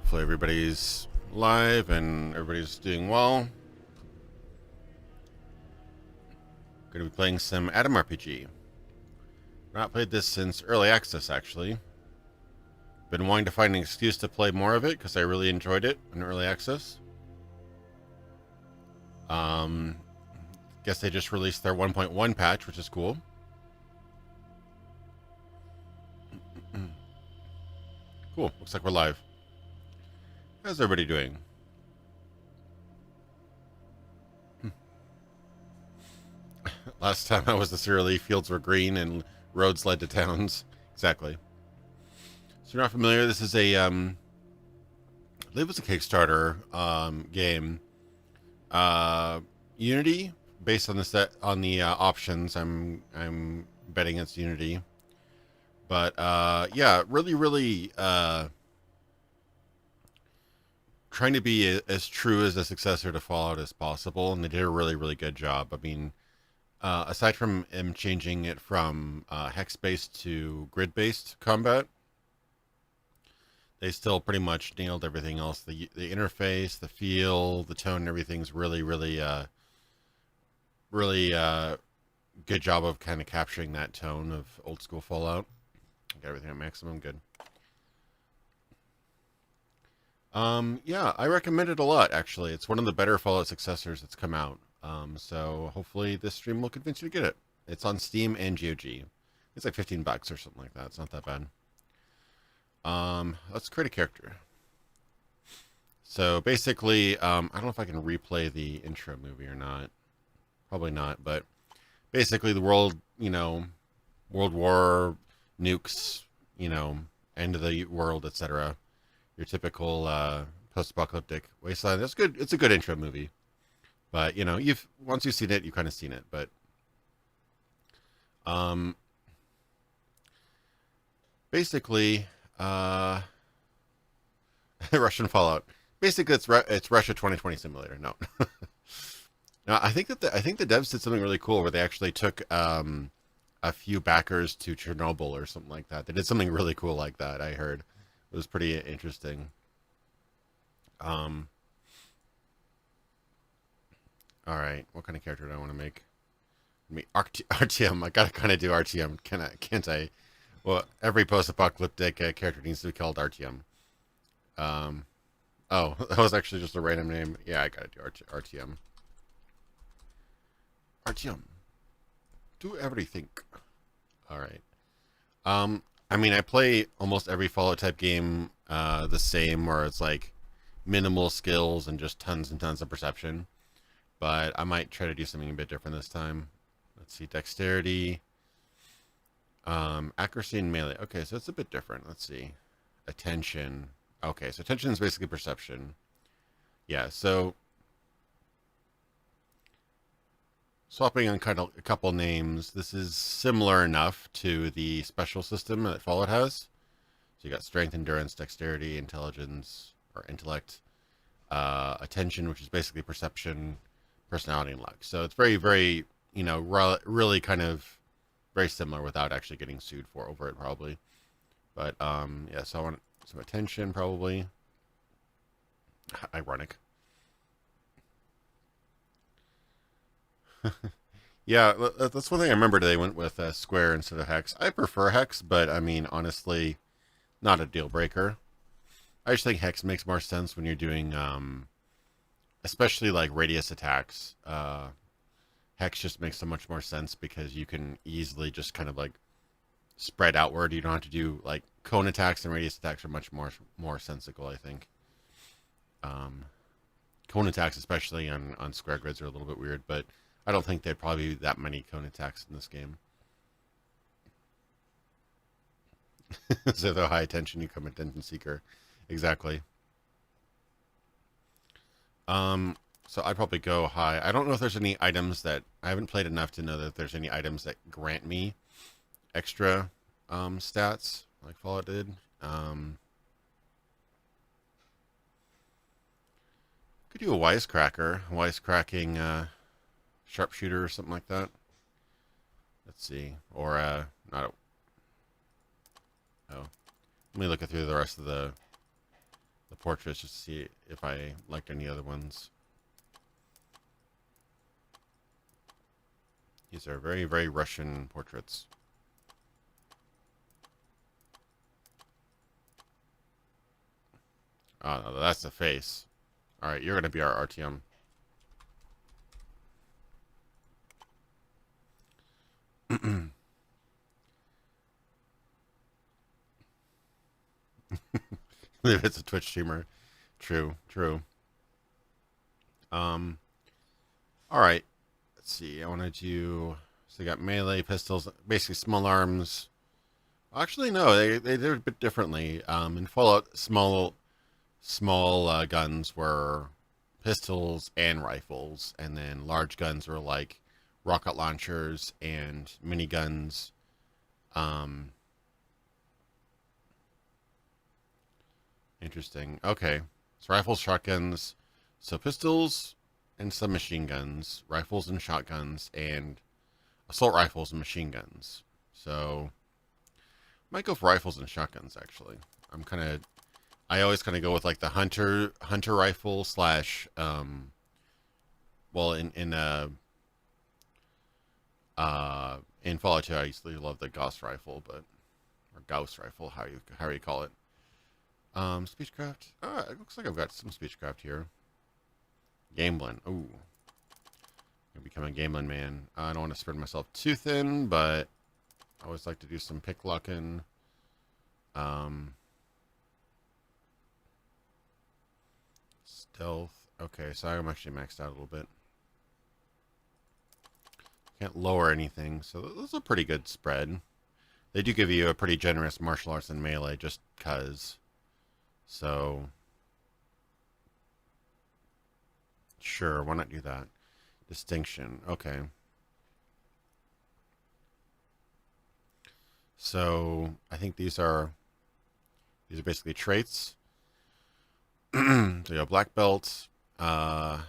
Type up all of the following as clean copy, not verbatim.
Hopefully everybody's live and everybody's doing well. Going to be playing some Atom RPG. Not played this since early access, actually. Been wanting to find an excuse to play more of it because I really enjoyed it in early access. Guess they just released their 1.1 patch, which is cool. Cool. Looks like we're live. How's everybody doing? Last time I was this early, fields were green and roads led to towns. Exactly. So you're not familiar, this is a, I believe it's a Kickstarter game. Unity, based on the options, I'm betting it's Unity. But yeah, really trying to be as true as a successor to Fallout as possible, and they did a really good job. I mean, aside from him changing it from hex-based to grid-based combat, they still pretty much nailed everything else. The interface, the feel, the tone, everything's really good job of kind of capturing that tone of old school Fallout. Got everything at maximum, good. Yeah, I recommend it a lot, actually. It's one of the better Fallout successors that's come out. So hopefully this stream will convince you to get it. It's on Steam and GOG. It's like $15 or something like that. It's not that bad. Let's create a character. So basically, I don't know if I can replay the intro movie or not. Probably not, but basically the world, World War, nukes, end of the world, etc. Your typical post-apocalyptic wasteland. That's good. It's a good intro movie. But, once you've seen it, you've kind of seen it. But basically, Russian Fallout. Basically, it's Russia 2020 simulator. No, no. I think the devs did something really cool where they actually took a few backers to Chernobyl or something like that. They did something really cool like that. I heard it was pretty interesting. All right, what kind of character do I want to make? RTM. I gotta kind of do RTM. Can't I? Well, every post-apocalyptic character needs to be called RTM. Oh, that was actually just a random name. Yeah, I gotta do RTM. RTM. Do everything. All right. I mean, I play almost every Fallout type game the same, where it's like minimal skills and just tons and tons of perception. But I might try to do something a bit different this time. Let's see, dexterity, accuracy, and melee. Okay, so it's a bit different. Let's see, attention. Okay, so attention is basically perception. Yeah, so swapping on kind of a couple names. This is similar enough to the special system that Fallout has. So you got strength, endurance, dexterity, intelligence, or intellect, attention, which is basically perception, personality, and luck. So it's very really kind of very similar without actually getting sued for over it probably. But yeah, so I want some attention probably. Ironic. Yeah, that's one thing I remember. They went with square instead of hex. I prefer hex, but I mean, honestly, not a deal breaker. I just think hex makes more sense when you're doing, especially like radius attacks. Hex just makes so much more sense because you can easily just kind of like spread outward. You don't have to do like cone attacks, and radius attacks are much more sensical, I think. Cone attacks, especially on square grids, are a little bit weird, but I don't think there'd probably be that many cone attacks in this game. So the high attention, you become attention seeker. Exactly. So I'd probably go high. I don't know if there's any items that I haven't played enough to know that there's any items that grant me extra stats like Fallout did. Could do a wisecracking sharpshooter or something like that. Let's see, or not a. Oh, let me look through the rest of the the portraits just to see if I liked any other ones. These are very, very Russian portraits. Oh, no, that's the face. All right, you're going to be our RTM. If it's a Twitch streamer. True, true. All right. Let's see. I want to do. So they got melee pistols, basically small arms. Actually, no, they did it a bit differently. In Fallout, small guns were pistols and rifles, and then large guns were like rocket launchers and miniguns. Interesting. Okay, so rifles, shotguns, so pistols and some machine guns, rifles and shotguns, and assault rifles and machine guns. So might go for rifles and shotguns actually. I always kind of go with like the hunter rifle slash well in Fallout 2 I used to love the Gauss rifle, but or Gauss rifle, how you call it. Speechcraft. It looks like I've got some speechcraft here. Gambling. Ooh. Gonna become a gambling man. I don't want to spread myself too thin, but I always like to do some pick locking. Stealth. Okay, so I'm actually maxed out a little bit. Can't lower anything, so this is a pretty good spread. They do give you a pretty generous martial arts and melee just cuz. So sure, why not do that? Distinction. Okay. So I think these are basically traits. So you have black belt. That's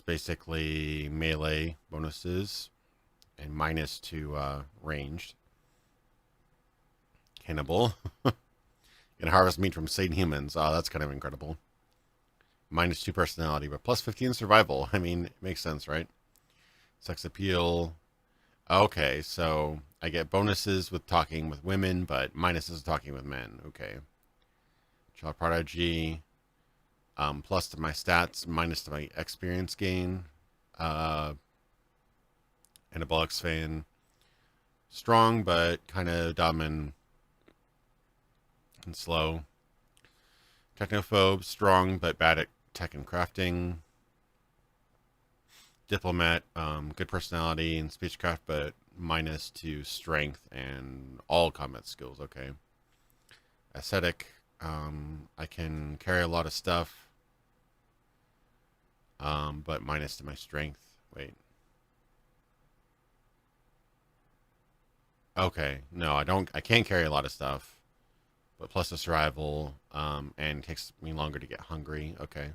basically melee bonuses and minus to ranged. Cannibal. Can harvest meat from sane humans. Oh, that's kind of incredible. Minus 2 personality, but plus 15 survival. I mean, it makes sense, right? Sex appeal. Okay, so I get bonuses with talking with women, but minuses with talking with men. Okay. Child prodigy. Plus to my stats, minus to my experience gain. Anabolic fan. Strong, but kind of dumb and slow. Technophobe, strong, but bad at tech and crafting. Diplomat, good personality and speechcraft, but minus to strength and all combat skills. Okay. Ascetic, I can carry a lot of stuff, but minus to my strength. Wait. Okay, no, I don't. I can't carry a lot of stuff, but plus the survival, and takes me longer to get hungry. Okay.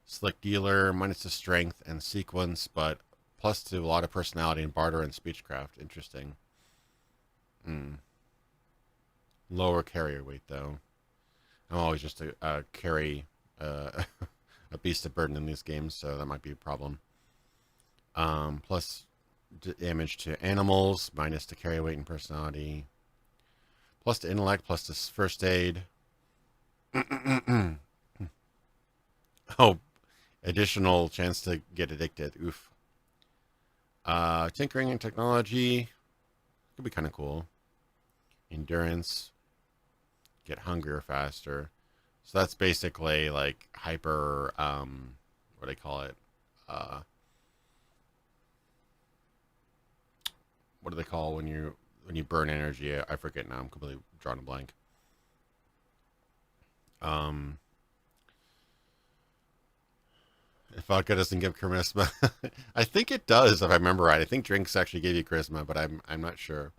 Slick dealer, minus the strength and sequence, but plus to a lot of personality and barter and speechcraft. Interesting. Lower carrier weight though. I'm always just a carry a beast of burden in these games, so that might be a problem. Plus damage to animals, minus to carry weight and personality. Plus to intellect, plus to first aid. Oh, additional chance to get addicted. Oof. Tinkering and technology could be kind of cool. Endurance, get hungrier faster. So that's basically like hyper. What do they call it? What do they call when you burn energy? I forget now. I'm completely drawing a blank. If vodka doesn't give charisma, I think it does. If I remember right, I think drinks actually give you charisma, but I'm not sure.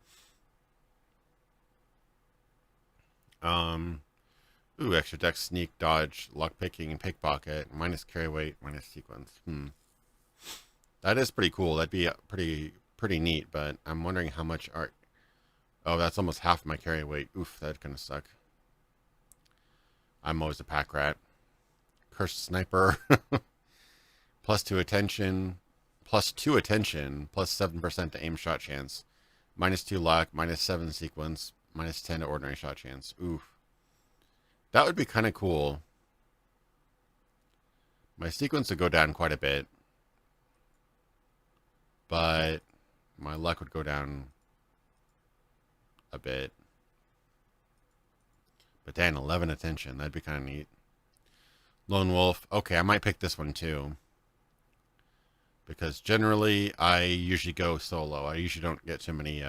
Ooh, extra dex, sneak, dodge, lock picking, and pickpocket. Minus carry weight, minus sequence. That is pretty cool. That'd be pretty neat. But I'm wondering how much art. Oh, that's almost half my carry weight. Oof, that'd kind of suck. I'm always a pack rat. Cursed sniper. +2 attention. +2 attention. +7% to aim shot chance. -2 luck. -7 sequence. -10 to ordinary shot chance. Oof. That would be kind of cool. My sequence would go down quite a bit. But my luck would go down a bit. But then 11 attention. That'd be kind of neat. Lone Wolf. Okay, I might pick this one too. Because generally, I usually go solo. I usually don't get too many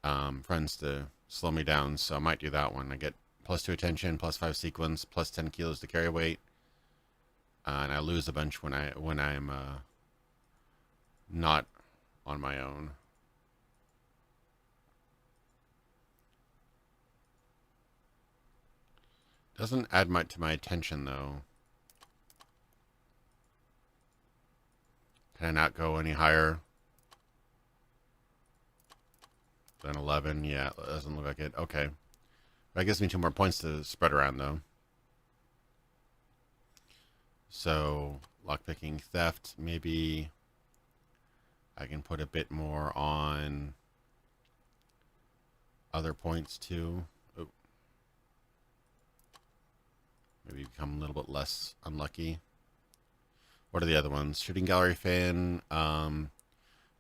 friends to slow me down. So I might do that one. I get +2 attention, +5 sequence, +10 kilos to carry weight. And I lose a bunch when I'm not on my own. Doesn't add much to my attention, though. Can I not go any higher than 11? Yeah, it doesn't look like it. Okay. That gives me 2 more points to spread around, though. So, lockpicking, theft, maybe I can put a bit more on other points, too. Oh. Maybe become a little bit less unlucky. What are the other ones? Shooting gallery fan,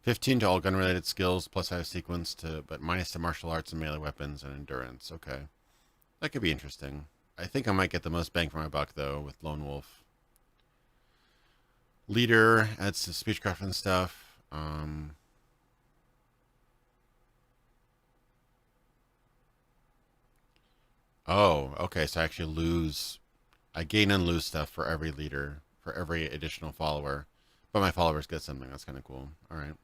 15 to all gun-related skills, +5 sequence but minus to martial arts and melee weapons and endurance. Okay, that could be interesting. I think I might get the most bang for my buck though with Lone Wolf. Leader adds to speechcraft and stuff. Oh, okay. So I actually I gain and lose stuff for every leader, for every additional follower. But my followers get something. That's kind of cool. All right.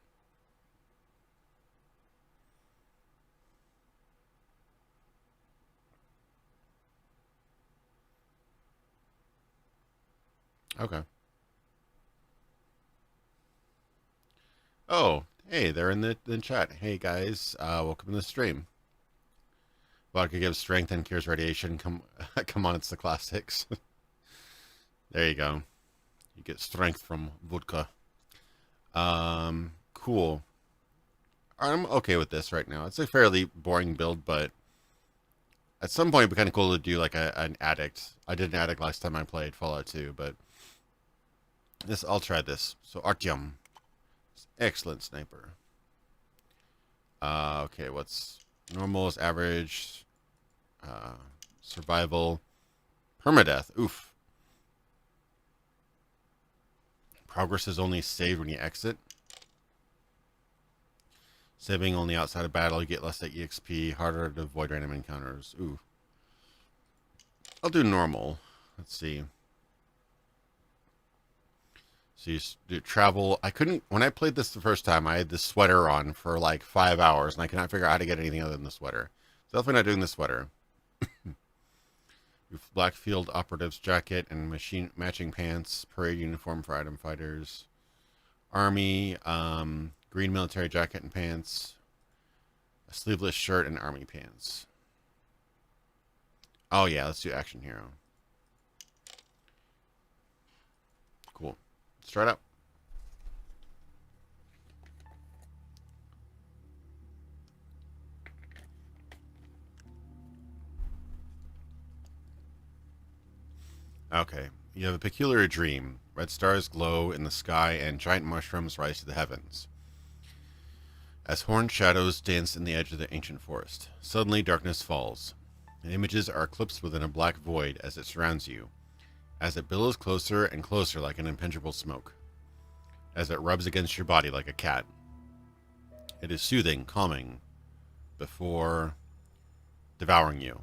Okay. Oh, hey, they're in the chat. Hey guys, welcome to the stream. Vodka gives strength and cures radiation. Come, come on, it's the classics. There you go. You get strength from vodka. Cool. I'm okay with this right now. It's a fairly boring build, but at some point it'd be kind of cool to do like an addict. I did an addict last time I played Fallout 2, but I'll try this. So Artyom, excellent sniper. Okay, what's normal is average. Survival, permadeath. Oof. Progress is only saved when you exit. Saving only outside of battle, you get less EXP, harder to avoid random encounters. Ooh. I'll do normal. Let's see. So you do travel. When I played this the first time, I had this sweater on for like 5 hours, and I could not figure out how to get anything other than the sweater. So definitely not doing the sweater. Black field operative's jacket and machine matching pants, parade uniform for item fighters, army, green military jacket and pants, a sleeveless shirt and army pants. Oh yeah, let's do action hero. Cool. Let's try it out. Okay. You have a peculiar dream. Red stars glow in the sky and giant mushrooms rise to the heavens. As horned shadows dance in the edge of the ancient forest. Suddenly darkness falls. The images are eclipsed within a black void as it surrounds you. As it billows closer and closer like an impenetrable smoke. As it rubs against your body like a cat. It is soothing, calming, before devouring you.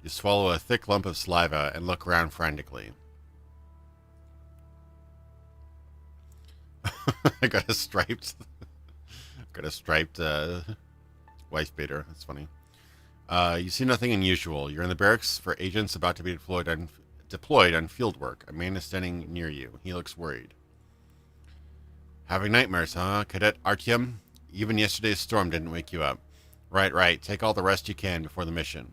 You swallow a thick lump of saliva and look around frantically. I got a striped wife beater. That's funny. You see nothing unusual. You're in the barracks for agents about to be deployed on field work. A man is standing near you. He looks worried. Having nightmares, huh, Cadet Artyom? Even yesterday's storm didn't wake you up. Right, right. Take all the rest you can before the mission.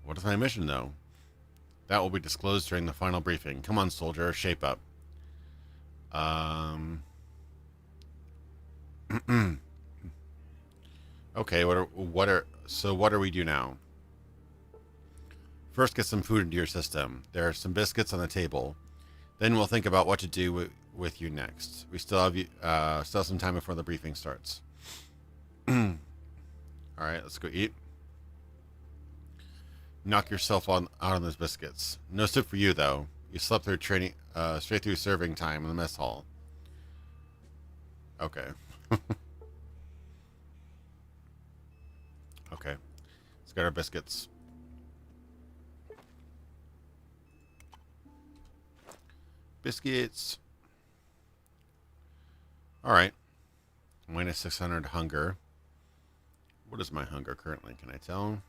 What is my mission, though? That will be disclosed during the final briefing. Come on, soldier, shape up. Okay, what do we do now? First, get some food into your system. There are some biscuits on the table. Then we'll think about what to do with you next. We still have some time before the briefing starts. All right, let's go eat. Knock yourself out on those biscuits. No soup for you, though. You slept through training, straight through serving time in the mess hall. Okay. Okay. Let's get our biscuits. Biscuits. Alright. Minus 600 hunger. What is my hunger currently? Can I tell?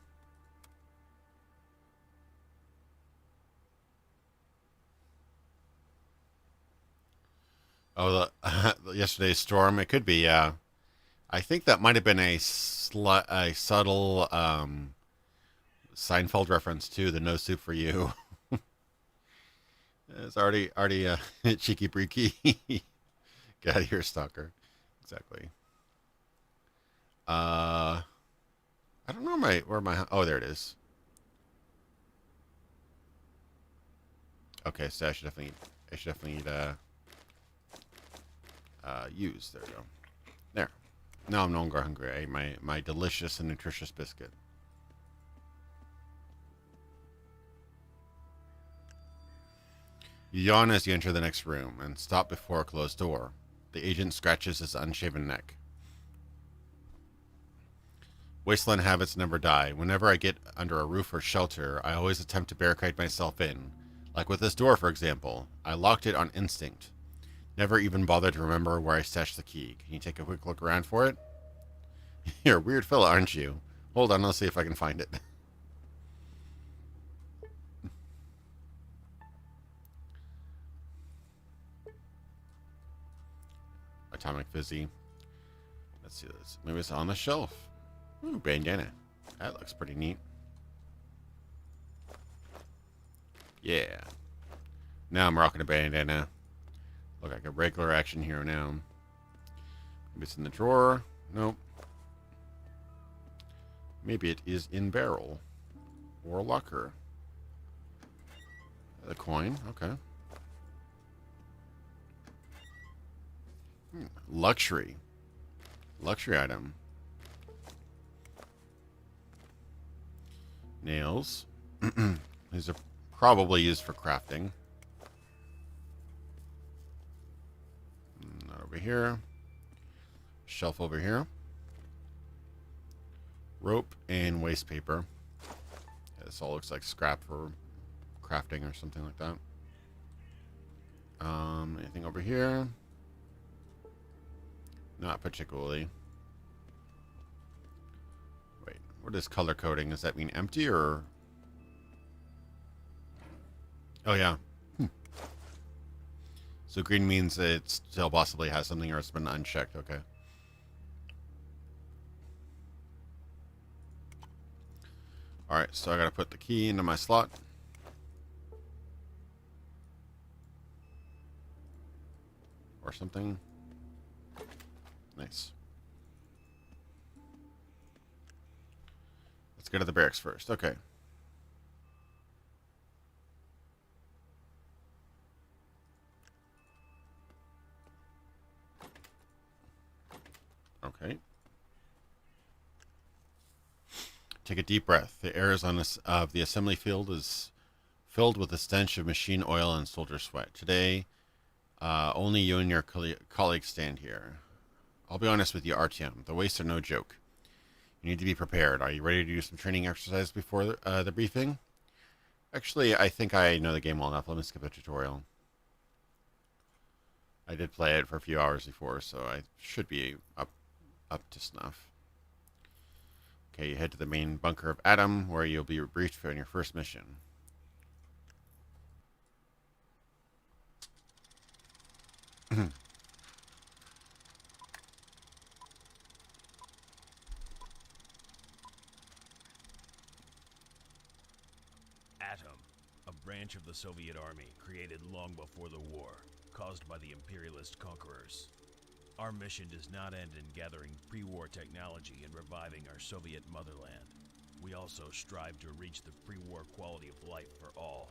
Oh, yesterday's storm. It could be, I think that might have been a subtle Seinfeld reference to the no soup for you. It's already cheeky breaky. Get out of here, stalker. Exactly. I don't know where my oh, there it is. Okay, so I should definitely eat use. There we go. There. Now I'm no longer hungry. I ate my delicious and nutritious biscuit. You yawn as you enter the next room and stop before a closed door. The agent scratches his unshaven neck. Wasteland habits never die. Whenever I get under a roof or shelter, I always attempt to barricade myself in. Like with this door, for example. I locked it on instinct. Never even bothered to remember where I stashed the key. Can you take a quick look around for it? You're a weird fella, aren't you? Hold on, let's see if I can find it. Atomic Fizzy. Let's see this. Maybe it's on the shelf. Ooh, bandana. That looks pretty neat. Yeah. Now I'm rocking a bandana. Look like a regular action hero now. Maybe it's in the drawer. Nope. Maybe it is in barrel. Or locker. A coin. Okay. Luxury. Luxury item. Nails. These are probably used for crafting. Not over here. Shelf over here. Rope and waste paper. Yeah, this all looks like scrap for crafting or something like that. Anything over here? Not particularly. Wait, what is color coding? Does that mean empty or... Oh, yeah. So green means it still possibly has something or it's been unchecked. Okay. Alright, so I gotta put the key into my slot. Or something. Nice. Let's go to the barracks first. Okay. Okay. Take a deep breath. The air of the assembly field is filled with the stench of machine oil and soldier sweat. Today, only you and your colleagues stand here. I'll be honest with you, Artyom. The wastes are no joke. You need to be prepared. Are you ready to do some training exercise before the briefing? Actually, I think I know the game well enough. Let me skip the tutorial. I did play it for a few hours before, so I should be up to snuff. Okay, you head to the main bunker of Adam, where you'll be briefed on your first mission. Atom, a branch of the Soviet Army created long before the war, caused by the imperialist conquerors. Our mission does not end in gathering pre-war technology and reviving our Soviet motherland. We also strive to reach the pre-war quality of life for all.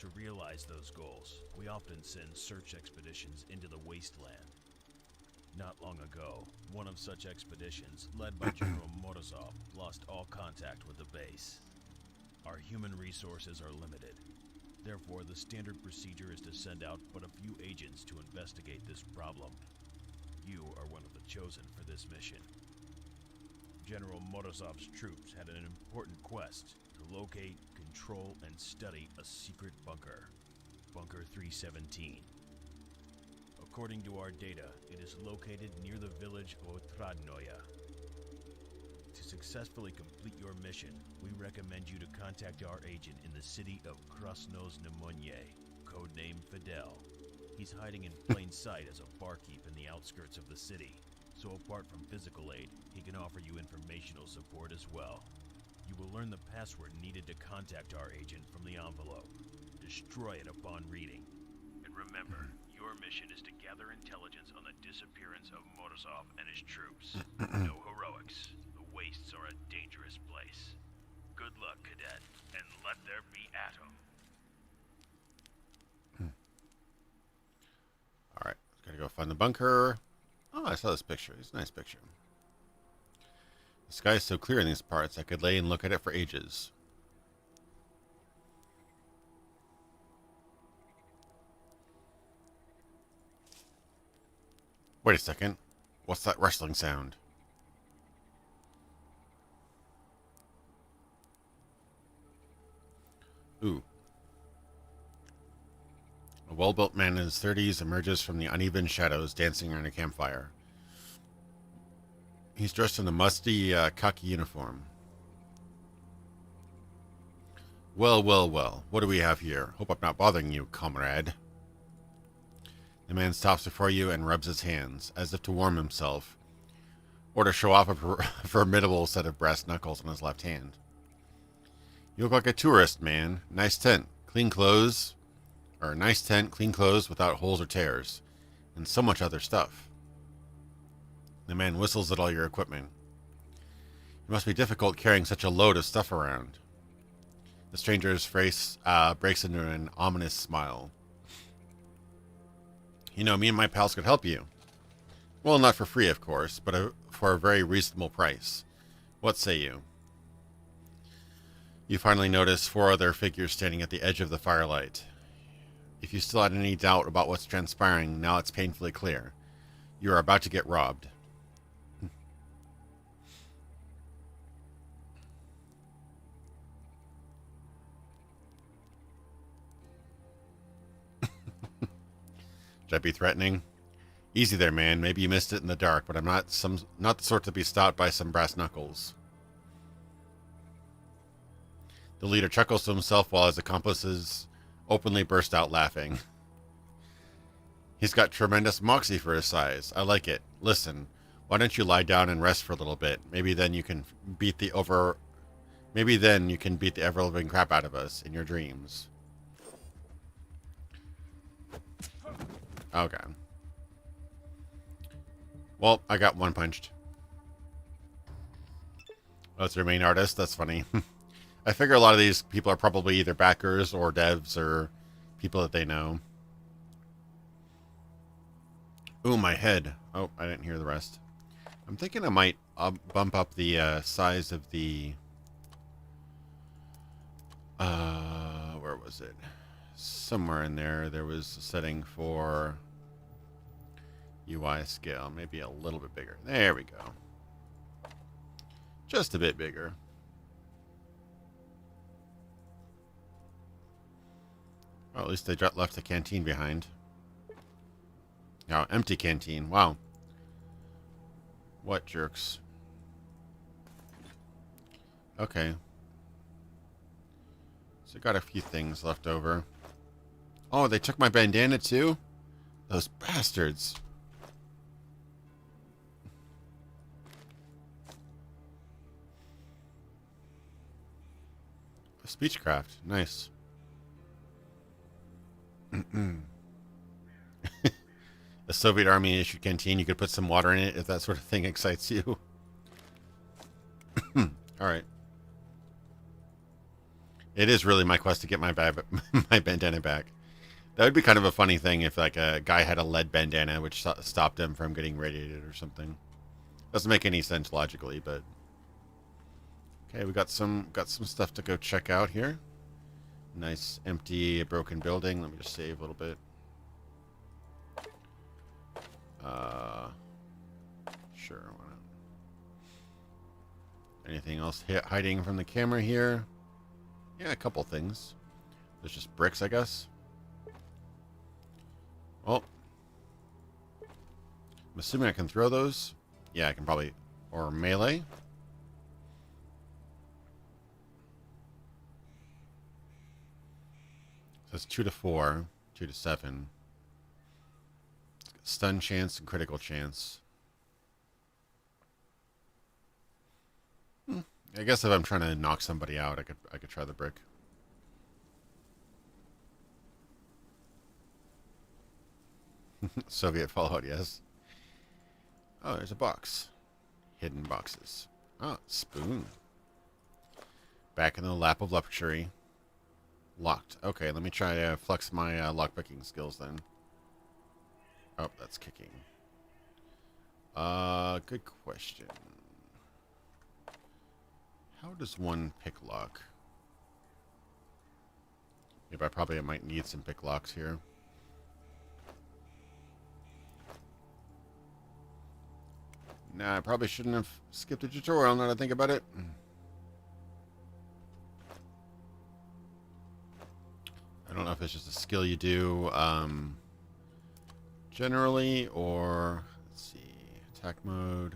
To realize those goals, we often send search expeditions into the wasteland. Not long ago, one of such expeditions, led by General Morozov, lost all contact with the base. Our human resources are limited. Therefore, the standard procedure is to send out but a few agents to investigate this problem. You are one of the chosen for this mission. General Morozov's troops had an important quest to locate, control, and study a secret bunker. Bunker 317. According to our data, it is located near the village of Otradnoye. To successfully complete your mission, we recommend you to contact our agent in the city of Krasnoznamenye, codename Fidel. He's hiding in plain sight as a barkeep in the outskirts of the city, so apart from physical aid, he can offer you informational support as well. You will learn the password needed to contact our agent from the envelope. Destroy it upon reading. And remember, your mission is to gather intelligence on the disappearance of Morozov and his troops. No heroics. The wastes are a dangerous place. Good luck, cadet, and let there be Atom. Alright, gotta go find the bunker. Oh, I saw this picture. It's a nice picture. The sky is so clear in these parts, I could lay and look at it for ages. Wait a second. What's that rustling sound? Ooh. A well-built man in his 30s emerges from the uneven shadows, dancing around a campfire. He's dressed in a musty khaki uniform. Well, well, well. What do we have here? Hope I'm not bothering you, comrade. The man stops before you and rubs his hands, as if to warm himself, or to show off a formidable set of brass knuckles on his left hand. You look like a tourist, man. Nice tent, clean clothes, without holes or tears, and so much other stuff. The man whistles at all your equipment. It must be difficult carrying such a load of stuff around. The stranger's face breaks into an ominous smile. You know, me and my pals could help you. Well, not for free, of course, but for a very reasonable price. What say you? You finally notice 4 other figures standing at the edge of the firelight. If you still had any doubt about what's transpiring, now it's painfully clear. You are about to get robbed. Should I be threatening? Easy there, man. Maybe you missed it in the dark, but I'm not the sort to be stopped by some brass knuckles. The leader chuckles to himself while his accomplices openly burst out laughing. He's got tremendous moxie for his size. I like it. Listen, why don't you lie down and rest for a little bit? Maybe then you can beat the ever-living crap out of us in your dreams. Okay. Well, I got one punched. Oh, it's the main artist? That's funny. I figure a lot of these people are probably either backers or devs or people that they know. Ooh, my head. Oh, I didn't hear the rest. I'm thinking I might bump up the size of the... where was it? Somewhere in there, there was a setting for UI scale. Maybe a little bit bigger. There we go. Just a bit bigger. Well, at least they left the canteen behind. Now, empty canteen. Wow. What jerks. Okay. So got a few things left over. Oh, they took my bandana too? Those bastards. Speechcraft. Nice. The Soviet Army issued canteen. You could put some water in it if that sort of thing excites you. Alright. It is really my quest to get my my bandana back. That would be kind of a funny thing if like a guy had a lead bandana which stopped him from getting radiated or something. Doesn't make any sense logically, but okay, we got some stuff to go check out here. Nice empty broken building. Let me just save a little bit. Sure, why not? Anything else hiding from the camera here? Yeah, a couple things. There's just bricks, I guess. Well, I'm assuming I can throw those. Yeah, I can probably, or melee. So it's 2 to 4, 2 to 7. Stun chance and critical chance. I guess if I'm trying to knock somebody out, I could try the brick. Soviet Fallout, yes. Oh, there's a box. Hidden boxes. Oh, spoon. Back in the lap of luxury. Locked. Okay, let me try to flex my lockpicking skills then. Oh, that's kicking. Good question. How does one pick lock? Maybe I might need some pick locks here. Nah, I probably shouldn't have skipped a tutorial now that I think about it. I don't know if it's just a skill you do generally, or let's see, attack mode.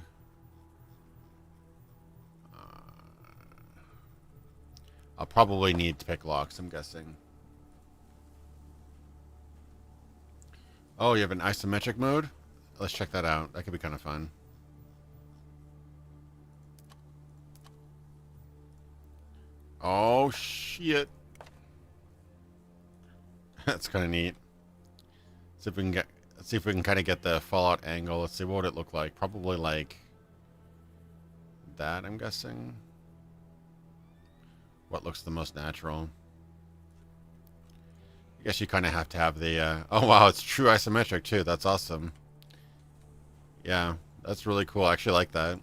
I'll probably need to pick locks, I'm guessing. Oh, you have an isometric mode? Let's check that out. That could be kind of fun. Oh, shit. That's kind of neat. See if we can let's see if we can kind of get the Fallout angle. Let's see, what would it look like? Probably like that, I'm guessing. What looks the most natural? I guess you kind of have to have the... oh, wow, it's true isometric, too. That's awesome. Yeah, that's really cool. I actually like that.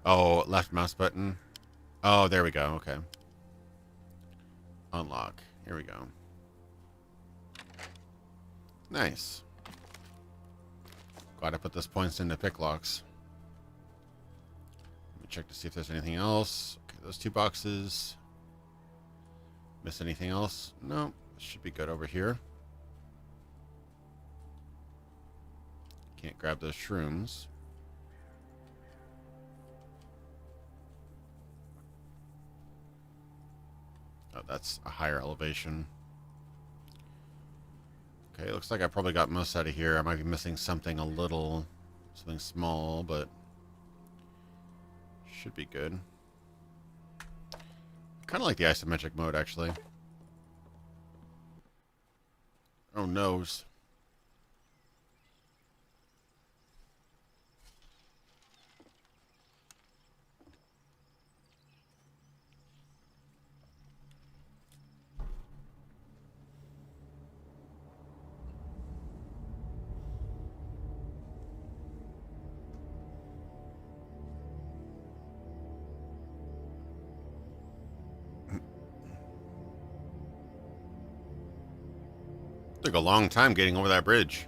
Oh, left mouse button. Oh, there we go. Okay. Unlock. Here we go. Nice. Glad I put those points into pick locks. Let me check to see if there's anything else. Okay, those 2 boxes. Miss anything else? No. Should be good over here. Can't grab those shrooms. Oh, that's a higher elevation. Okay, looks like I probably got most out of here. I might be missing something something small, but should be good. Kind of like the isometric mode, actually. Oh, noes. Took a long time getting over that bridge.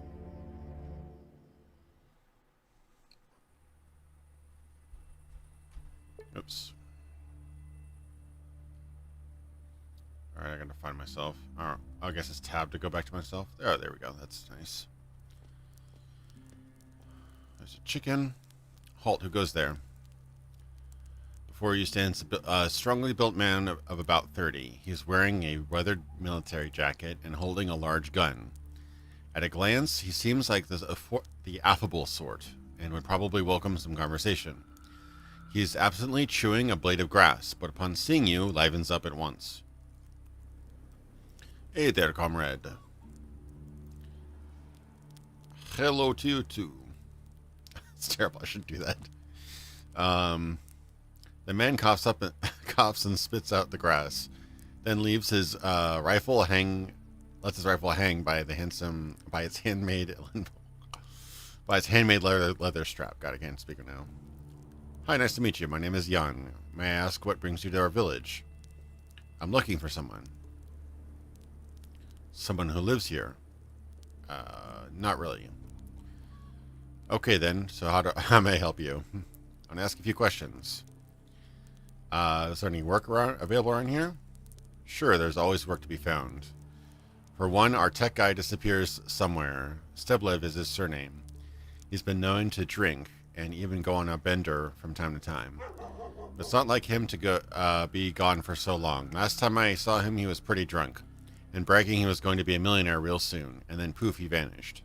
Oops. Alright, I gotta find myself. Oh, I guess it's tab to go back to myself. Oh, there we go. That's nice. There's a chicken. Halt, who goes there? Before you stands a strongly built man of about 30. He's wearing a weathered military jacket and holding a large gun. At a glance, he seems like the affable sort, and would probably welcome some conversation. He is absently chewing a blade of grass, but upon seeing you, livens up at once. Hey there, comrade. Hello to you too. It's terrible. I shouldn't do that. The man coughs and spits out the grass, then leaves his rifle hang. Lets his rifle hang by its handmade leather strap. God, I can't speak it now. Hi, nice to meet you. My name is Jan. May I ask what brings you to our village? I'm looking for someone. Someone who lives here. Not really. Okay then, so how may I help you? I'm gonna ask a few questions. Is there any work available around here? Sure, there's always work to be found. For one, our tech guy disappears somewhere. Steblev is his surname. He's been known to drink and even go on a bender from time to time. But it's not like him to be gone for so long. Last time I saw him, he was pretty drunk and bragging he was going to be a millionaire real soon. And then poof, he vanished.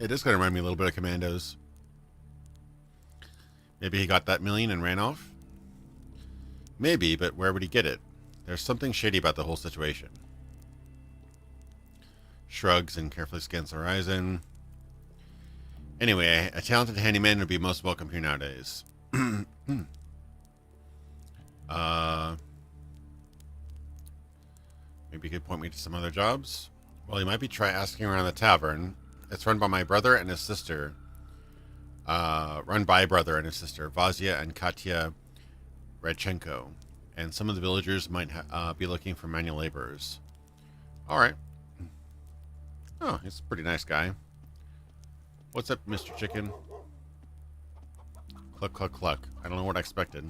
It is going to remind me a little bit of Commandos. Maybe he got that million and ran off? Maybe, but where would he get it? There's something shady about the whole situation. Shrugs and carefully scans the horizon. Anyway, a talented handyman would be most welcome here nowadays. Maybe you could point me to some other jobs? Well, you might be try asking around the tavern. It's run by my brother and his sister. Vazia and Katya Radchenko. And some of the villagers might be looking for manual laborers. Alright. Oh, he's a pretty nice guy. What's up, Mr. Chicken? Cluck, cluck, cluck. I don't know what I expected.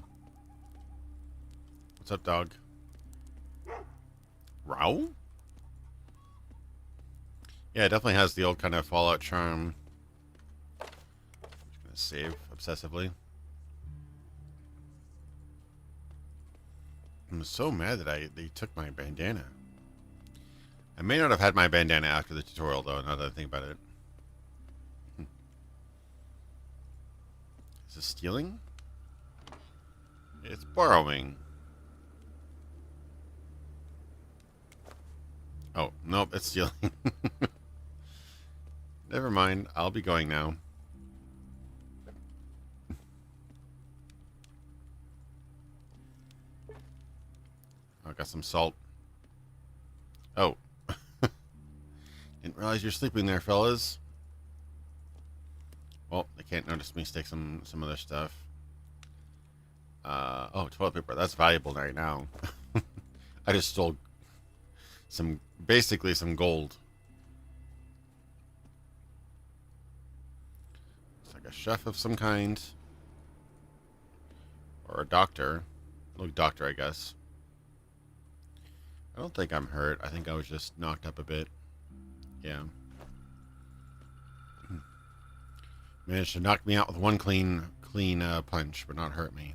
What's up, dog? Row? Yeah, it definitely has the old kind of Fallout charm. I'm just gonna save obsessively. I'm so mad that they took my bandana. I may not have had my bandana after the tutorial, though, now that I think about it. Is this stealing? It's borrowing. Oh, nope, it's stealing. Never mind, I'll be going now. I got some salt. Oh. Didn't realize you're sleeping there, fellas. Well, they can't notice me take some other stuff. Oh, toilet paper. That's valuable right now. I just stole basically some gold. It's like a chef of some kind. Or a doctor. Look, doctor, I guess. I don't think I'm hurt. I think I was just knocked up a bit. Yeah. Managed to knock me out with one clean punch, but not hurt me.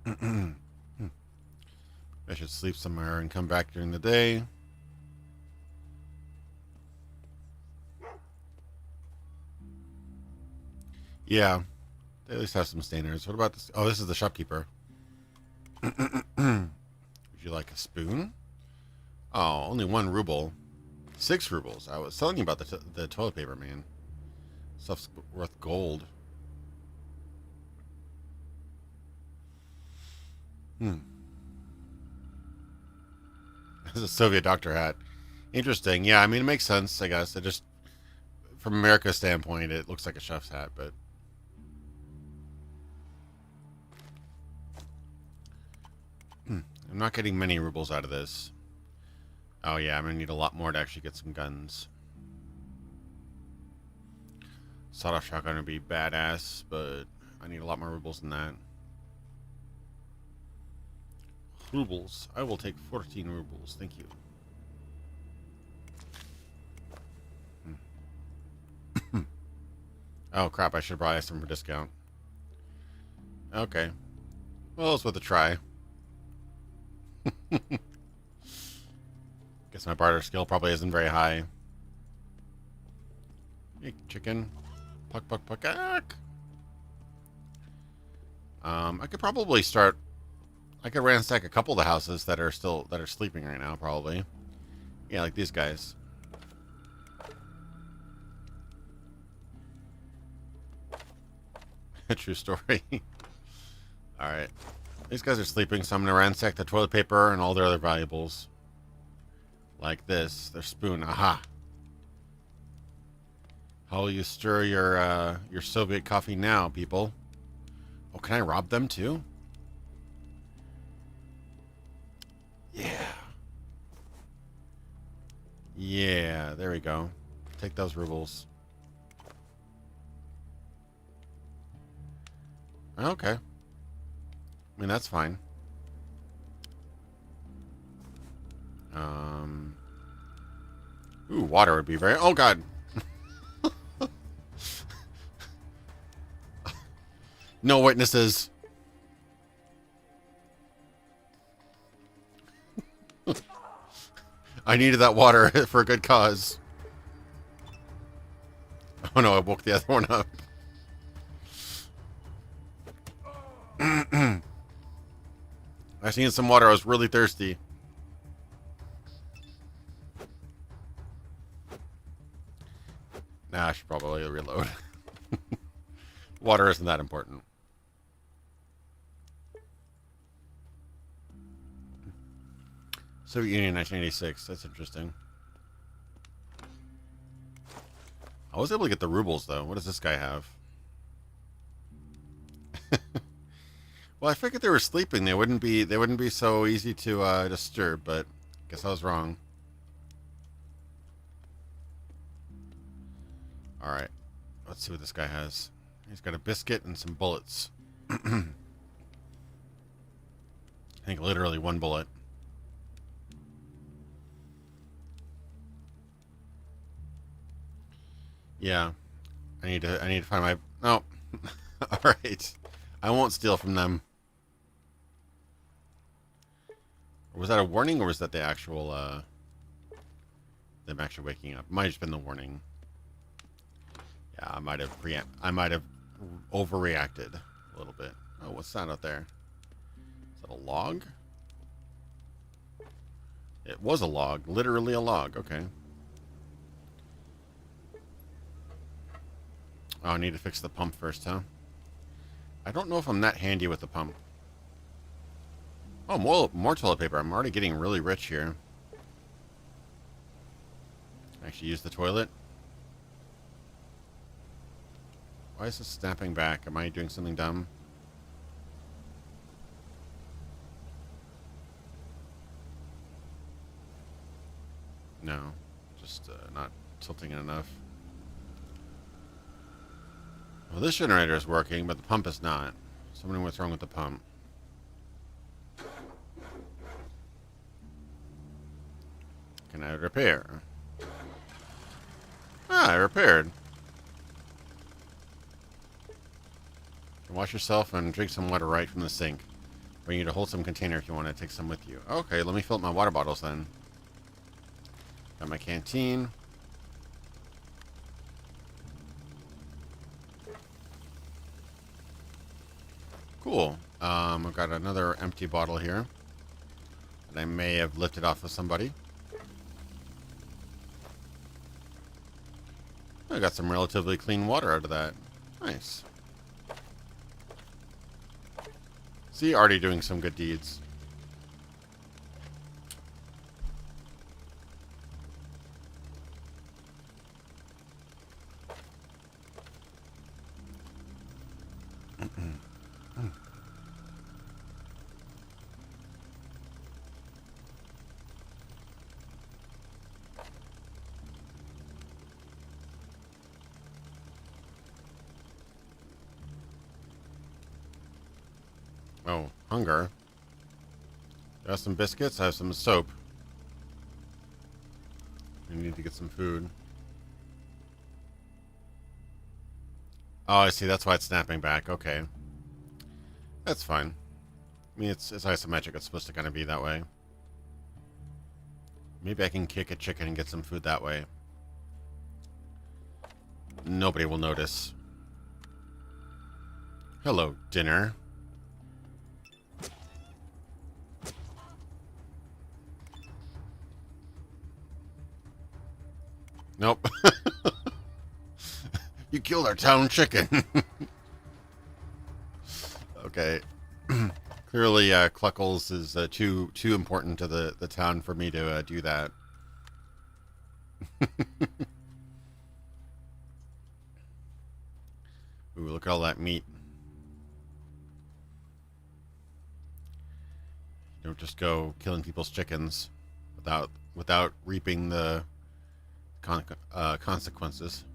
I should sleep somewhere and come back during the day. Yeah. They at least have some standards. What about this? Oh, this is the shopkeeper. Would you like a spoon? Oh, only 1 ruble. 6 rubles. I was telling you about the toilet paper, man. Stuff's worth gold. This is a Soviet doctor hat. Interesting. Yeah, I mean, it makes sense, I guess. It just, from America's standpoint, it looks like a chef's hat, but... I'm not getting many rubles out of this. Oh yeah, I'm gonna need a lot more to actually get some guns. Sawed-off shotgun would be badass, but I need a lot more rubles than that. Rubles. I will take 14 rubles. Thank you. Oh crap, I should buy some for discount. Okay. Well, it's worth a try. Guess my barter skill probably isn't very high. Hey, chicken. Puck, puck, puck, puck. I could probably start... I could ransack a couple of the houses that are sleeping right now, probably. Yeah, like these guys. True story. Alright. These guys are sleeping, so I'm going to ransack the toilet paper and all their other valuables. Like this. Their spoon. Aha. How will you stir your Soviet coffee now, people? Oh, can I rob them too? Yeah. Yeah, there we go. Take those rubles. Okay. I mean, that's fine. Ooh, water would be very... Oh, God. No witnesses. I needed that water for a good cause. Oh no, I woke the other one up. I seen some water. I was really thirsty. Nah, I should probably reload. Water isn't that important. Soviet Union, 1986. That's interesting. I was able to get the rubles, though. What does this guy have? Well, I figured they were sleeping. They wouldn't be so easy to disturb, but I guess I was wrong. All right. Let's see what this guy has. He's got a biscuit and some bullets. I think literally one bullet. Yeah. I need to find my... No. All right. I won't steal from them. Or was that a warning, or was that the actual, them actually waking up? It might have just been the warning. Yeah, I might have overreacted a little bit. Oh, what's that out there? Is that a log? It was a log. Literally a log. Okay. Oh, I need to fix the pump first, huh? I don't know if I'm that handy with the pump. Oh, more toilet paper. I'm already getting really rich here. Actually use the toilet. Why is this snapping back? Am I doing something dumb? No. Just not tilting it enough. Well, this generator is working, but the pump is not. So I'm wondering what's wrong with the pump. Can I repair? Ah, I repaired. Wash yourself and drink some water right from the sink. We need to hold some container if you want to take some with you. Okay, let me fill up my water bottles then. Got my canteen. Cool. I've got another empty bottle here that I may have lifted off of somebody. I got some relatively clean water out of that. Nice. See, already doing some good deeds. Oh, hunger. Got some biscuits. I have some soap. I need to get some food. Oh, I see. That's why it's snapping back. Okay. That's fine. I mean, it's isometric. It's supposed to kind of be that way. Maybe I can kick a chicken and get some food that way. Nobody will notice. Hello, dinner. Nope. You killed our town chicken. Okay. Clearly, Cluckles is too important to the town for me to do that. Ooh, look at all that meat. Don't just go killing people's chickens without reaping the consequences.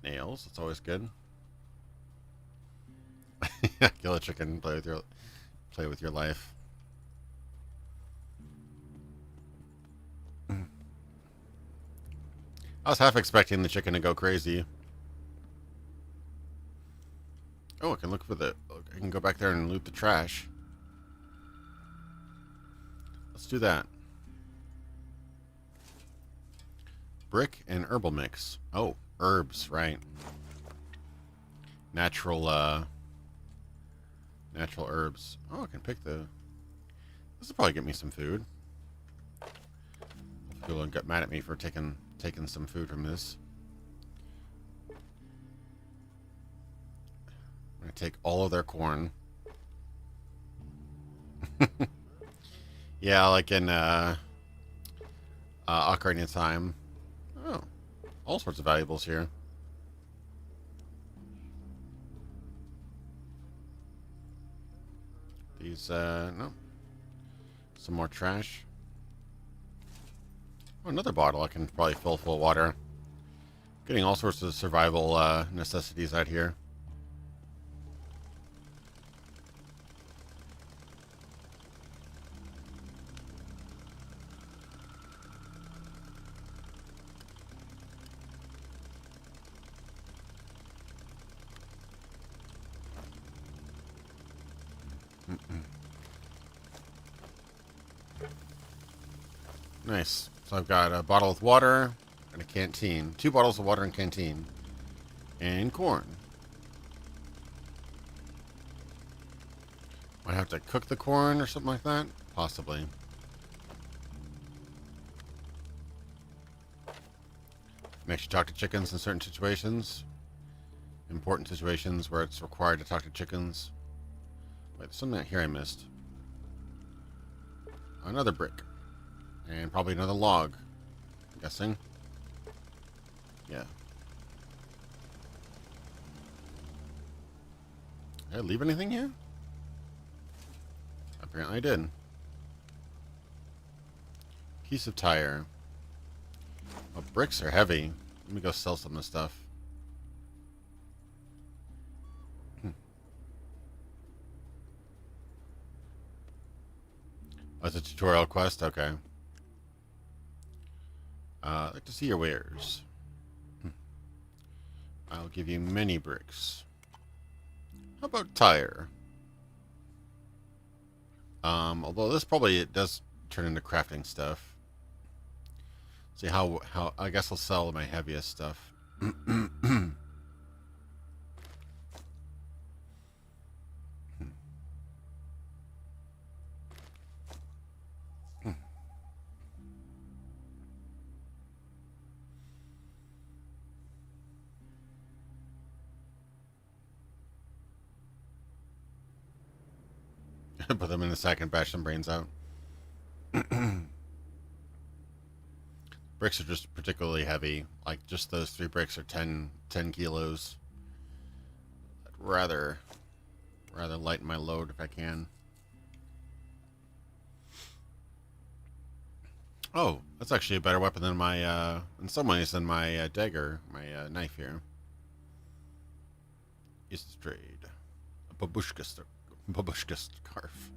Nails, that's always good. Kill a chicken, play with your life. I was half expecting the chicken to go crazy. Oh, I can look for I can go back there and loot the trash. Let's do that. Brick and herbal mix. Oh, herbs, right. Natural herbs. Oh, I can pick this will probably get me some food. People don't get mad at me for taking some food from this. I'm gonna take all of their corn. Yeah, like in Ocarina of Time. Oh, all sorts of valuables here. These, no. Some more trash. Oh, another bottle I can probably fill full of water. Getting all sorts of survival necessities out here. Nice. So I've got a bottle of water and a canteen. 2 bottles of water and canteen. And corn. Might have to cook the corn or something like that? Possibly. Makes you talk to chickens in certain situations. Important situations where it's required to talk to chickens. Wait, there's something out here I missed. Another brick. And probably another log. I'm guessing. Yeah. Did I leave anything here? Apparently I did. Piece of tire. Oh, bricks are heavy. Let me go sell some of this stuff. Oh, it's a tutorial quest? Okay. I'd like to see your wares. I'll give you many bricks. How about tire? Although this probably it does turn into crafting stuff. See how I guess I'll sell my heaviest stuff. Put them in a sack and bash some brains out. Bricks are just particularly heavy. Like, just those 3 bricks are 10 kilos. I'd rather lighten my load if I can. Oh, that's actually a better weapon than my, in some ways, than my dagger, my knife here. Is trade. A babushka scarf.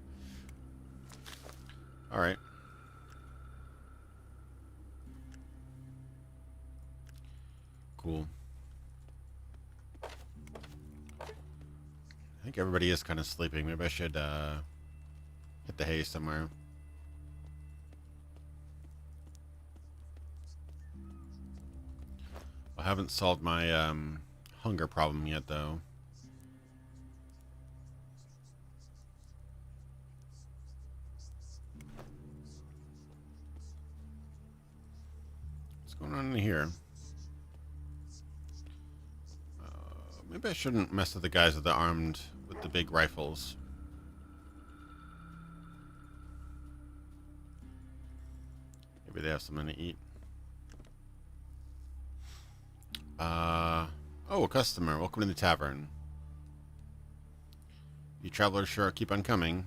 Alright. Cool. I think everybody is kind of sleeping. Maybe I should hit the hay somewhere. I haven't solved my hunger problem yet, though. What's going on in here? Maybe I shouldn't mess with the guys with the big rifles. Maybe they have something to eat. Oh, a customer. Welcome to the tavern. You travelers sure keep on coming.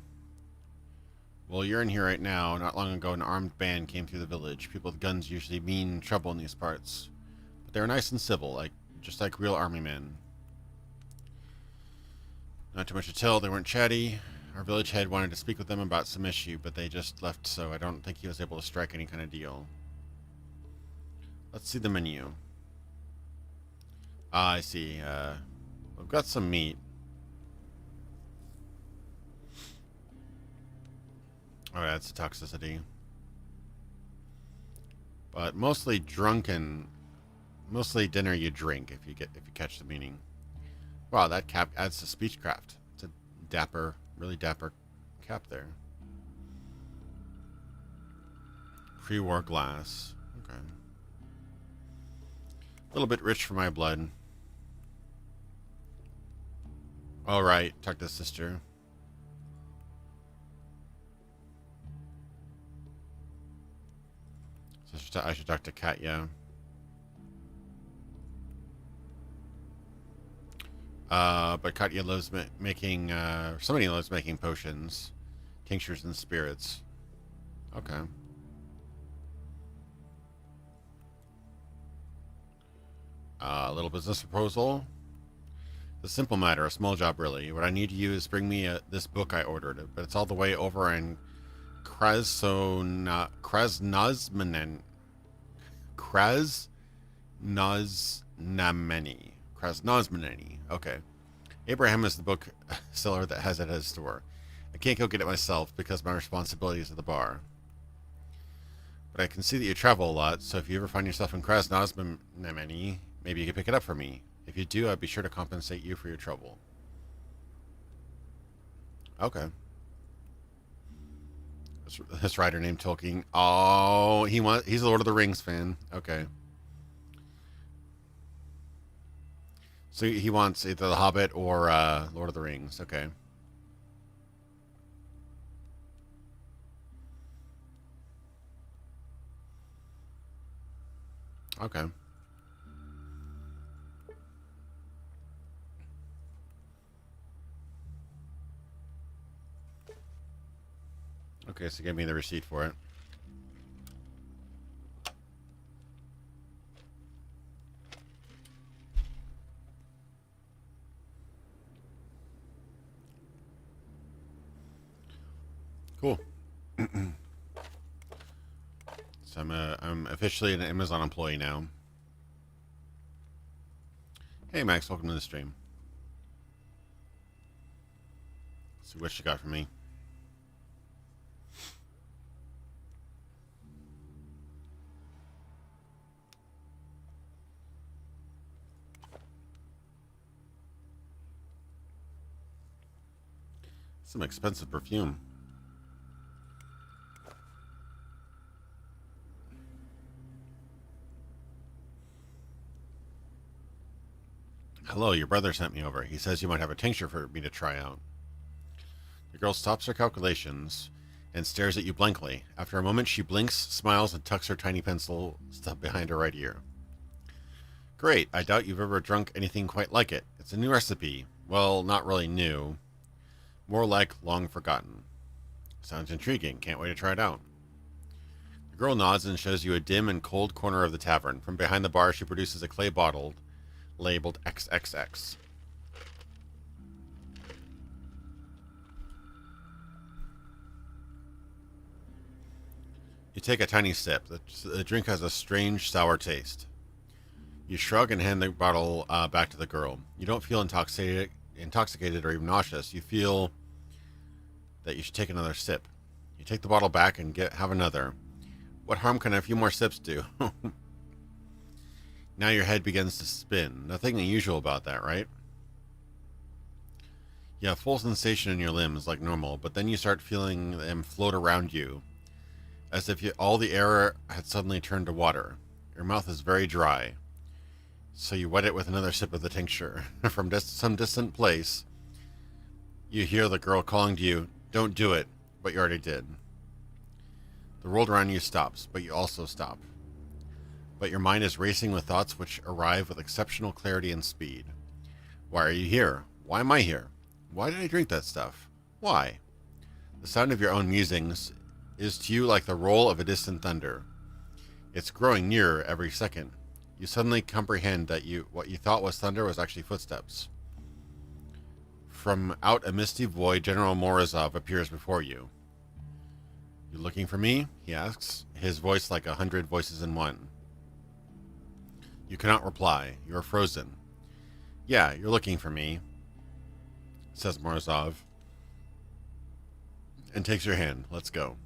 Well, you're in here right now. Not long ago, an armed band came through the village. People with guns usually mean trouble in these parts. But they were nice and civil, just like real army men. Not too much to tell, they weren't chatty. Our village head wanted to speak with them about some issue, but they just left, so I don't think he was able to strike any kind of deal. Let's see the menu. Ah, I see. We've got some meat. Oh, that's a toxicity. But mostly dinner you drink if you catch the meaning. Wow, that cap adds to speechcraft. It's a dapper, really dapper cap there. Pre-war glass. Okay. A little bit rich for my blood. All right, talk to sister. I should talk to Katya. But Katya loves making, somebody loves making potions, tinctures, and spirits. Okay. A little business proposal. It's a simple matter, a small job really. What I need you is bring me this book I ordered, but it's all the way over in Krasnoznameni. Okay. Abraham is the book seller that has it at his store. I can't go get it myself because my responsibility is at the bar. But I can see that you travel a lot, so if you ever find yourself in Krasnoznameni, maybe you could pick it up for me. If you do, I'd be sure to compensate you for your trouble. Okay. This writer named Tolkien. Oh, he's a Lord of the Rings fan. Okay. So he wants either The Hobbit or Lord of the Rings. Okay. Okay. Okay, so give me the receipt for it. Cool. So I'm officially an Amazon employee now. Hey Max, welcome to the stream. Let's see what you got for me. Some expensive perfume. Hello, your brother sent me over. He says you might have a tincture for me to try out. The girl stops her calculations and stares at you blankly. After a moment, she blinks, smiles, and tucks her tiny pencil stuck behind her right ear. Great. I doubt you've ever drunk anything quite like it. It's a new recipe. Well, not really new. More like long forgotten. Sounds intriguing. Can't wait to try it out. The girl nods and shows you a dim and cold corner of the tavern. From behind the bar, she produces a clay bottle labeled XXX. You take a tiny sip. The drink has a strange, sour taste. You shrug and hand the bottle back to the girl. You don't feel intoxicated intoxicated or even nauseous, you feel that you should take another sip. You take the bottle back and have another. What harm can a few more sips do? Now your head begins to spin. Nothing unusual about that, right? You have full sensation in your limbs like normal, but then you start feeling them float around you, as if all the air had suddenly turned to water. Your mouth is very dry, so you wet it with another sip of the tincture. From some distant place, you hear the girl calling to you, "Don't do it," but you already did. The world around you stops, but you also stop. But your mind is racing with thoughts which arrive with exceptional clarity and speed. Why are you here? Why am I here? Why did I drink that stuff? Why? The sound of your own musings is to you like the roll of a distant thunder. It's growing nearer every second. You suddenly comprehend that what you thought was thunder was actually footsteps. From out a misty void, General Morozov appears before you. "You looking for me?" he asks, his voice like 100 voices in one. You cannot reply. You are frozen. "Yeah, you're looking for me," says Morozov, and takes your hand. "Let's go."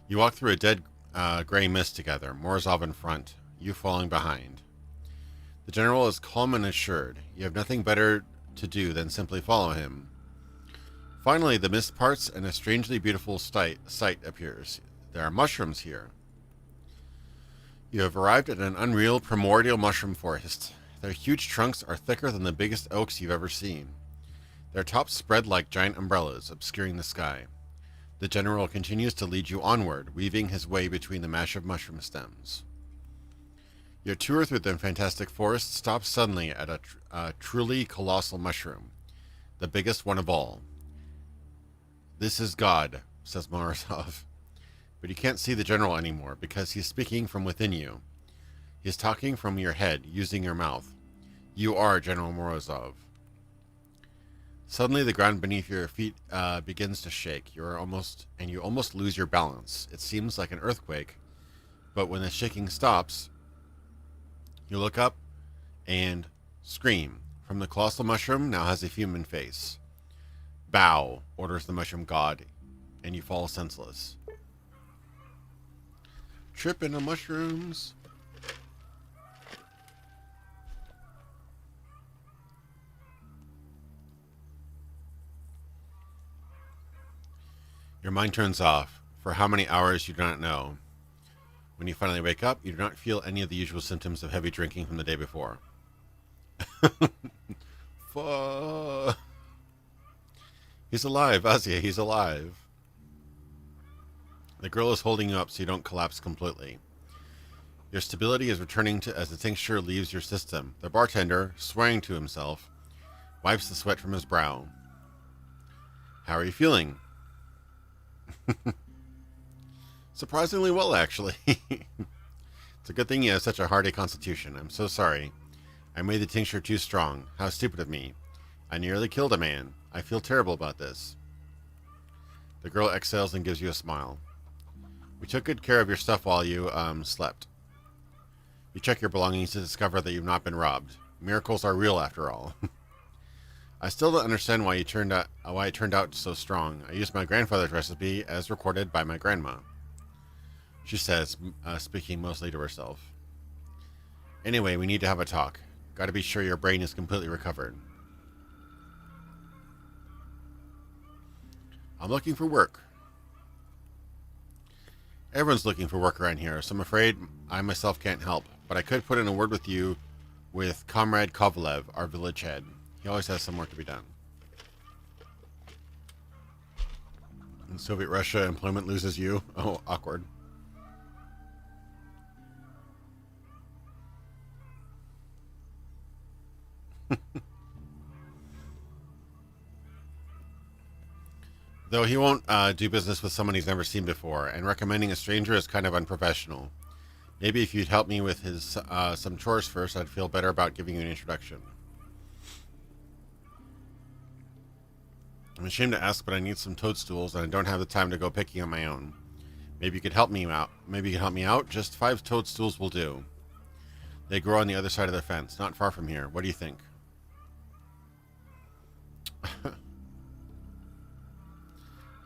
You walk through a dead gray mist together, Morozov in front, you falling behind. The general is calm and assured. You have nothing better to do than simply follow him. Finally, the mist parts and a strangely beautiful sight appears. There are mushrooms here. You have arrived at an unreal primordial mushroom forest. Their huge trunks are thicker than the biggest oaks you've ever seen. Their tops spread like giant umbrellas, obscuring the sky. The general continues to lead you onward, weaving his way between the mash of mushroom stems. Your tour through the fantastic forest stops suddenly at a truly colossal mushroom, the biggest one of all. "This is God," says Morozov. But you can't see the general anymore, because he's speaking from within you. He's talking from your head, using your mouth. You are General Morozov. Suddenly, the ground beneath your feet begins to shake. You almost lose your balance. It seems like an earthquake, but when the shaking stops, you look up and scream. From the colossal mushroom now has a human face. "Bow," orders the mushroom god, and you fall senseless. Tripping on mushrooms. Your mind turns off. For how many hours you do not know. When you finally wake up, you do not feel any of the usual symptoms of heavy drinking from the day before. He's alive, Asya, he's alive. The girl is holding you up so you don't collapse completely. Your stability is returning as the tincture leaves your system. The bartender, swearing to himself, wipes the sweat from his brow. "How are you feeling?" "Surprisingly well, actually." "It's a good thing you have such a hardy constitution. I'm so sorry. I made the tincture too strong. How stupid of me. I nearly killed a man. I feel terrible about this." The girl exhales and gives you a smile. "We took good care of your stuff while you slept. You check your belongings to discover that you've not been robbed. Miracles are real after all." "I still don't understand why it turned out so strong. I used my grandfather's recipe as recorded by my grandma," she says, speaking mostly to herself. "Anyway, we need to have a talk. Got to be sure your brain is completely recovered." "I'm looking for work." "Everyone's looking for work around here, so I'm afraid I myself can't help, but I could put in a word with you with Comrade Kovalev, our village head. He always has some work to be done." "In Soviet Russia, employment loses you." Oh, awkward. Though he won't do business with someone he's never seen before, and recommending a stranger is kind of unprofessional. Maybe if you'd help me with his some chores first, I'd feel better about giving you an introduction. "I'm ashamed to ask, but I need some toadstools, and I don't have the time to go picking on my own. Maybe you could help me out. Just 5 toadstools will do." They grow on the other side of the fence, not far from here. What do you think?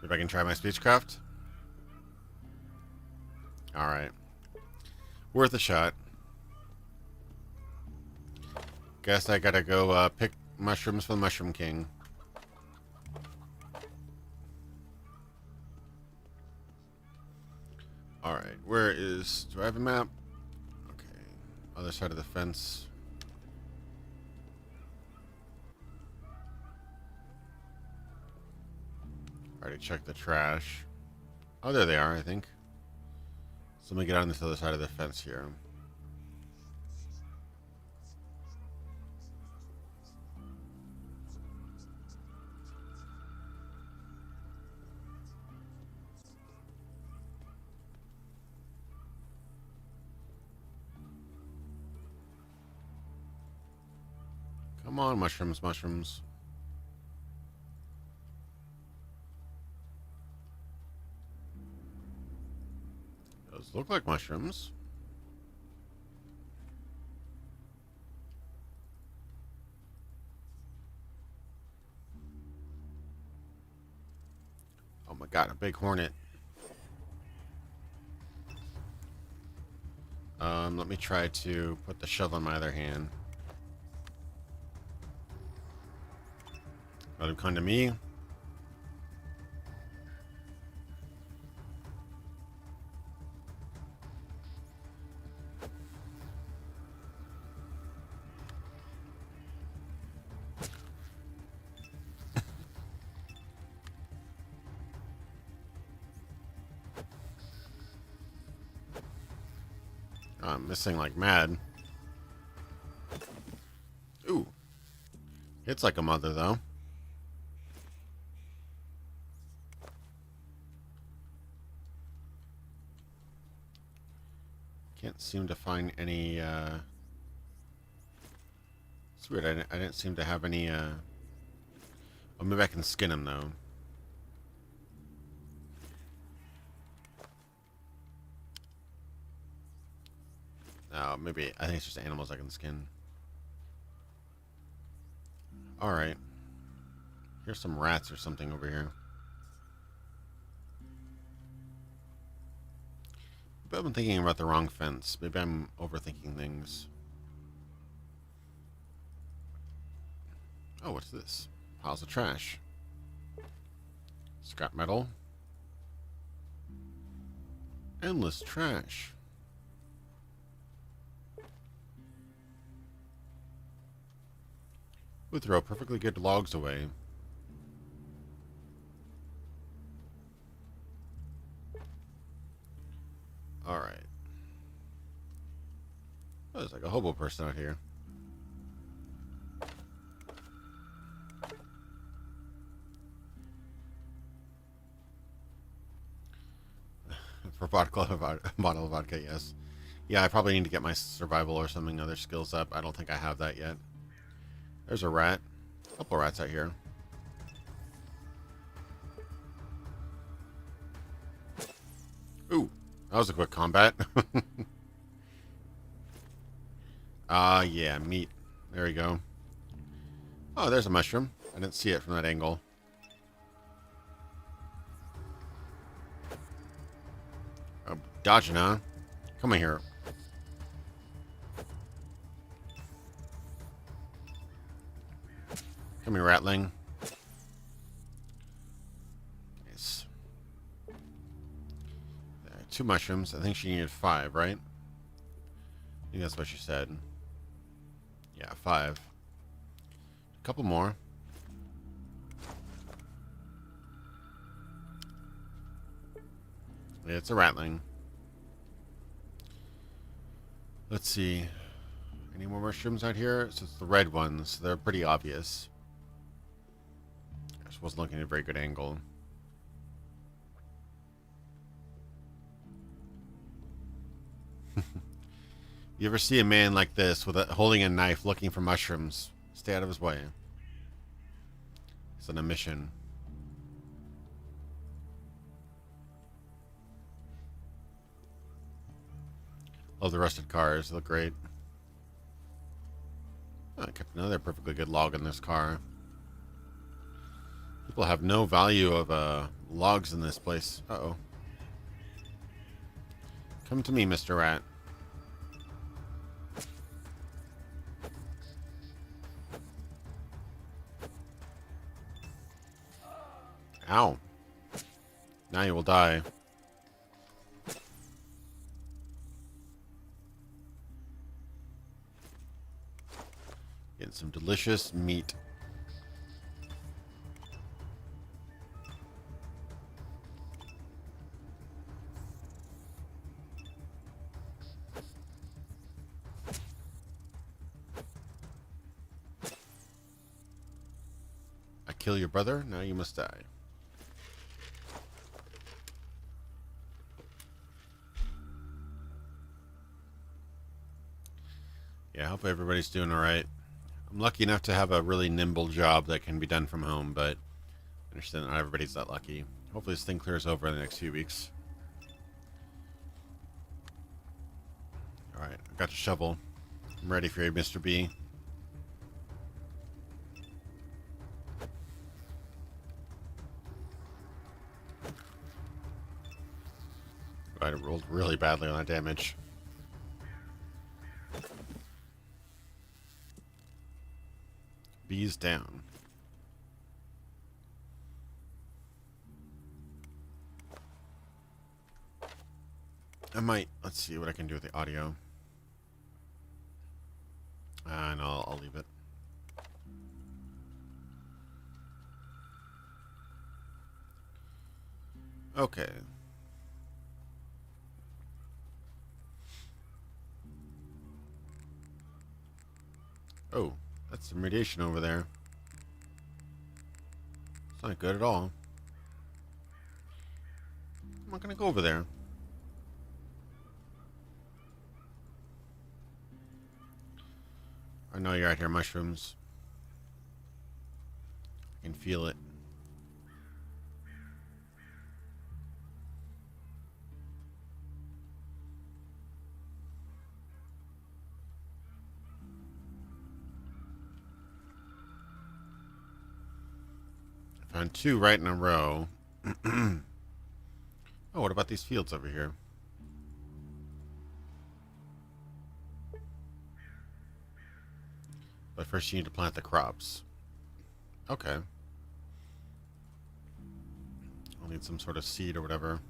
If I can try my speechcraft? Alright. Worth a shot. Guess I gotta go pick mushrooms for the Mushroom King. Alright, where is... Do I have a map? Okay. Other side of the fence. Already checked the trash. Oh, there they are, I think. So let me get on this other side of the fence here. Come on, mushrooms, mushrooms. Those look like mushrooms. Oh my god, a big hornet. Let me try to put the shovel in my other hand. Let him come to me. I'm missing like mad. Ooh. Hits like a mother, though. Can't seem to find any, It's weird, I didn't seem to have any, Oh, maybe I can skin him, though. Oh, maybe, I think it's just animals I can skin. Alright. Here's some rats or something over here. Maybe I've been thinking about the wrong fence. Maybe I'm overthinking things. Oh, what's this? Piles of trash. Scrap metal. Endless trash. Would throw perfectly good logs away. Alright. Oh, there's like a hobo person out here. For bottle of vodka, yes. Yeah, I probably need to get my survival or something, other skills up. I don't think I have that yet. There's a rat. A couple rats out here. Ooh, that was a quick combat. Yeah, meat. There we go. Oh, there's a mushroom. I didn't see it from that angle. Dodging, huh? Come on here. Come here, ratling. Nice. 2 mushrooms. I think she needed 5, right? I think that's what she said. Yeah, 5. A couple more. It's a ratling. Let's see. Any more mushrooms out here? So it's the red ones. They're pretty obvious. I just wasn't looking at a very good angle. You ever see a man like this with holding a knife looking for mushrooms? Stay out of his way. He's on a mission. Love the rusted cars. They look great. Oh, I kept another perfectly good log in this car. People have no value of logs in this place. Uh-oh. Come to me, Mr. Rat. Ow. Now you will die. Getting some delicious meat. I kill your brother, now you must die. Yeah, I hope everybody's doing alright. I'm lucky enough to have a really nimble job that can be done from home, but I understand not everybody's that lucky. Hopefully this thing clears over in the next few weeks. Alright, I've got your shovel. I'm ready for you, Mr. B. I rolled really badly on that damage. B's down. I might, let's see what I can do with the audio. And I'll leave it. Okay. Oh, that's some radiation over there. It's not good at all. I'm not gonna go over there. I know you're out here, mushrooms. I can feel it. I found two right in a row. Oh, what about these fields over here? But first you need to plant the crops. Okay. I'll need some sort of seed or whatever.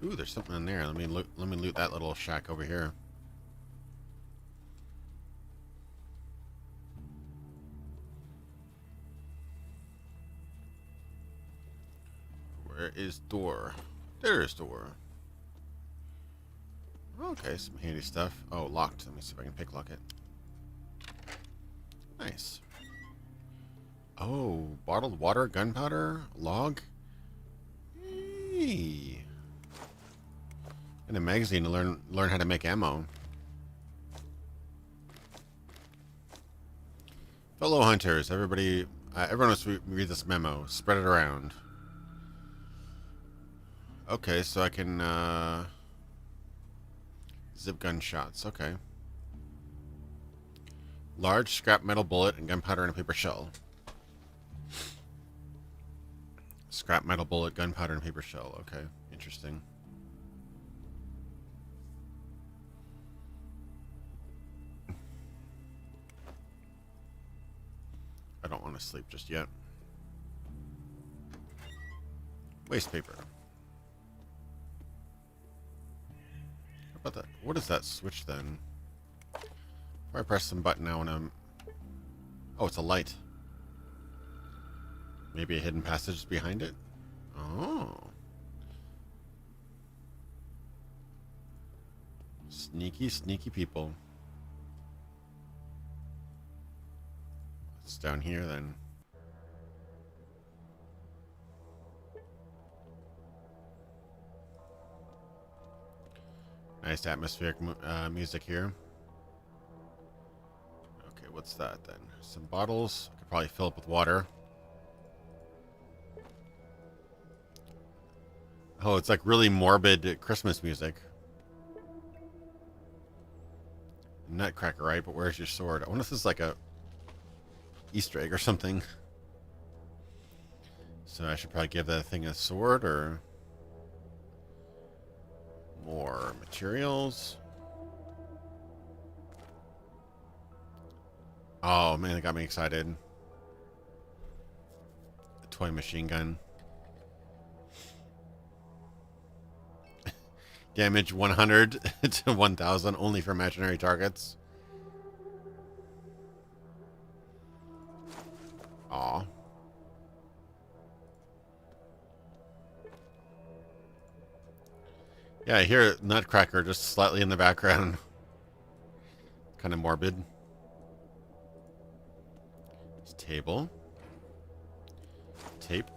Ooh, there's something in there. Let me loot that little shack over here. Where is door? There's door. Okay, some handy stuff. Oh, locked. Let me see if I can pick lock it. Nice. Oh, bottled water, gunpowder, log. Hey. And a magazine to learn how to make ammo. Fellow hunters, everybody, everyone must read this memo. Spread it around. Okay, so I can zip gun shots. Okay. Large scrap metal bullet and gunpowder in a paper shell. Scrap metal bullet, gunpowder, and paper shell. Okay, interesting. I don't want to sleep just yet. Waste paper. How about that? What is that switch then? If I press some button now when I'm... Oh, it's a light. Maybe a hidden passage is behind it? Oh. Sneaky, sneaky people. It's down here then. Nice atmospheric music here. Okay, what's that then? Some bottles. I could probably fill up with water. Oh, it's like really morbid Christmas music. Nutcracker, right? But where's your sword? I wonder if this is like a Easter egg or something. So I should probably give that thing a sword or more materials. Oh man, that got me excited. A toy machine gun. Damage 100 to 1000 only for imaginary targets. Aw. Yeah, I hear Nutcracker just slightly in the background. Kind of morbid. This table. Tape.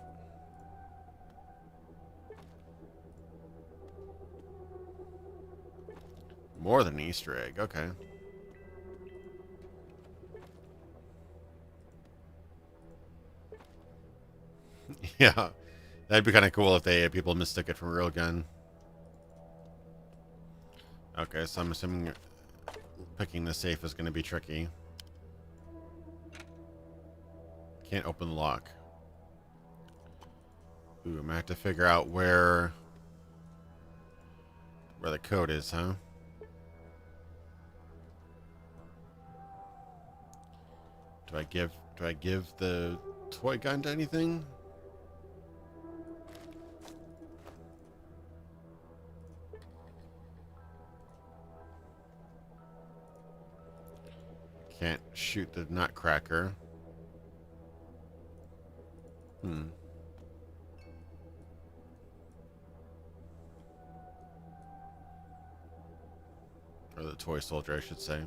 More than an Easter egg. Okay. Yeah. That'd be kind of cool if people mistook it for a real gun. Okay, so I'm assuming picking the safe is going to be tricky. Can't open the lock. Ooh, I'm going to have to figure out where the code is, huh? Do I give the toy gun to anything? Can't shoot the Nutcracker. Or the toy soldier, I should say.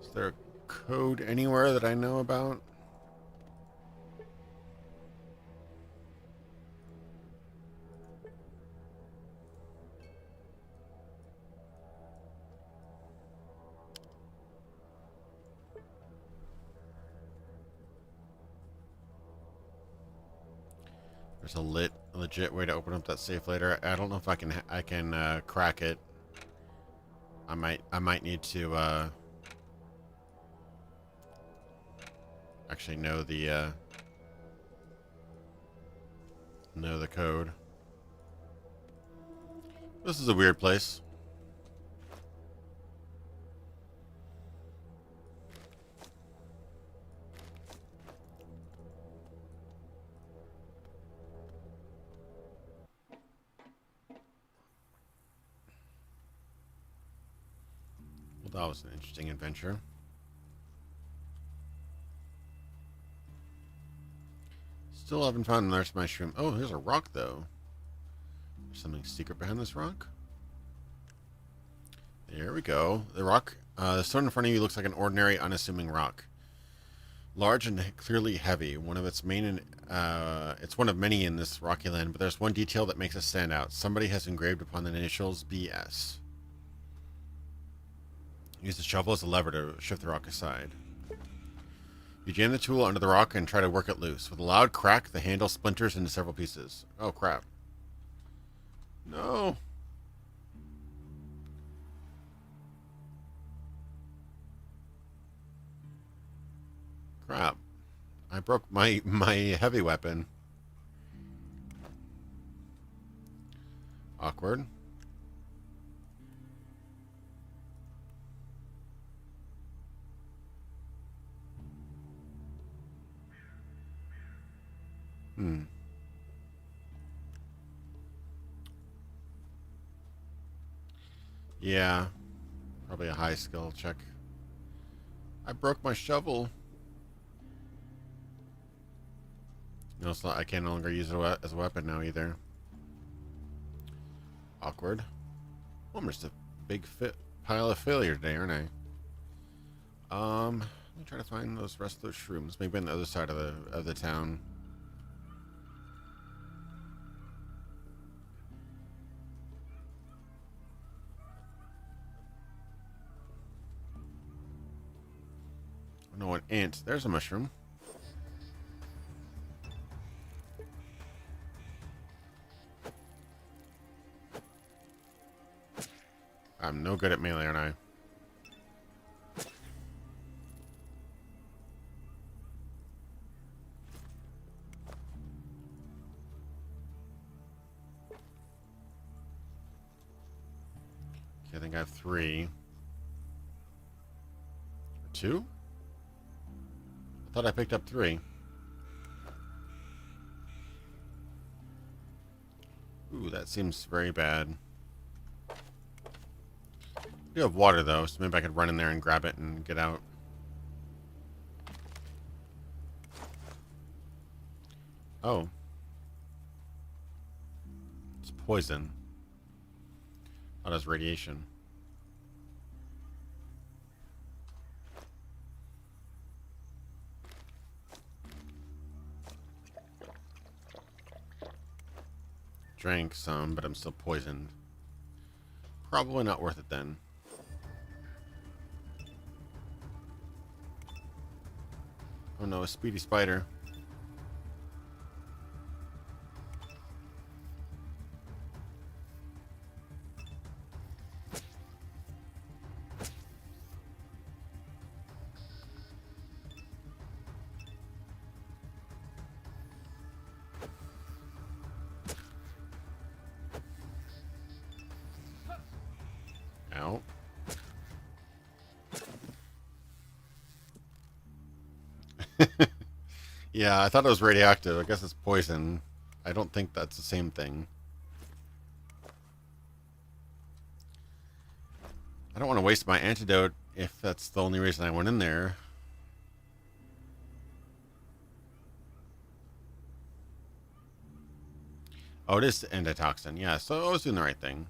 Is there a code anywhere that I know about? There's a legit way to open up that safe later. I don't know if I can crack it. I might need to actually know the code. This is a weird place. Well, that was an interesting adventure. Still haven't found the nurse mushroom. Oh, here's a rock, though. There's something secret behind this rock. There we go. The rock, the stone in front of you looks like an ordinary, unassuming rock. Large and clearly heavy. It's one of many in this rocky land, but there's one detail that makes it stand out. Somebody has engraved upon the initials BS. Use the shovel as a lever to shift the rock aside. You jam the tool under the rock and try to work it loose. With a loud crack, the handle splinters into several pieces. Oh, crap. No. Crap. I broke my heavy weapon. Awkward. Yeah. Probably a high skill check. I broke my shovel. No, it's not, I can no longer use it as a weapon now either. Awkward. Well, I'm just a big pile of failure today, aren't I? Let me try to find those rest of those shrooms. Maybe on the other side of the town. Oh, no, an ant. There's a mushroom. I'm no good at melee, aren't I? think I have 3. 2? I thought I picked up 3. Ooh, that seems very bad. I do have water, though, so maybe I could run in there and grab it and get out. Oh. It's poison. Not as radiation. Drank some, but I'm still poisoned. Probably not worth it then. Oh no, a speedy spider. Ow. Yeah, I thought it was radioactive. I guess it's poison. I don't think that's the same thing. I don't want to waste my antidote if that's the only reason I went in there. Oh, it is antitoxin. Yeah, so I was doing the right thing.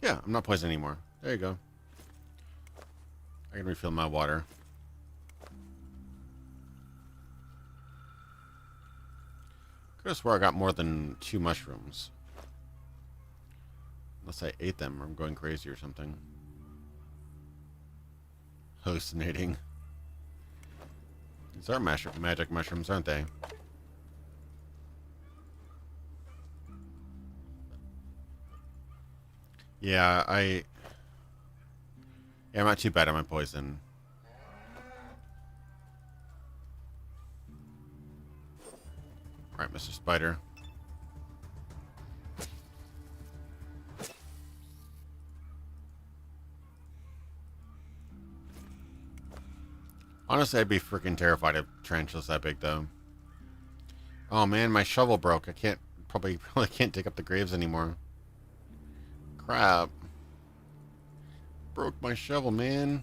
Yeah, I'm not poisoned anymore. There you go. I can refill my water. Could have swore I got more than 2 mushrooms. Unless I ate them or I'm going crazy or something. Hallucinating. These are magic mushrooms, aren't they? Yeah, I'm not too bad at my poison. Alright, Mr. Spider. Honestly, I'd be freaking terrified of tarantulas that big, though. Oh man, my shovel broke. I can't probably can't dig up the graves anymore. Crap. Broke my shovel, man.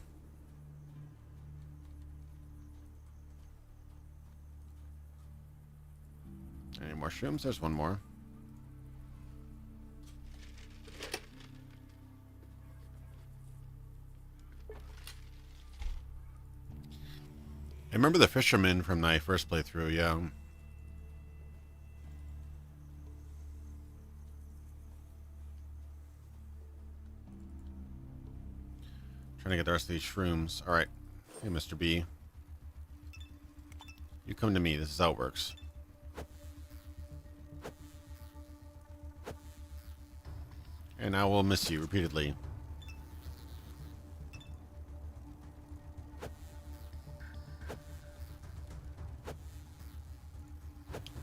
Any more mushrooms? There's one more. I remember the fisherman from my first playthrough, yeah. Trying to get the rest of these shrooms. Alright. Hey, Mr. B. You come to me. This is how it works. And I will miss you repeatedly.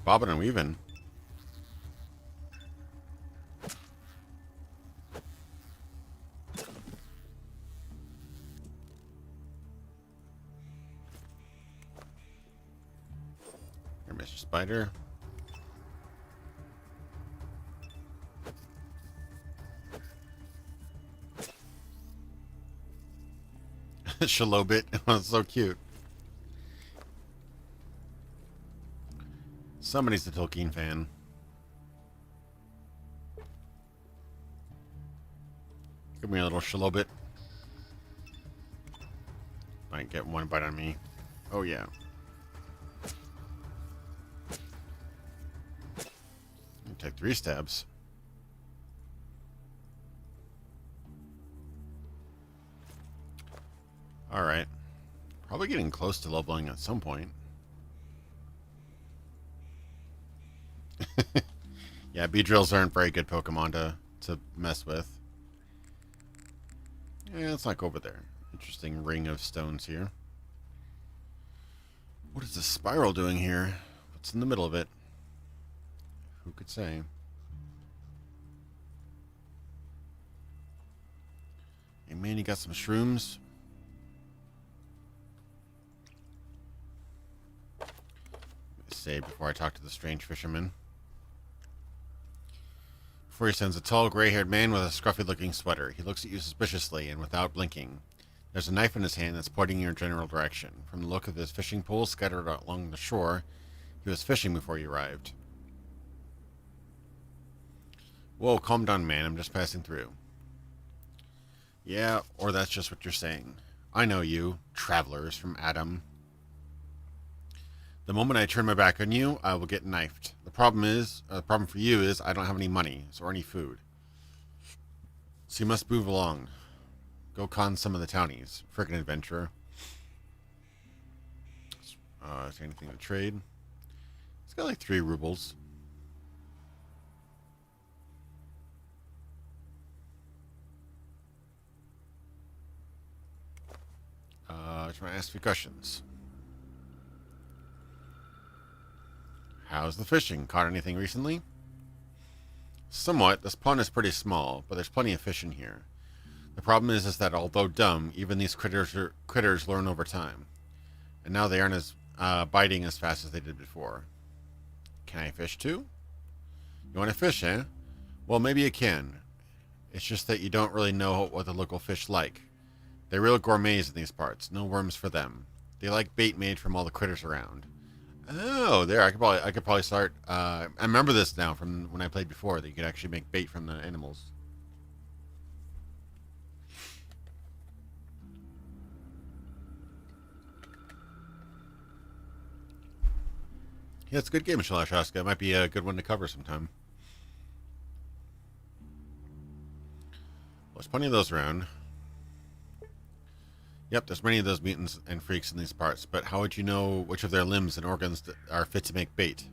Bobbing and weaving. Here, Mr. Spider. Shalobit. It's so cute. Somebody's a Tolkien fan. Give me a little Shalobit. Might get one bite on me. Oh, yeah. Take 3 stabs. Alright. Probably getting close to leveling at some point. Yeah, Beedrills aren't very good Pokemon to mess with. Yeah, let's not go over there. Interesting ring of stones here. What is this spiral doing here? What's in the middle of it? Who could say? man, you got some shrooms? Say before I talk to the strange fisherman. Before he sends a tall, gray-haired man with a scruffy-looking sweater. He looks at you suspiciously and without blinking. There's a knife in his hand that's pointing in your general direction. From the look of his fishing poles scattered along the shore, he was fishing before you arrived. Whoa, calm down, man. I'm just passing through. Yeah, or that's just what you're saying. I know you, travelers from Adam. The moment I turn my back on you, I will get knifed. The problem for you is I don't have any money or any food. So you must move along. Go con some of the townies. Frickin' adventurer. Is there anything to trade? It's got like 3 rubles. I just want to ask a few questions. How's the fishing? Caught anything recently? Somewhat. This pond is pretty small, but there's plenty of fish in here. The problem is that although dumb, even these critters learn over time. And now they aren't as biting as fast as they did before. Can I fish too? You want to fish, eh? Well, maybe you can. It's just that you don't really know what the local fish like. They're real gourmets in these parts. No worms for them. They like bait made from all the critters around. Oh, there. I could probably start. I remember this now from when I played before. That you could actually make bait from the animals. Yeah, it's a good game, Shalashaska. It might be a good one to cover sometime. Well, there's plenty of those around. Yep, there's many of those mutants and freaks in these parts, but how would you know which of their limbs and organs are fit to make bait?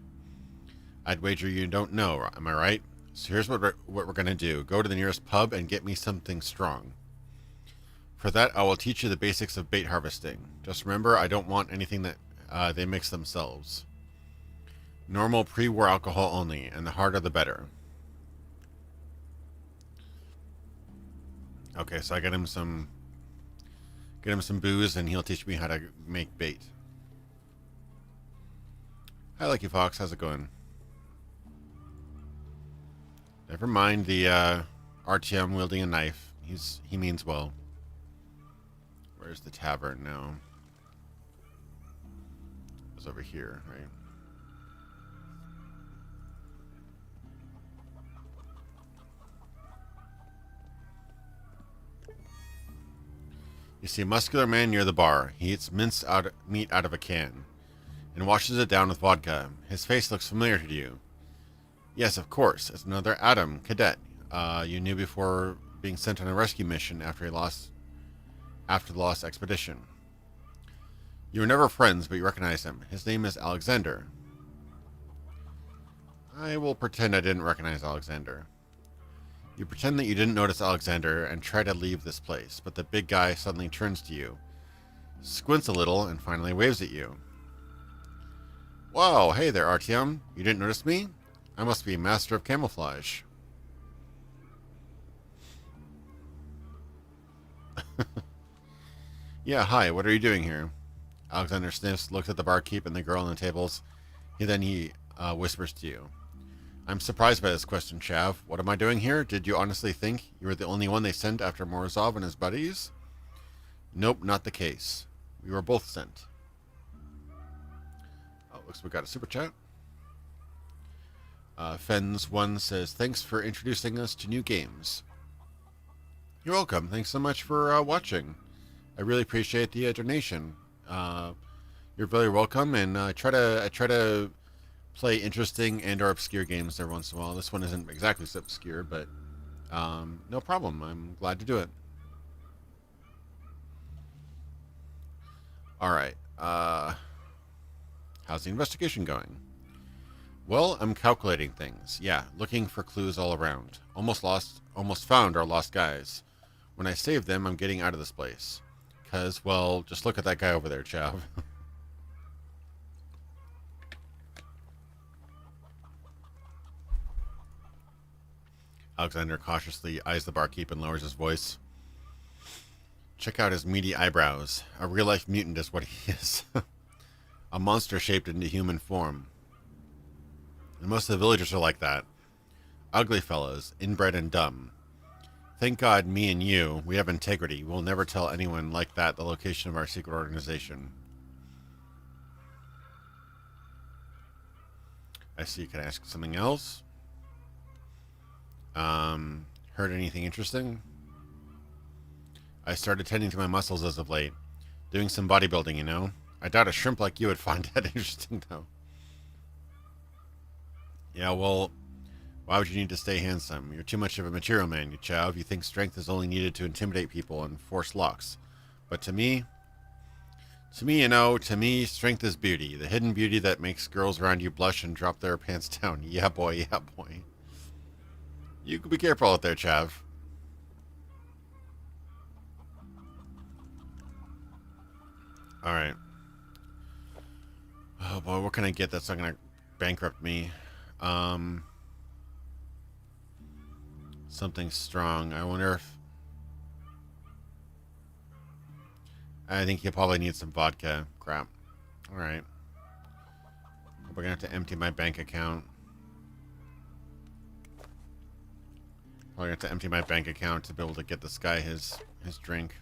I'd wager you don't know, am I right? So here's what we're going to do. Go to the nearest pub and get me something strong. For that, I will teach you the basics of bait harvesting. Just remember, I don't want anything that they mix themselves. Normal pre-war alcohol only, and the harder the better. Okay, so I get him some booze, and he'll teach me how to make bait. Hi, Lucky Fox. How's it going? Never mind the RTM wielding a knife. He means well. Where's the tavern now? It's over here, right? You see a muscular man near the bar. He eats minced meat out of a can and washes it down with vodka. His face looks familiar to you. Yes, of course. It's another Adam, cadet. You knew before being sent on a rescue mission after the lost expedition. You were never friends, but you recognize him. His name is Alexander. I will pretend I didn't recognize Alexander. You pretend that you didn't notice Alexander and try to leave this place, but the big guy suddenly turns to you, squints a little, and finally waves at you. Whoa, hey there, RTM. You didn't notice me? I must be a master of camouflage. Yeah, hi, what are you doing here? Alexander sniffs, looks at the barkeep and the girl on the tables. He whispers to you. I'm surprised by this question, Chav. What am I doing here? Did you honestly think you were the only one they sent after Morozov and his buddies? Nope, not the case. We were both sent. Oh, looks like we got a super chat. Fens1 says, thanks for introducing us to new games. You're welcome. Thanks so much for watching. I really appreciate the donation. You're very welcome, and I try to play interesting and/or obscure games every once in a while. This one isn't exactly so obscure, but no problem. I'm glad to do it. All right. How's the investigation going? Well, I'm calculating things. Yeah, looking for clues all around. Almost found our lost guys. When I save them, I'm getting out of this place. Because, well, just look at that guy over there, Chav. Alexander cautiously eyes the barkeep and lowers his voice. Check out his meaty eyebrows. A real-life mutant is what he is. A monster shaped into human form. And most of the villagers are like that. Ugly fellows, inbred and dumb. Thank God me and you, we have integrity. We'll never tell anyone like that the location of our secret organization. I see. Can I ask something else? Heard anything interesting? I started tending to my muscles as of late. Doing some bodybuilding, you know? I doubt a shrimp like you would find that interesting, though. Yeah, well, why would you need to stay handsome? You're too much of a material man, you chav. You think strength is only needed to intimidate people and force locks. But to me, strength is beauty. The hidden beauty that makes girls around you blush and drop their pants down. Yeah, boy, yeah, boy. You can be careful out there, chav. Alright. Oh boy, what can I get that's not gonna bankrupt me? Something strong. I wonder if... I think you'll probably need some vodka. Crap. Alright. We're gonna have to empty my bank account. Probably have to empty my bank account to be able to get this guy his drink.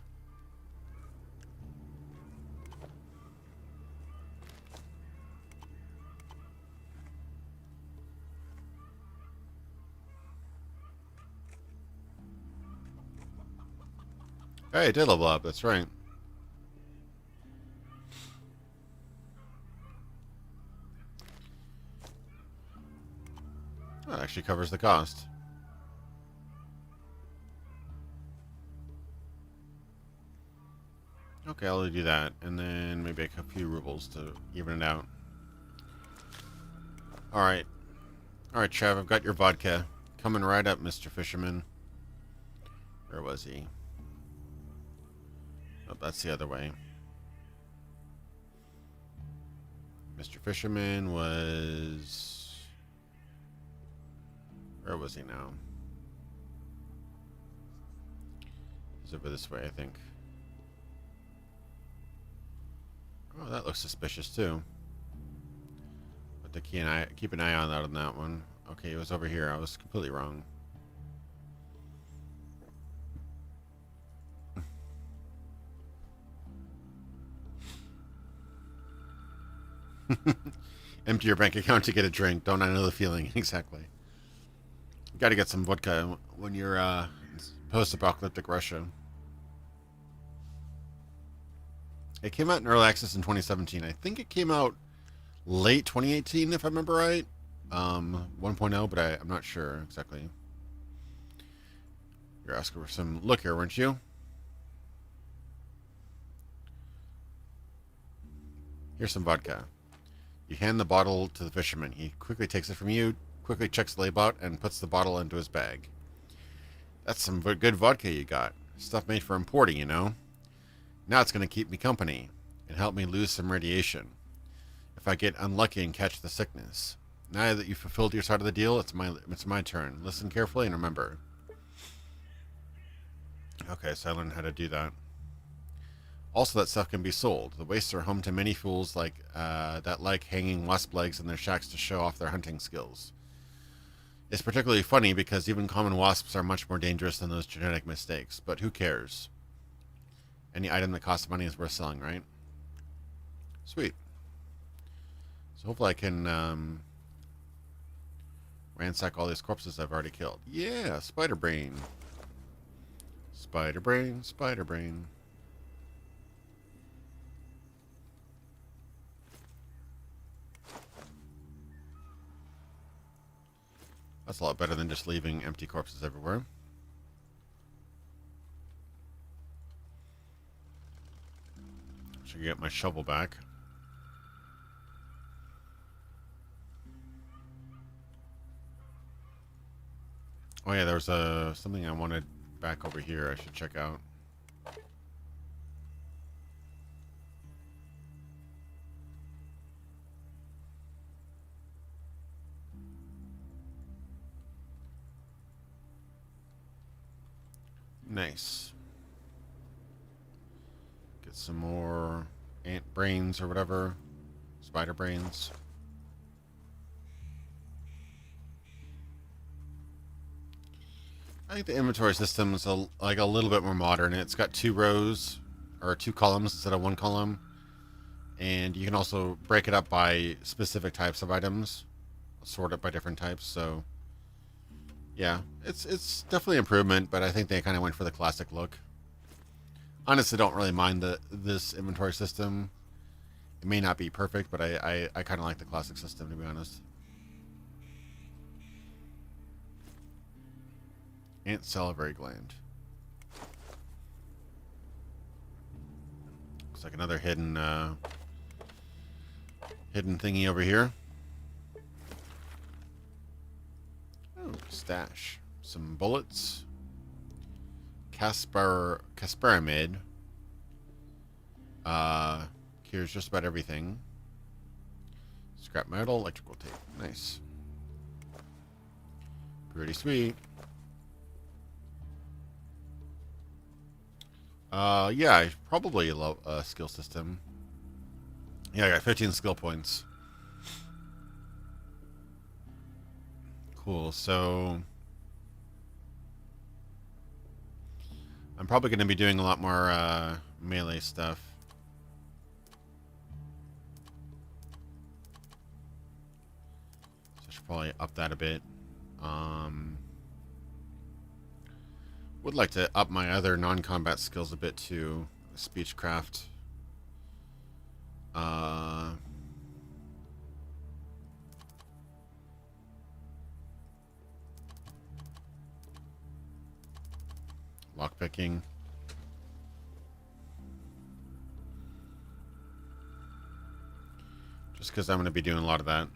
Hey, it did level up. That's right. Oh, it actually covers the cost. Okay, I'll do that. And then maybe a few rubles to even it out. Alright. Alright, Trav, I've got your vodka. Coming right up, Mr. Fisherman. Where was he? Oh, that's the other way. Mr. Fisherman was... Where was he now? He's over this way, I think. Oh, that looks suspicious, too. But to keep an eye on that one. Okay, it was over here. I was completely wrong. Empty your bank account to get a drink. Don't I know the feeling? Exactly. You gotta get some vodka when you're post-apocalyptic Russia. It came out in early access in 2017. I think it came out late 2018, if I remember right. 1.0, but I'm not sure exactly. You're asking for some liquor, weren't you? Here's some vodka. You hand the bottle to the fisherman. He quickly takes it from you, quickly checks the label out, and puts the bottle into his bag. That's some good vodka you got. Stuff made for importing, you know? Now it's going to keep me company and help me lose some radiation if I get unlucky and catch the sickness. Now that you've fulfilled your side of the deal, it's my turn. Listen carefully and remember. Okay, so I learned how to do that. Also, that stuff can be sold. The wastes are home to many fools that like hanging wasp legs in their shacks to show off their hunting skills. It's particularly funny because even common wasps are much more dangerous than those genetic mistakes. But who cares? Any item that costs money is worth selling, right? Sweet. So hopefully I can ransack all these corpses I've already killed. Yeah, spider brain. Spider brain, spider brain. That's a lot better than just leaving empty corpses everywhere. Should get my shovel back. Oh yeah, there was something I wanted back over here I should check out. Nice. Get some more ant brains or whatever. Spider brains. I think the inventory system is like a little bit more modern. It's got 2 rows or 2 columns instead of 1 column. And you can also break it up by specific types of items, sort it by different types. So yeah, it's definitely an improvement, but I think they kind of went for the classic look. Honestly, don't really mind this inventory system. It may not be perfect, but I kind of like the classic system, to be honest. Ant salivary gland. Looks like another hidden thingy over here. Oh, stash. Some bullets. Casperamide. Cures just about everything. Scrap metal, electrical tape. Nice. Pretty sweet. Yeah, probably a low skill system. Yeah, I got 15 skill points. Cool, so I'm probably going to be doing a lot more melee stuff. So I should probably up that a bit. Would like to up my other non-combat skills a bit too. Speechcraft. Lockpicking. Just because I'm going to be doing a lot of that.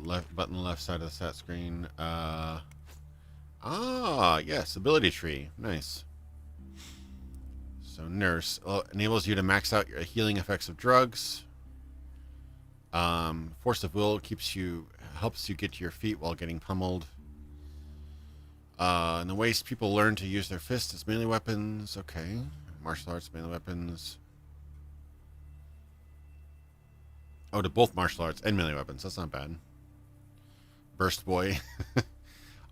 Left button, left side of the stat screen. Yes, ability tree. Nice. So nurse enables you to max out your healing effects of drugs. Force of will helps you get to your feet while getting pummeled. In the waste, people learn to use their fists as melee weapons. Okay, martial arts melee weapons. Oh, to both martial arts and melee weapons. That's not bad. Burst boy.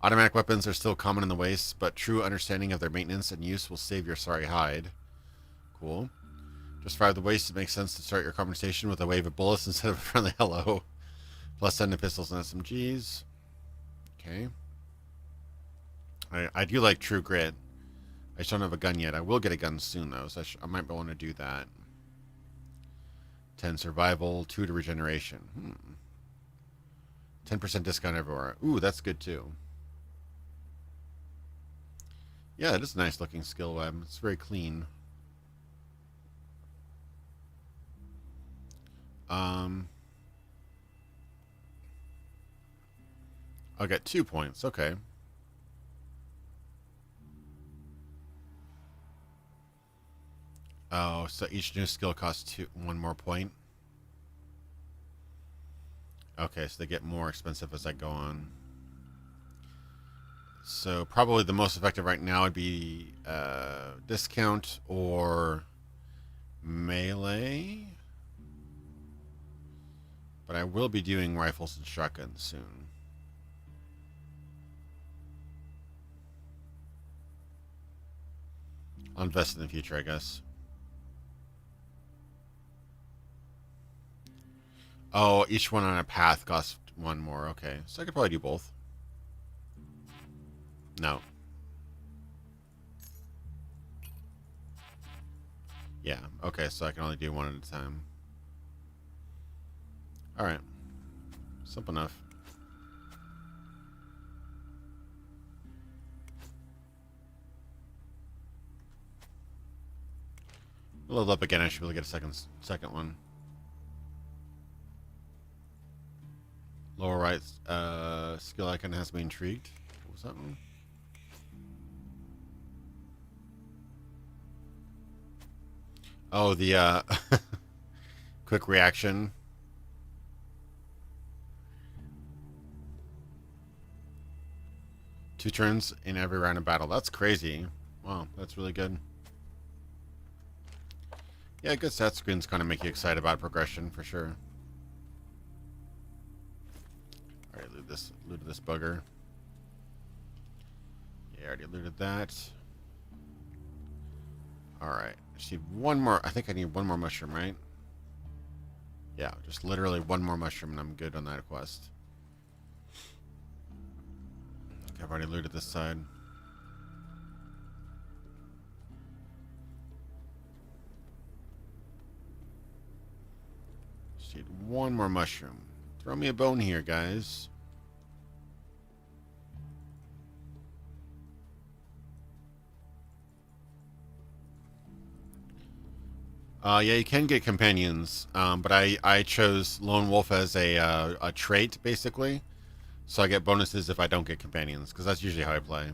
Automatic weapons are still common in the waste, but true understanding of their maintenance and use will save your sorry hide. Cool. Just fire the waste. It makes sense to start your conversation with a wave of bullets instead of a friendly hello. Plus 10 to pistols and SMGs. Okay. I do like True Grit. I just don't have a gun yet. I will get a gun soon, though, so I might want to do that. 10 survival, 2 to regeneration. 10% discount everywhere. Ooh, that's good, too. Yeah, it is a nice looking skill web. It's very clean. I'll get 2 points. Okay. Oh, so each new skill costs 1 more point. Okay, so they get more expensive as I go on. So probably the most effective right now would be discount or melee. But I will be doing rifles and shotguns soon. I'll invest in the future, I guess. Oh, each one on a path costs 1 more. Okay, so I could probably do both. No. Yeah, okay, so I can only do 1 at a time. Alright. Simple enough. Load up again, I should be able to get a second one. Lower right skill icon has me intrigued. What was that one? Oh, the quick reaction. 2 turns in every round of battle. That's crazy. Wow, that's really good. Yeah, good stat screens kind of make you excited about progression for sure. Alright, looted this bugger. Yeah, already looted that. Alright, just need one more. I think I need one more mushroom, right? Yeah, just literally one more mushroom and I'm good on that quest. Okay, I've already looted this side. Just need one more mushroom. Throw me a bone here, guys. Yeah, you can get companions, but I chose Lone Wolf as a trait, basically. So I get bonuses if I don't get companions, because that's usually how I play.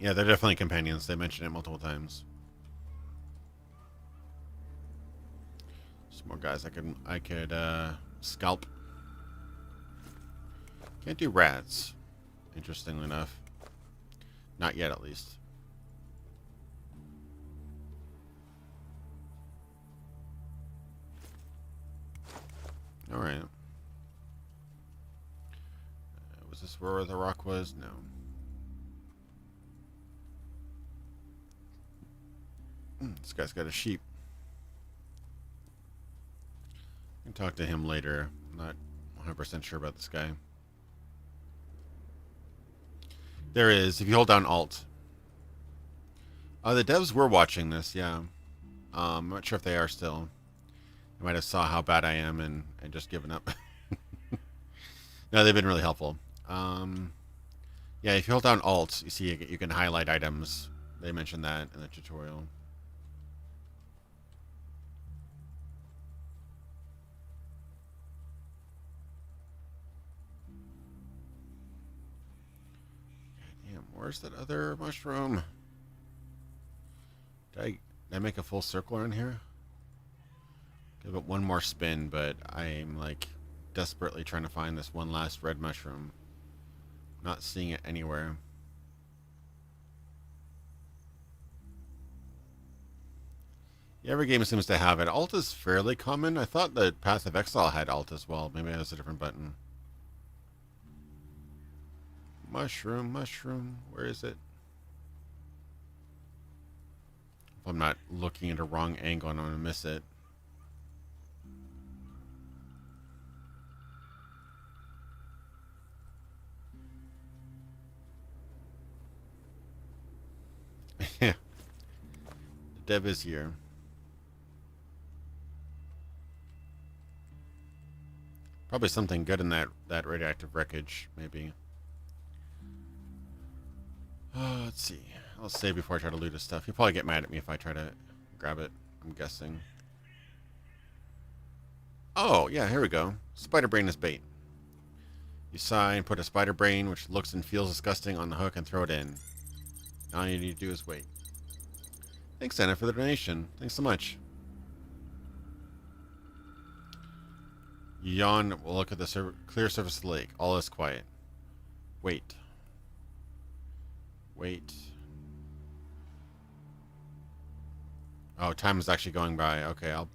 Yeah, they're definitely companions. They mention it multiple times. Some more guys I could scalp. Can't do rats, interestingly enough. Not yet, at least. Alright. Was this where the rock was? No. This guy's got a sheep. I can talk to him later. I'm not 100% sure about this guy. There is. If you hold down Alt. The devs were watching this, yeah. I'm not sure if they are still. They might have saw how bad I am and just given up. No, they've been really helpful. Yeah, if you hold down Alt, you see you can highlight items. They mentioned that in the tutorial. Damn, where's that other mushroom? Did I make a full circle around here? Give it one more spin, but I'm like desperately trying to find this one last red mushroom. Not seeing it anywhere. Yeah, every game seems to have it. Alt is fairly common. I thought that Path of Exile had Alt as well. Maybe it was a different button. Mushroom, mushroom. Where is it? If I'm not looking at a wrong angle and I'm going to miss it. Yeah. The dev is here. Probably something good in that radioactive wreckage, maybe. Let's see. I'll save before I try to loot his stuff. He'll probably get mad at me if I try to grab it, I'm guessing. Oh, yeah, here we go. Spider brain is bait. You sigh and put a spider brain, which looks and feels disgusting, on the hook and throw it in. All you need to do is wait. Thanks, Anna, for the donation. Thanks so much. You yawn. We'll look at the clear surface of the lake. All is quiet. Wait. Wait. Oh, time is actually going by. Okay, I'll...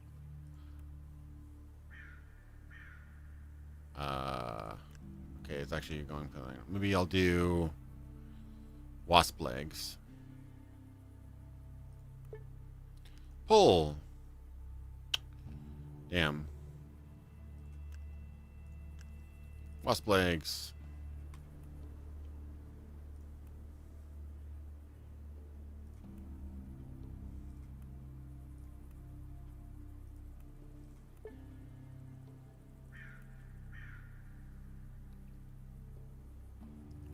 Okay, it's actually going by. Maybe I'll do... wasp legs. Pull! Damn. Wasp legs.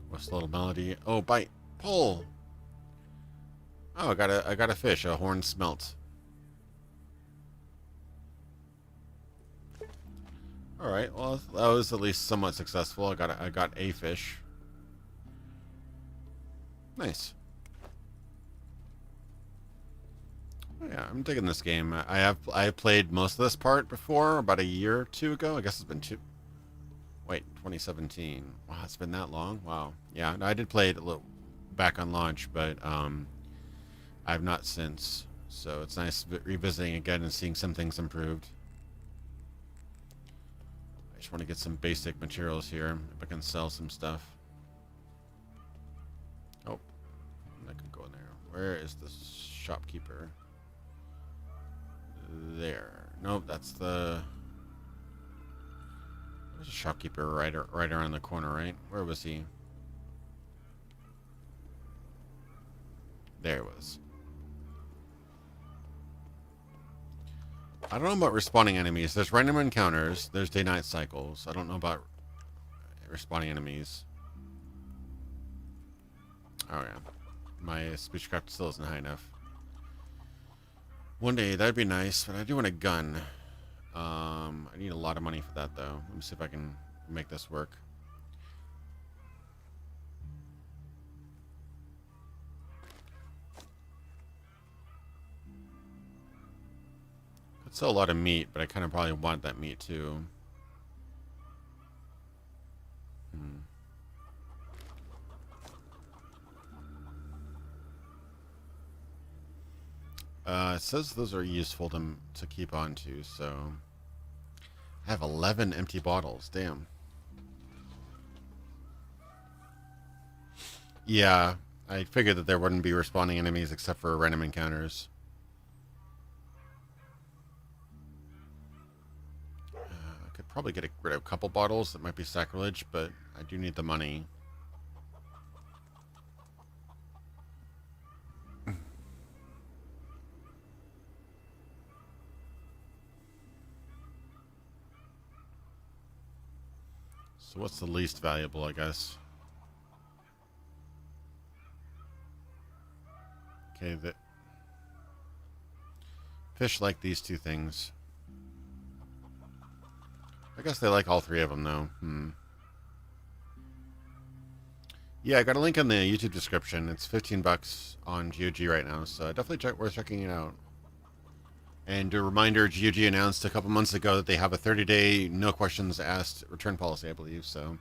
What's the little melody? Oh, bite. Pull. Oh, I got a fish, a horned smelt. All right. Well, that was at least somewhat successful. I got a fish. Nice. Oh, yeah, I'm digging this game. I have played most of this part before, about a year or two ago. I guess it's been two. Wait, 2017. Wow, it's been that long? Wow. Yeah, no, I did play it a little back on launch, but I've not since. So it's nice revisiting again and seeing some things improved. I just want to get some basic materials here. If I can sell some stuff. Oh, I could go in there. Where is the shopkeeper? There. Nope, that's the... There's a shopkeeper right around the corner, right? Where was he? There it was. I don't know about respawning enemies. There's random encounters. There's day-night cycles. I don't know about respawning enemies. Oh, yeah. My speechcraft still isn't high enough. One day, that'd be nice, but I do want a gun. I need a lot of money for that, though. Let me see if I can make this work. Could sell a lot of meat, but I kind of probably want that meat, too. It says those are useful to keep on to, so... I have 11 empty bottles. Damn. Yeah, I figured that there wouldn't be respawning enemies except for random encounters. I could probably get rid of a couple bottles. That might be sacrilege, but I do need the money. So what's the least valuable, I guess? Okay, the fish like these two things. I guess they like all three of them, though. Yeah, I got a link in the YouTube description. It's 15 bucks on GOG right now, so definitely worth checking it out. And a reminder, GOG announced a couple months ago that they have a 30-day, no questions asked return policy, I believe. So,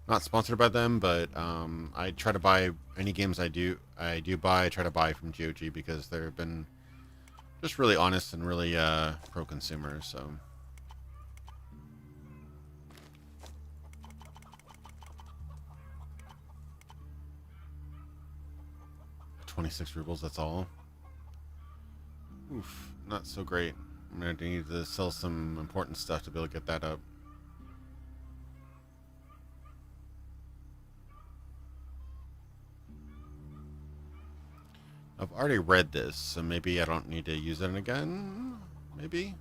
not sponsored by them, but I try to buy any games I do buy. I try to buy from GOG because they've been just really honest and really pro-consumer. So, 26 rubles. That's all. Oof. Not so great. I'm going to need to sell some important stuff to be able to get that up. I've already read this, so maybe I don't need to use it again? Maybe?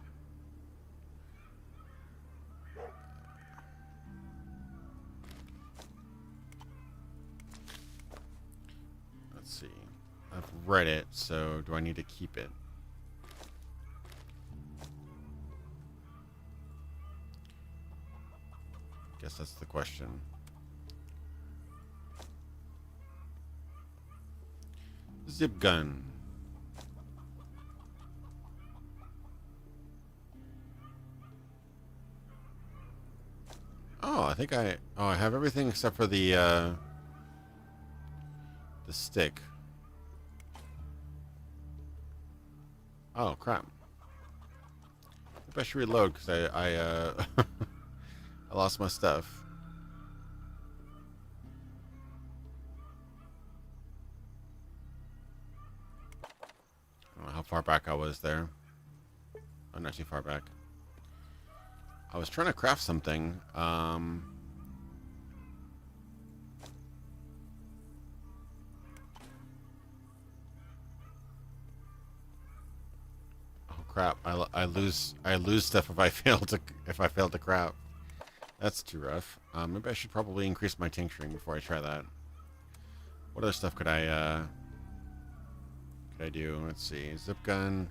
Let's see. I've read it, so do I need to keep it? Guess that's the question. Zip gun. Oh, I think I have everything except for the stick. Oh crap. Maybe I should reload because I I lost my stuff. I don't know how far back I was there. Oh, not too far back. I was trying to craft something. Oh crap! I lose stuff if I fail to craft. That's too rough. Maybe I should probably increase my tincturing before I try that. What other stuff could I do? Let's see. Zip gun,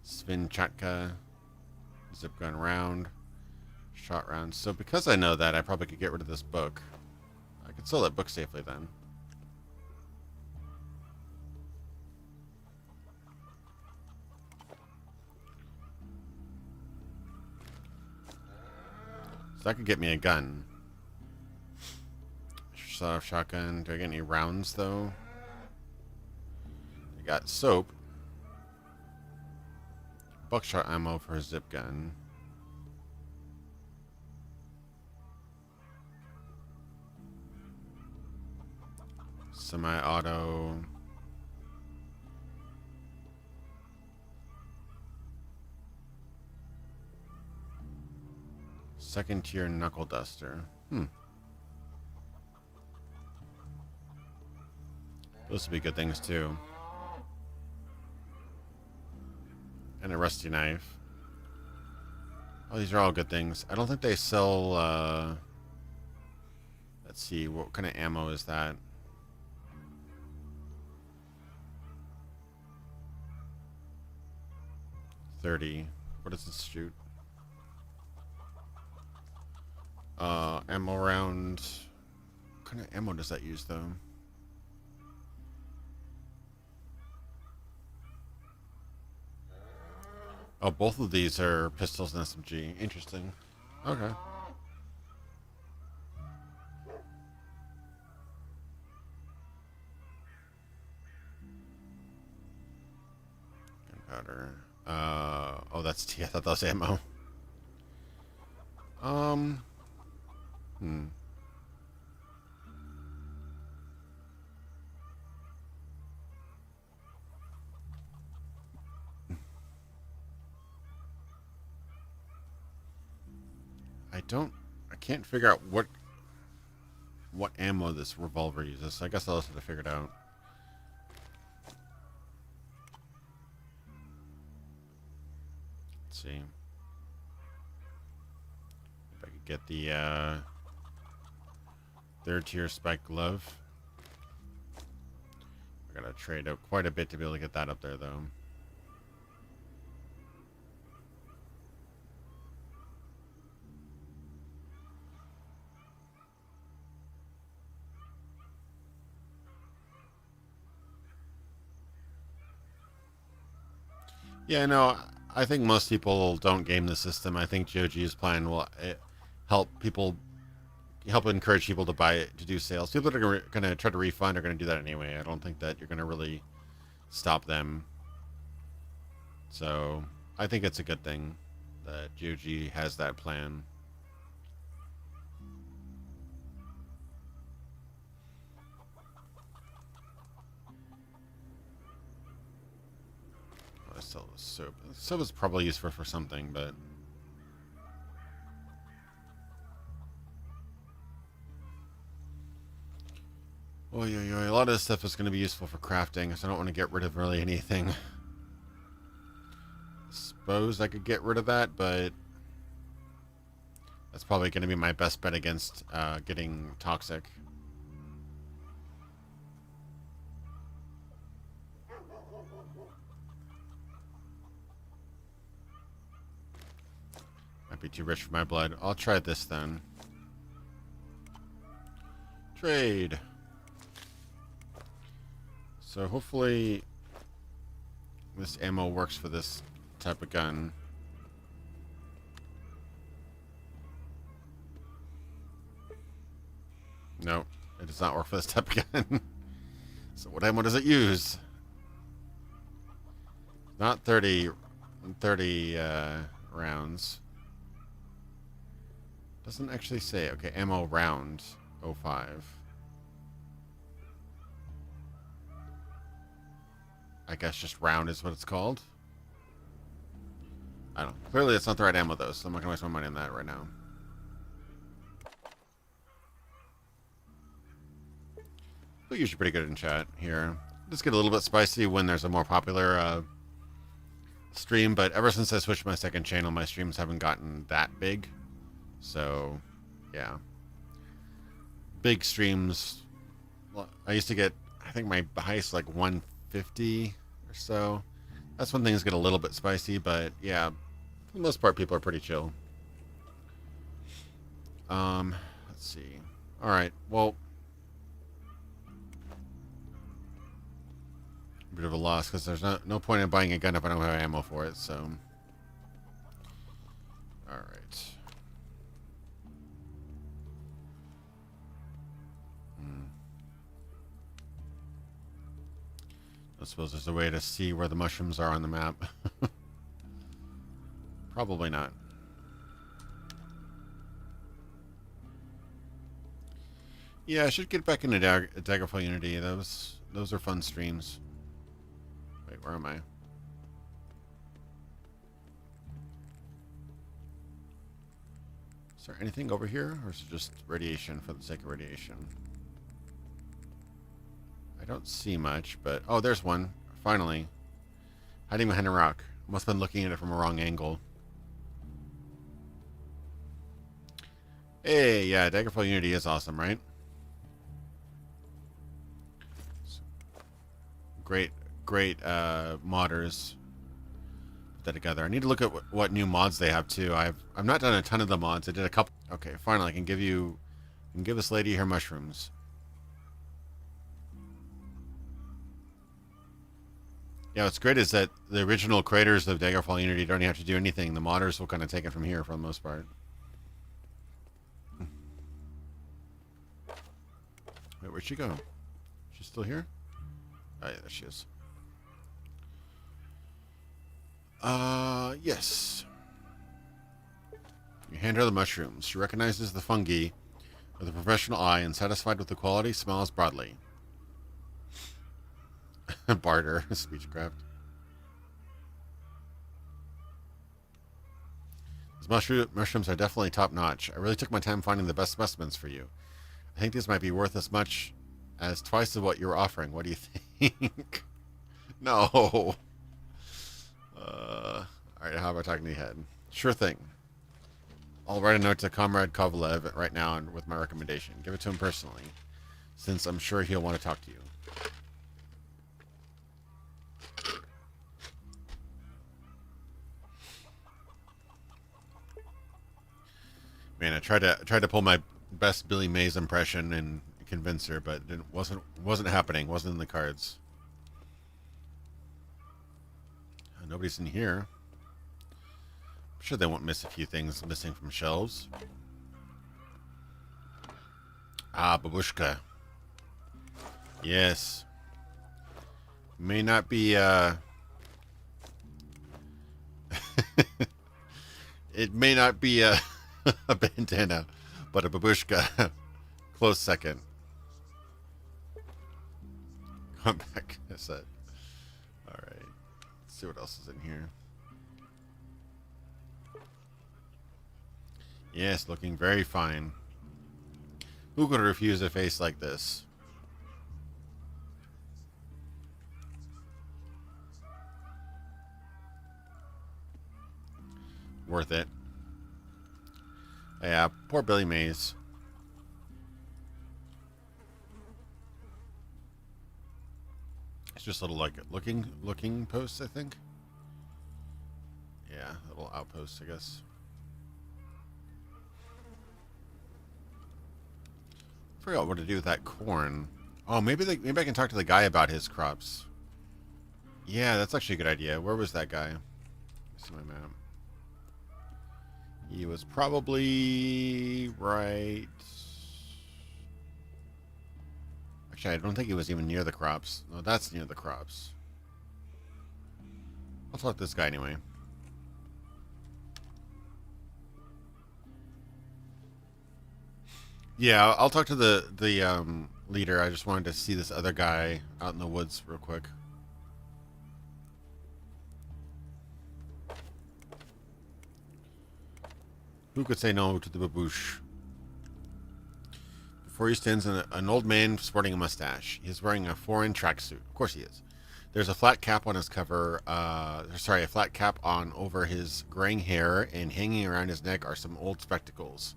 Svinchatka, zip gun round, shot round. So because I know that, I probably could get rid of this book. I could sell that book safely then. So that could get me a gun. Sawed-off shotgun. Do I get any rounds, though? I got soap. Buckshot ammo for a zip gun. Semi-auto. Second tier knuckle duster. Those would be good things too. And a rusty knife. Oh, these are all good things. I don't think they sell, let's see, what kind of ammo is that? .30. What does this shoot? Ammo round. What kind of ammo does that use, though? Oh, both of these are pistols and SMG. Interesting. Okay. Gunpowder. Oh, that's T. I thought that was ammo. I can't figure out what ammo this revolver uses. So I guess I'll have to figure it out. Let's see. If I could get the third tier spike glove. I gotta trade out quite a bit to be able to get that up there, though. Yeah, no, I think most people don't game the system. I think GOG's plan will help encourage people to buy it, to do sales. People that are going to try to refund are going to do that anyway. I don't think that you're going to really stop them. So I think it's a good thing that GOG has that plan. I sell the soap. Soap is probably useful for something, but oh yeah, a lot of this stuff is going to be useful for crafting, so I don't want to get rid of really anything. Suppose I could get rid of that, but that's probably going to be my best bet against getting toxic. Might be too rich for my blood. I'll try this then. Trade. So hopefully this ammo works for this type of gun. No, it does not work for this type of gun. So what ammo does it use? Not 30 rounds. Doesn't actually say. Okay, ammo round 05. I guess just round is what it's called. I don't know. Clearly it's not the right ammo though, so I'm not gonna waste my money on that right now. But usually pretty good in chat here. Just get a little bit spicy when there's a more popular stream, but ever since I switched my second channel, my streams haven't gotten that big. So, yeah. Big streams. I used to get, I think my highest like 150 or so. That's when things get a little bit spicy, but yeah, for the most part, people are pretty chill. Let's see. All right, well, a bit of a loss because there's no point in buying a gun if I don't have ammo for it. So, all right. I suppose there's a way to see where the mushrooms are on the map. Probably not. Yeah, I should get back into Daggerfall Unity. Those are fun streams. Wait, where am I? Is there anything over here, or is it just radiation for the sake of radiation? I don't see much, but... Oh, there's one. Finally. Hiding behind a rock. Must have been looking at it from a wrong angle. Hey, yeah, Daggerfall Unity is awesome, right? Great modders put that together. I need to look at what new mods they have too. I've not done a ton of the mods. I did a couple. Okay, finally, I can give this lady her mushrooms. Yeah, what's great is that the original creators of Daggerfall Unity don't have to do anything. The modders will kind of take it from here for the most part. Wait, where'd she go? She's still here? Oh, yeah, there she is. Yes. You hand her the mushrooms. She recognizes the fungi with a professional eye and, satisfied with the quality, smiles broadly. Barter, speechcraft. These mushrooms are definitely top-notch. I really took my time finding the best specimens for you. I think these might be worth as much as twice of what you were offering. What do you think? No. Alright, how about talking to the head? Sure thing. I'll write a note to Comrade Kovalev right now with my recommendation. Give it to him personally, since I'm sure he'll want to talk to you. Man, I tried to pull my best Billy Mays impression and convince her, but it wasn't happening. Wasn't in the cards. Nobody's in here. I'm sure they won't miss a few things missing from shelves. Ah, babushka. Yes. May not be it may not be a bandana, but a babushka. Close second. Come back, I said. Alright. Let's see what else is in here. Yes, looking very fine. Who could refuse a face like this? Worth it. Yeah, poor Billy Mays. It's just a little like looking posts, I think. Yeah, a little outpost, I guess. Forgot what to do with that corn. Oh, maybe I can talk to the guy about his crops. Yeah, that's actually a good idea. Where was that guy? Let's see my map. He was probably right. Actually, I don't think he was even near the crops. No, that's near the crops. I'll talk to this guy anyway. Yeah, I'll talk to the leader. I just wanted to see this other guy out in the woods real quick. Who could say no to the baboosh? Before you stands an old man sporting a mustache. He's wearing a foreign tracksuit. Of course he is. There's a flat cap on his cover. A flat cap on over his graying hair, and hanging around his neck are some old spectacles.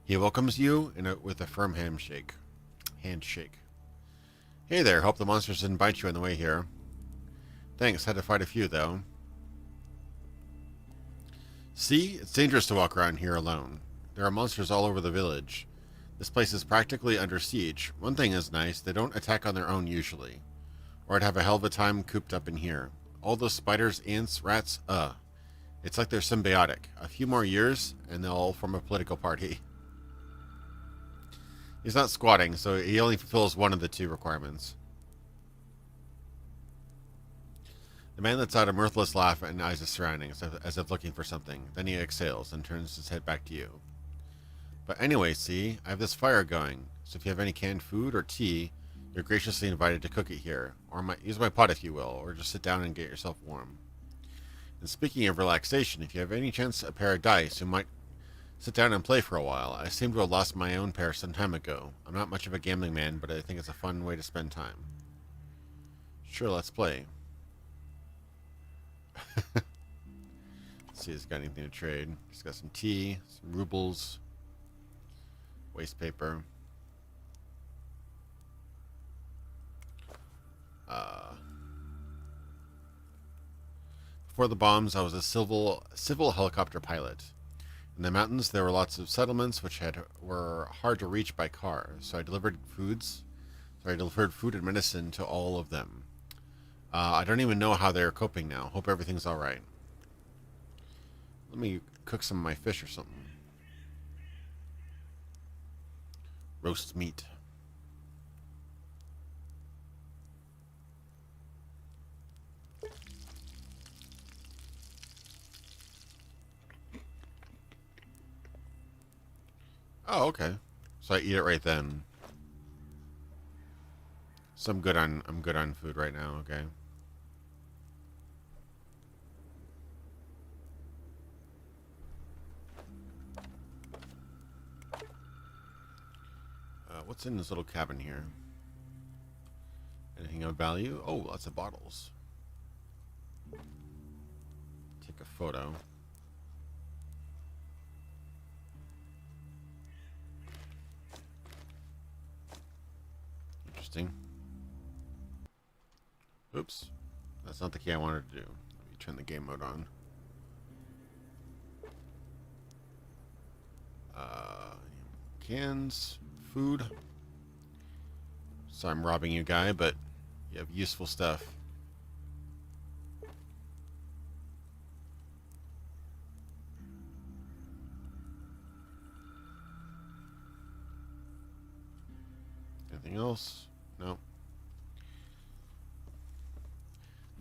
He welcomes you with a firm handshake. Hey there. Hope the monsters didn't bite you on the way here. Thanks. Had to fight a few though. See, it's dangerous to walk around here alone. There are monsters all over the village. This place is practically under siege. One thing is nice, they don't attack on their own usually. Or I'd have a hell of a time cooped up in here. All those spiders, ants, rats, it's like they're symbiotic. A few more years, and they'll all form a political party. He's not squatting, so he only fulfills one of the two requirements. The man lets out a mirthless laugh and eyes his surroundings as if looking for something. Then he exhales and turns his head back to you. But anyway, see, I have this fire going, so if you have any canned food or tea, you're graciously invited to cook it here, or use my pot if you will, or just sit down and get yourself warm. And speaking of relaxation, if you have any chance a pair of dice, you might sit down and play for a while. I seem to have lost my own pair some time ago. I'm not much of a gambling man, but I think it's a fun way to spend time. Sure, let's play. Let's see if he's got anything to trade. He's got some tea, some rubles, waste paper. Before the bombs, I was a civil helicopter pilot. In the mountains, there were lots of settlements which were hard to reach by car, so I delivered food and medicine to all of them. I don't even know how they're coping now. Hope everything's all right. Let me cook some of my fish or something. Roast meat. Oh, okay. So I eat it right then. So I'm good on food right now, okay. What's in this little cabin here? Anything of value? Oh, lots of bottles. Take a photo. Interesting. Oops. That's not the key I wanted to do. Let me turn the game mode on. Cans, food. Sorry I'm robbing you, guy, but you have useful stuff. Anything else? No.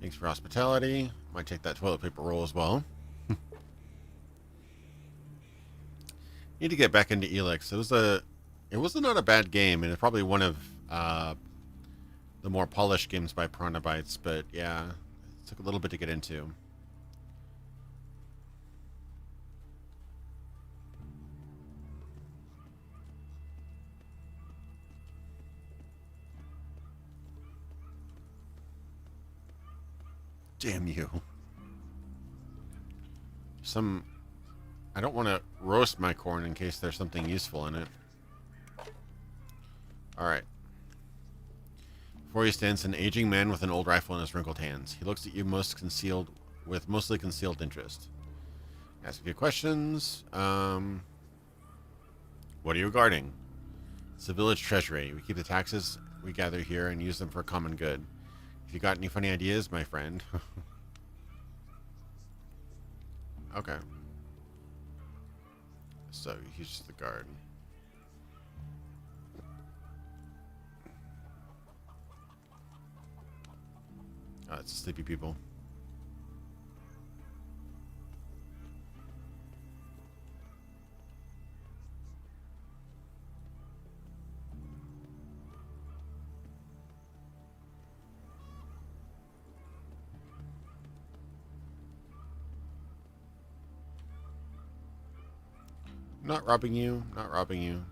Thanks for hospitality. Might take that toilet paper roll as well. Need to get back into Elix. It was not a bad game, and it's probably one of the more polished games by Piranha Bytes. But yeah, it took a little bit to get into. Damn you! I don't want to roast my corn in case there's something useful in it. Alright. Before you stands an aging man with an old rifle in his wrinkled hands. He looks at you with mostly concealed interest. Ask a few questions. What are you guarding? It's the village treasury. We keep the taxes we gather here and use them for common good. If you got any funny ideas, my friend. Okay. So he's just the guard. Oh, it's sleepy people. Not robbing you, not robbing you.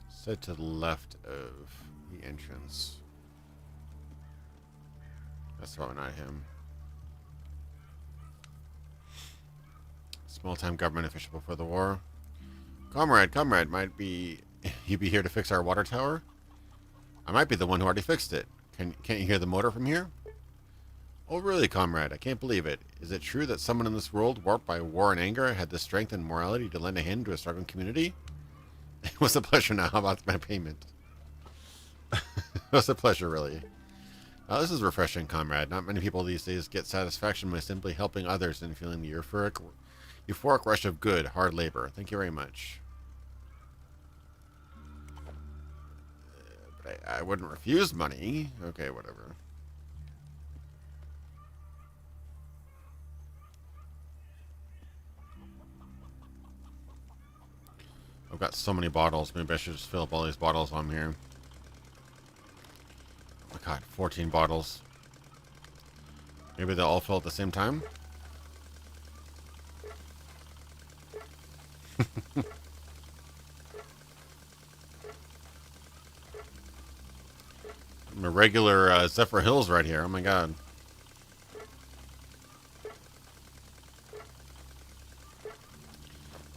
Set to the left of the entrance. That's probably not him. Small-time government official before the war. Comrade, might be you be here to fix our water tower? I might be the one who already fixed it. Can't you hear the motor from here? Oh, really, comrade? I can't believe it. Is it true that someone in this world, warped by war and anger, had the strength and morality to lend a hand to a struggling community? It was a pleasure now. How about my payment? It was a pleasure, really. This is refreshing, comrade. Not many people these days get satisfaction by simply helping others and feeling the euphoric rush of good, hard labor. Thank you very much. I wouldn't refuse money. Okay, whatever. I've got so many bottles. Maybe I should just fill up all these bottles while I'm here. Oh my god, 14 bottles. Maybe they'll all fill at the same time? I'm a regular Zephyr Hills right here. Oh my god.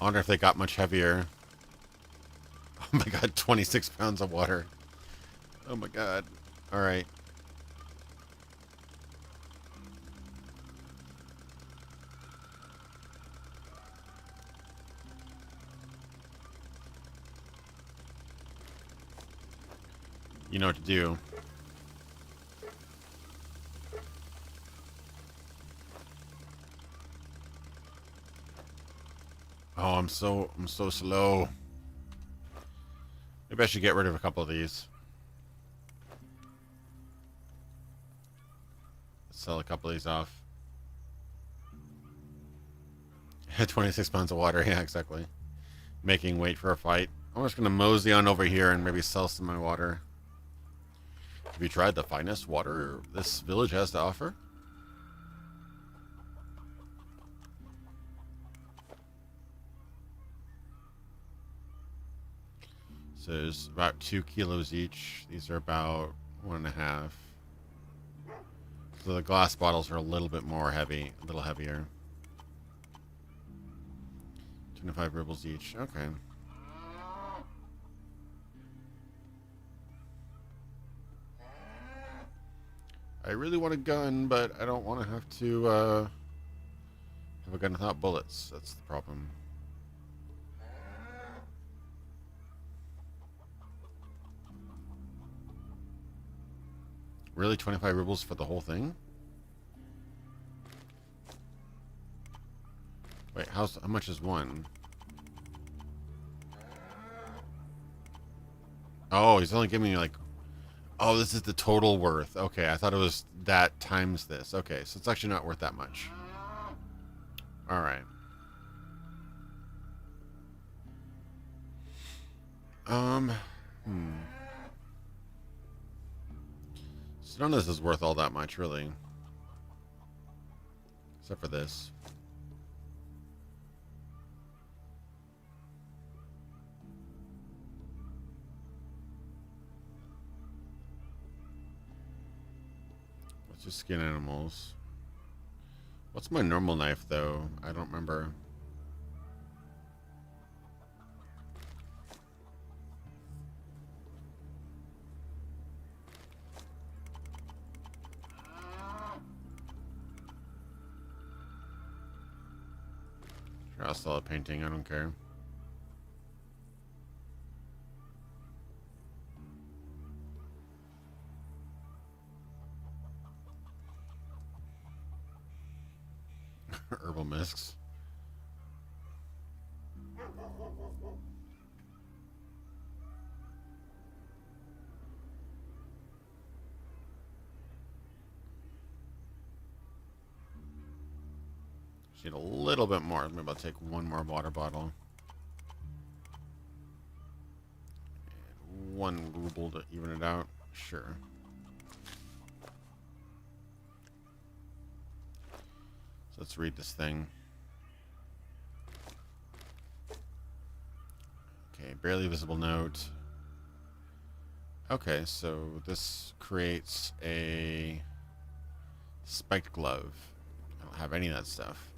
I wonder if they got much heavier. Oh my god, 26 pounds of water. Oh my god. Alright. You know what to do. Oh, I'm so slow. Maybe I should get rid of a couple of these. Sell a couple of these off. 26 pounds of water, yeah, exactly. Making weight for a fight. I'm just gonna mosey on over here and maybe sell some of my water. Have you tried the finest water this village has to offer? So there's about 2 kilos each. These are about 1.5. So the glass bottles are a little bit more heavy, a little heavier. 25 rubles each. Okay. I really want a gun, but I don't want to have to have a gun without bullets. That's the problem. Really, 25 rubles for the whole thing? Wait, how much is one? Oh, he's only giving me like... Oh, this is the total worth. Okay, I thought it was that times this. Okay, so it's actually not worth that much. Alright. So none of this is worth all that much, really. Except for this. Let's just skin animals. What's my normal knife, though? I don't remember. Sure, I'll sell a painting. I don't care. Herbal misks. Just need a little bit more. Maybe I'll take one more water bottle. And 1 ruble to even it out. Sure. So let's read this thing. Okay, barely visible note. Okay, so this creates a spiked glove. I don't have any of that stuff.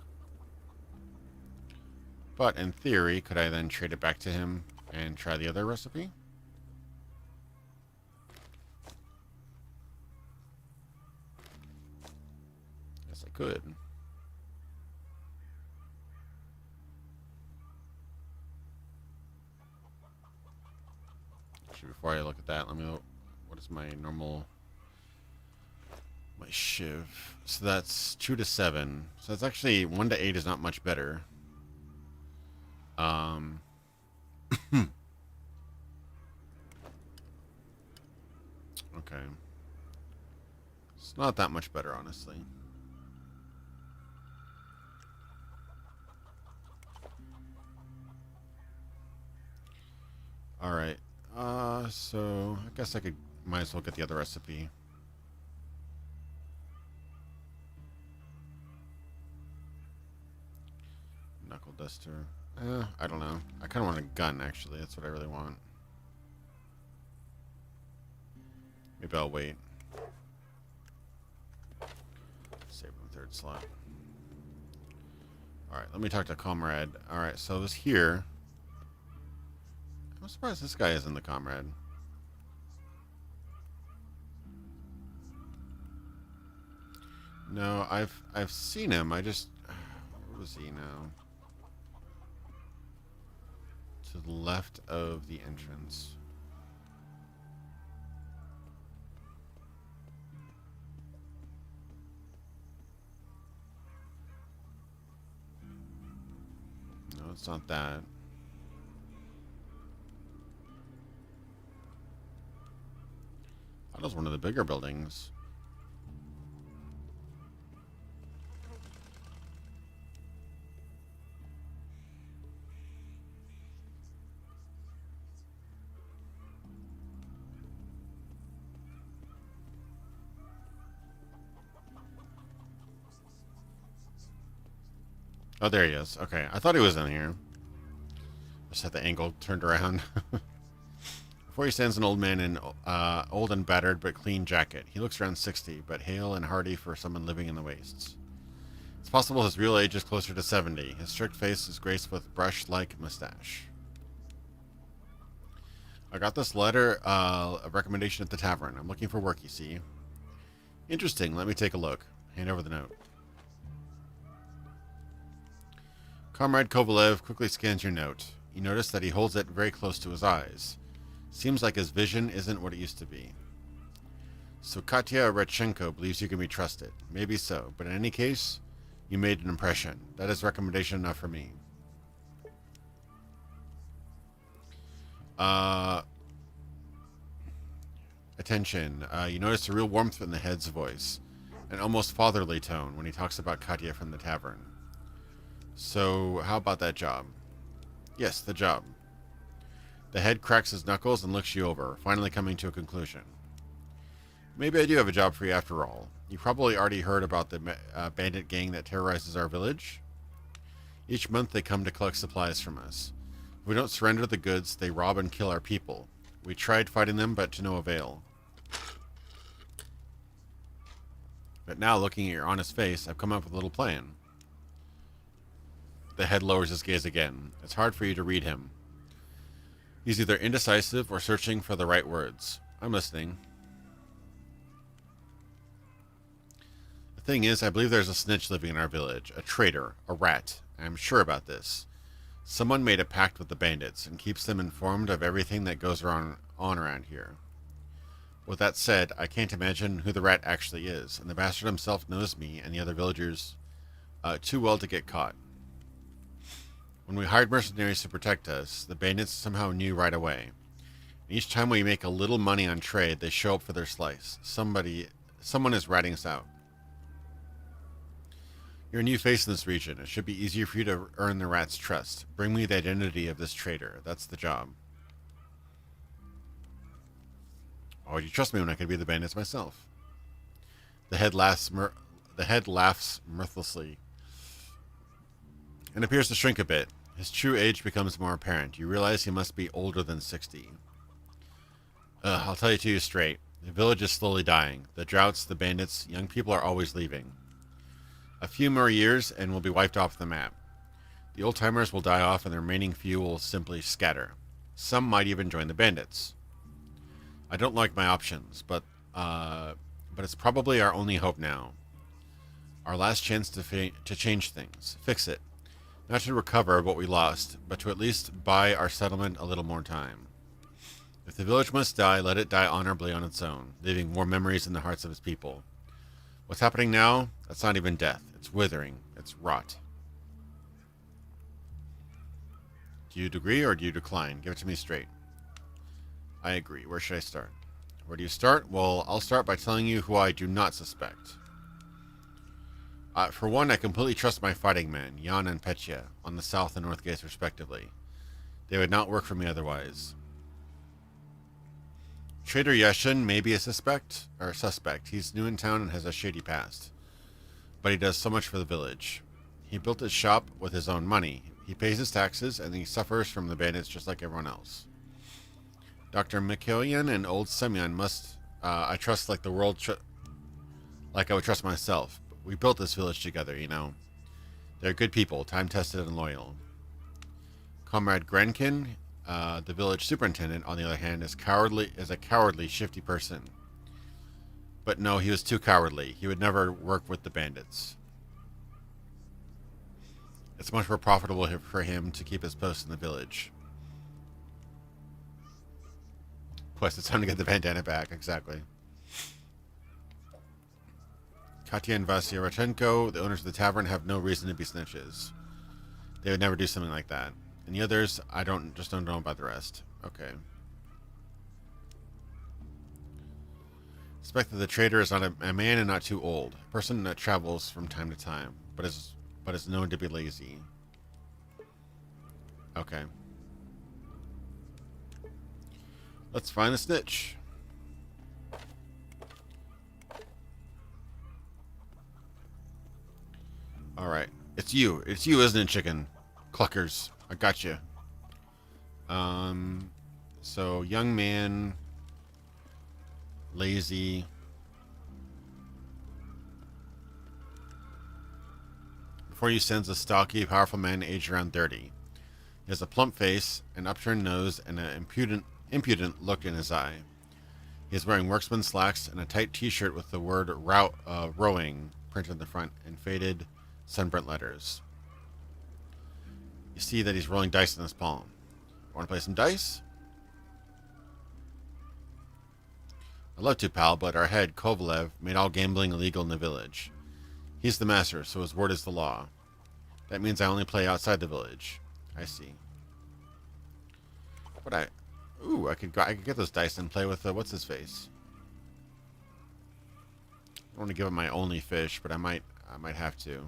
But in theory, could I then trade it back to him and try the other recipe? Yes, I could. Actually, before I look at that, let me look. What is my normal... My shiv. So that's 2 to 7. So that's actually 1 to 8 is not much better. Okay. It's not that much better, honestly. Alright. So I guess might as well get the other recipe. Knuckle duster. I don't know. I kind of want a gun, actually. That's what I really want. Maybe I'll wait. Save him third slot. Alright, let me talk to Comrade. Alright, so this here. I'm surprised this guy isn't the Comrade. No, I've seen him. I just... Where was he now? To the left of the entrance. No, it's not that. That was one of the bigger buildings. Oh, there he is. Okay, I thought he was in here. Just had the angle turned around. Before he stands an old man in old and battered but clean jacket. He looks around 60, but hale and hearty for someone living in the wastes. It's possible his real age is closer to 70. His strict face is graced with brush-like mustache. I got this letter, a recommendation at the tavern. I'm looking for work, you see. Interesting. Let me take a look. Hand over the note. Comrade Kovalev quickly scans your note. You notice that he holds it very close to his eyes. Seems like his vision isn't what it used to be. So Katya Redchenko believes you can be trusted. Maybe so, but in any case, you made an impression. That is recommendation enough for me. Attention. You notice a real warmth in the head's voice. An almost fatherly tone when he talks about Katya from the tavern. So, how about that job? Yes, the job. The head cracks his knuckles and looks you over, finally coming to a conclusion. Maybe I do have a job for you after all. You probably already heard about the bandit gang that terrorizes our village. Each month they come to collect supplies from us. If we don't surrender the goods, they rob and kill our people. We tried fighting them, but to no avail. But now, looking at your honest face, I've come up with a little plan. The head lowers his gaze again. It's hard for you to read him. He's either indecisive or searching for the right words. I'm listening. The thing is, I believe there's a snitch living in our village. A traitor. A rat. I'm sure about this. Someone made a pact with the bandits and keeps them informed of everything that goes on around here. With that said, I can't imagine who the rat actually is, and the bastard himself knows me and the other villagers too well to get caught. When we hired mercenaries to protect us, the bandits somehow knew right away. Each time we make a little money on trade, they show up for their slice. Someone is ratting us out. You're a new face in this region. It should be easier for you to earn the rat's trust. Bring me the identity of this traitor. That's the job. Oh, you trust me when I could be the bandits myself? The head laughs mirthlessly and appears to shrink a bit. His true age becomes more apparent. You realize he must be older than 60. I'll tell you to you straight. The village is slowly dying. The droughts, the bandits, young people are always leaving. A few more years and we'll be wiped off the map. The old-timers will die off and the remaining few will simply scatter. Some might even join the bandits. I don't like my options, but it's probably our only hope now. Our last chance to change things. Fix it. Not to recover what we lost, but to at least buy our settlement a little more time. If the village must die, let it die honorably on its own, leaving more memories in the hearts of its people. What's happening now? That's not even death. It's withering. It's rot. Do you agree or do you decline? Give it to me straight. I agree. Where should I start? Where do you start? Well, I'll start by telling you who I do not suspect. For one, I completely trust my fighting men, Jan and Petya, on the south and north gates respectively. They would not work for me otherwise. Traitor Yeshin may be a suspect. He's new in town and has a shady past. But he does so much for the village. He built his shop with his own money. He pays his taxes, and he suffers from the bandits just like everyone else. Dr. Mikhailian and old Semyon must, I trust like the world, like I would trust myself. We built this village together, you know. They're good people, time-tested and loyal. Comrade Grenkin, the village superintendent, on the other hand, is a cowardly, shifty person. But no, he was too cowardly. He would never work with the bandits. It's much more profitable for him to keep his post in the village. Plus, it's time to get the bandana back, exactly. Katya and Vasyarachenko, the owners of the tavern, have no reason to be snitches. They would never do something like that. And the others, I don't know about the rest. Okay. Suspect that the traitor is not a man and not too old. A person that travels from time to time, but is known to be lazy. Okay. Let's find the snitch. Alright. It's you, isn't it, chicken? Cluckers. I got you. So, young man. Lazy. Before you stands a stocky, powerful man aged around 30. He has a plump face, an upturned nose, and an impudent look in his eye. He is wearing worksman slacks and a tight t-shirt with the word rowing printed in the front in faded, sunburnt letters. You see that he's rolling dice in his palm. Want to play some dice? I'd love to, pal, but our head, Kovalev, made all gambling illegal in the village. He's the master, so his word is the law. That means I only play outside the village. I see. But I could get those dice and play with what's his face. I don't want to give him my only fish, but I might have to.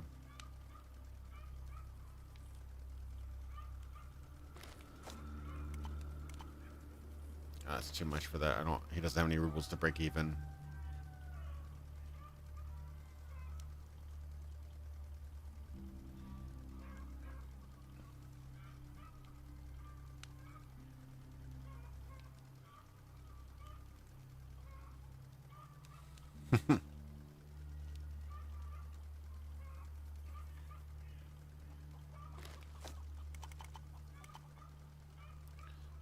That's too much for that. He doesn't have any rubles to break even.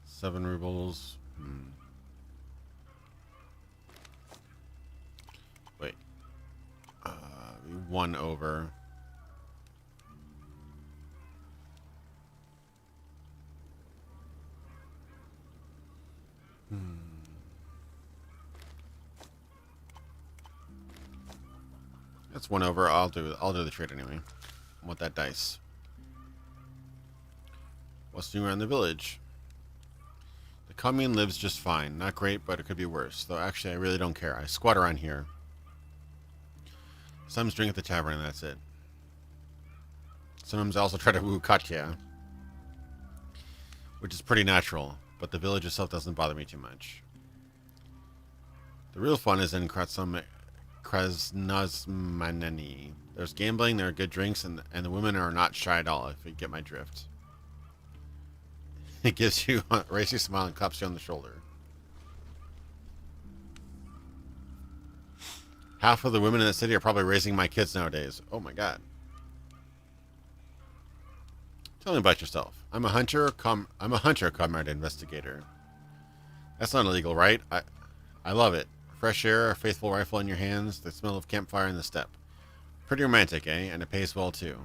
Seven rubles. Wait. One over. That's one over. I'll do the trade anyway. I want that dice. What's new around the village? The commune lives just fine. Not great, but it could be worse. Though actually, I really don't care. I squat around here. Sometimes drink at the tavern, and that's it. Sometimes I also try to woo Katya, which is pretty natural, but the village itself doesn't bother me too much. The real fun is in Krasnozmaneni. There's gambling, there are good drinks, and the women are not shy at all, if you get my drift. It gives you a racy smile and claps you on the shoulder. Half of the women in the city are probably raising my kids nowadays. Oh my god. Tell me about yourself. I'm a hunter, comrade investigator. That's not illegal, right? I love it. Fresh air, a faithful rifle in your hands, the smell of campfire in the steppe. Pretty romantic, eh? And it pays well too.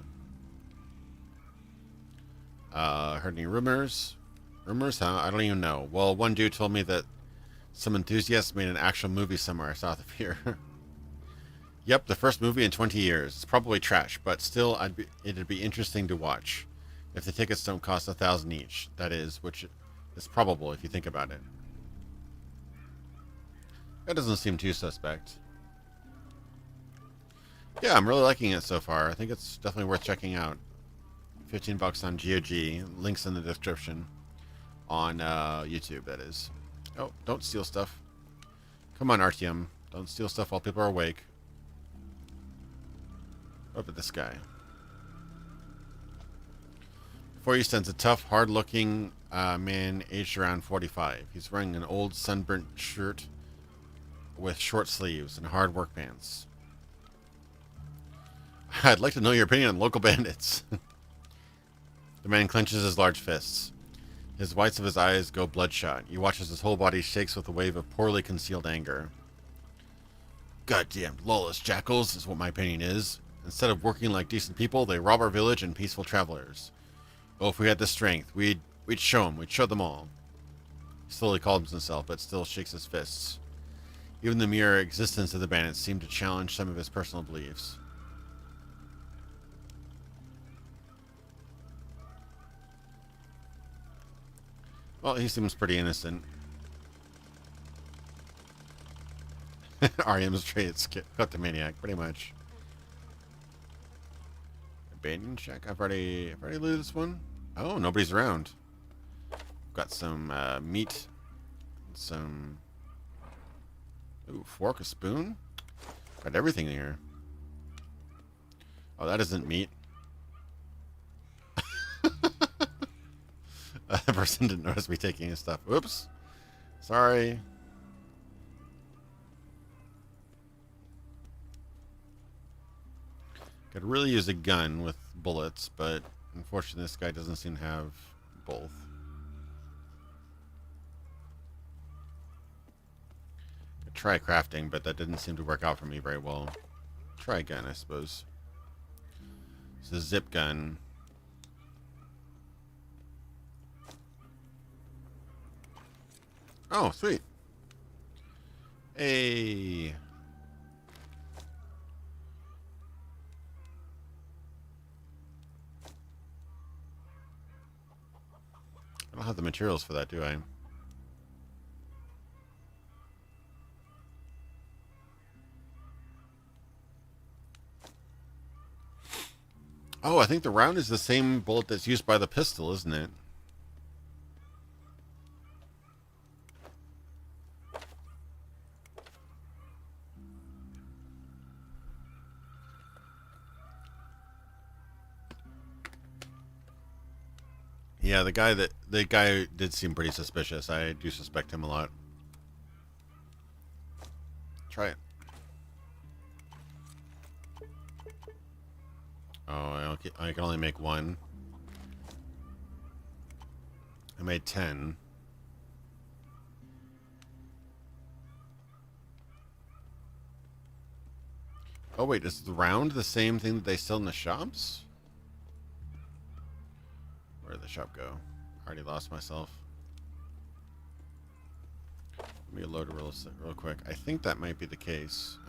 Heard any rumors? Rumors, huh? I don't even know. Well, one dude told me that some enthusiasts made an actual movie somewhere south of here. Yep, the first movie in 20 years. It's probably trash, but still, it'd be interesting to watch. If the tickets don't cost 1,000 each, that is, which is probable if you think about it. That doesn't seem too suspect. Yeah, I'm really liking it so far. I think it's definitely worth checking out. 15 bucks on GOG. Links in the description. On YouTube, that is. Oh, don't steal stuff. Come on, Artyom. Don't steal stuff while people are awake. Up at this guy. Before you stands a tough, hard-looking man aged around 45. He's wearing an old sunburnt shirt with short sleeves and hard work pants. I'd like to know your opinion on local bandits. The man clenches his large fists. His whites of his eyes go bloodshot. You watch as his whole body shakes with a wave of poorly concealed anger. Goddamn lawless jackals is what my opinion is. Instead of working like decent people, they rob our village and peaceful travelers. Oh, if we had the strength, we'd show them. We'd show them all. He slowly calms himself, but still shakes his fists. Even the mere existence of the bandits seemed to challenge some of his personal beliefs. Well, he seems pretty innocent. Aryam's traits kleptomaniac, pretty much. Abandon check. I've already looted this one. Oh, nobody's around. Got some meat, some fork, a spoon. Got everything in here. Oh, that isn't meat. The person didn't notice me taking his stuff. Oops. Sorry. Could really use a gun with bullets, but unfortunately this guy doesn't seem to have both. Could try crafting, but that didn't seem to work out for me very well. Try a gun, I suppose. It's a zip gun. Oh, sweet. Hey. I don't have the materials for that, do I? Oh, I think the round is the same bullet that's used by the pistol, isn't it? Yeah, the guy did seem pretty suspicious. I do suspect him a lot. Try it. Oh, I can only make one. I made 10. Oh wait, is the round the same thing that they sell in the shops? Where did the shop go? I already lost myself. Let me load it real quick. I think that might be the case.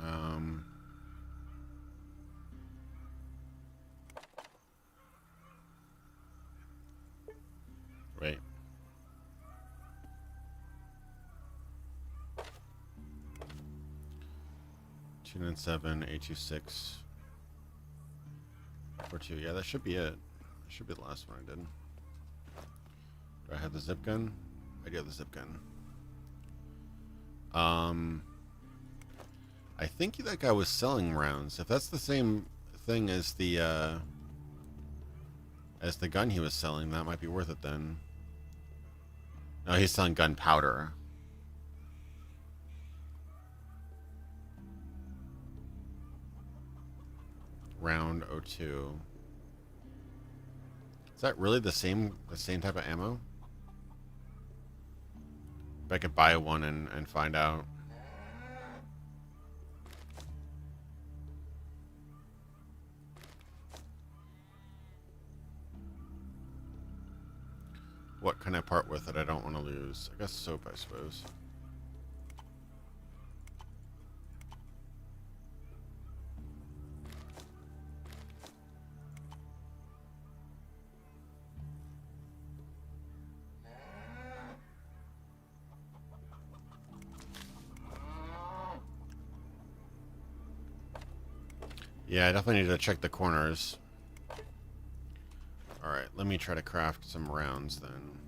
Wait. Two nine seven 826 42. Yeah, that should be it. That should be the last one I did. Do I have the zip gun? I do have the zip gun. I think that guy was selling rounds. If that's the same thing as the gun he was selling, that might be worth it then. No, he's selling gunpowder. Round 02. Is that really the same type of ammo? If I could buy one and find out. What can I part with that I don't want to lose? I guess soap, I suppose. Yeah, I definitely need to check the corners. Alright, let me try to craft some rounds then.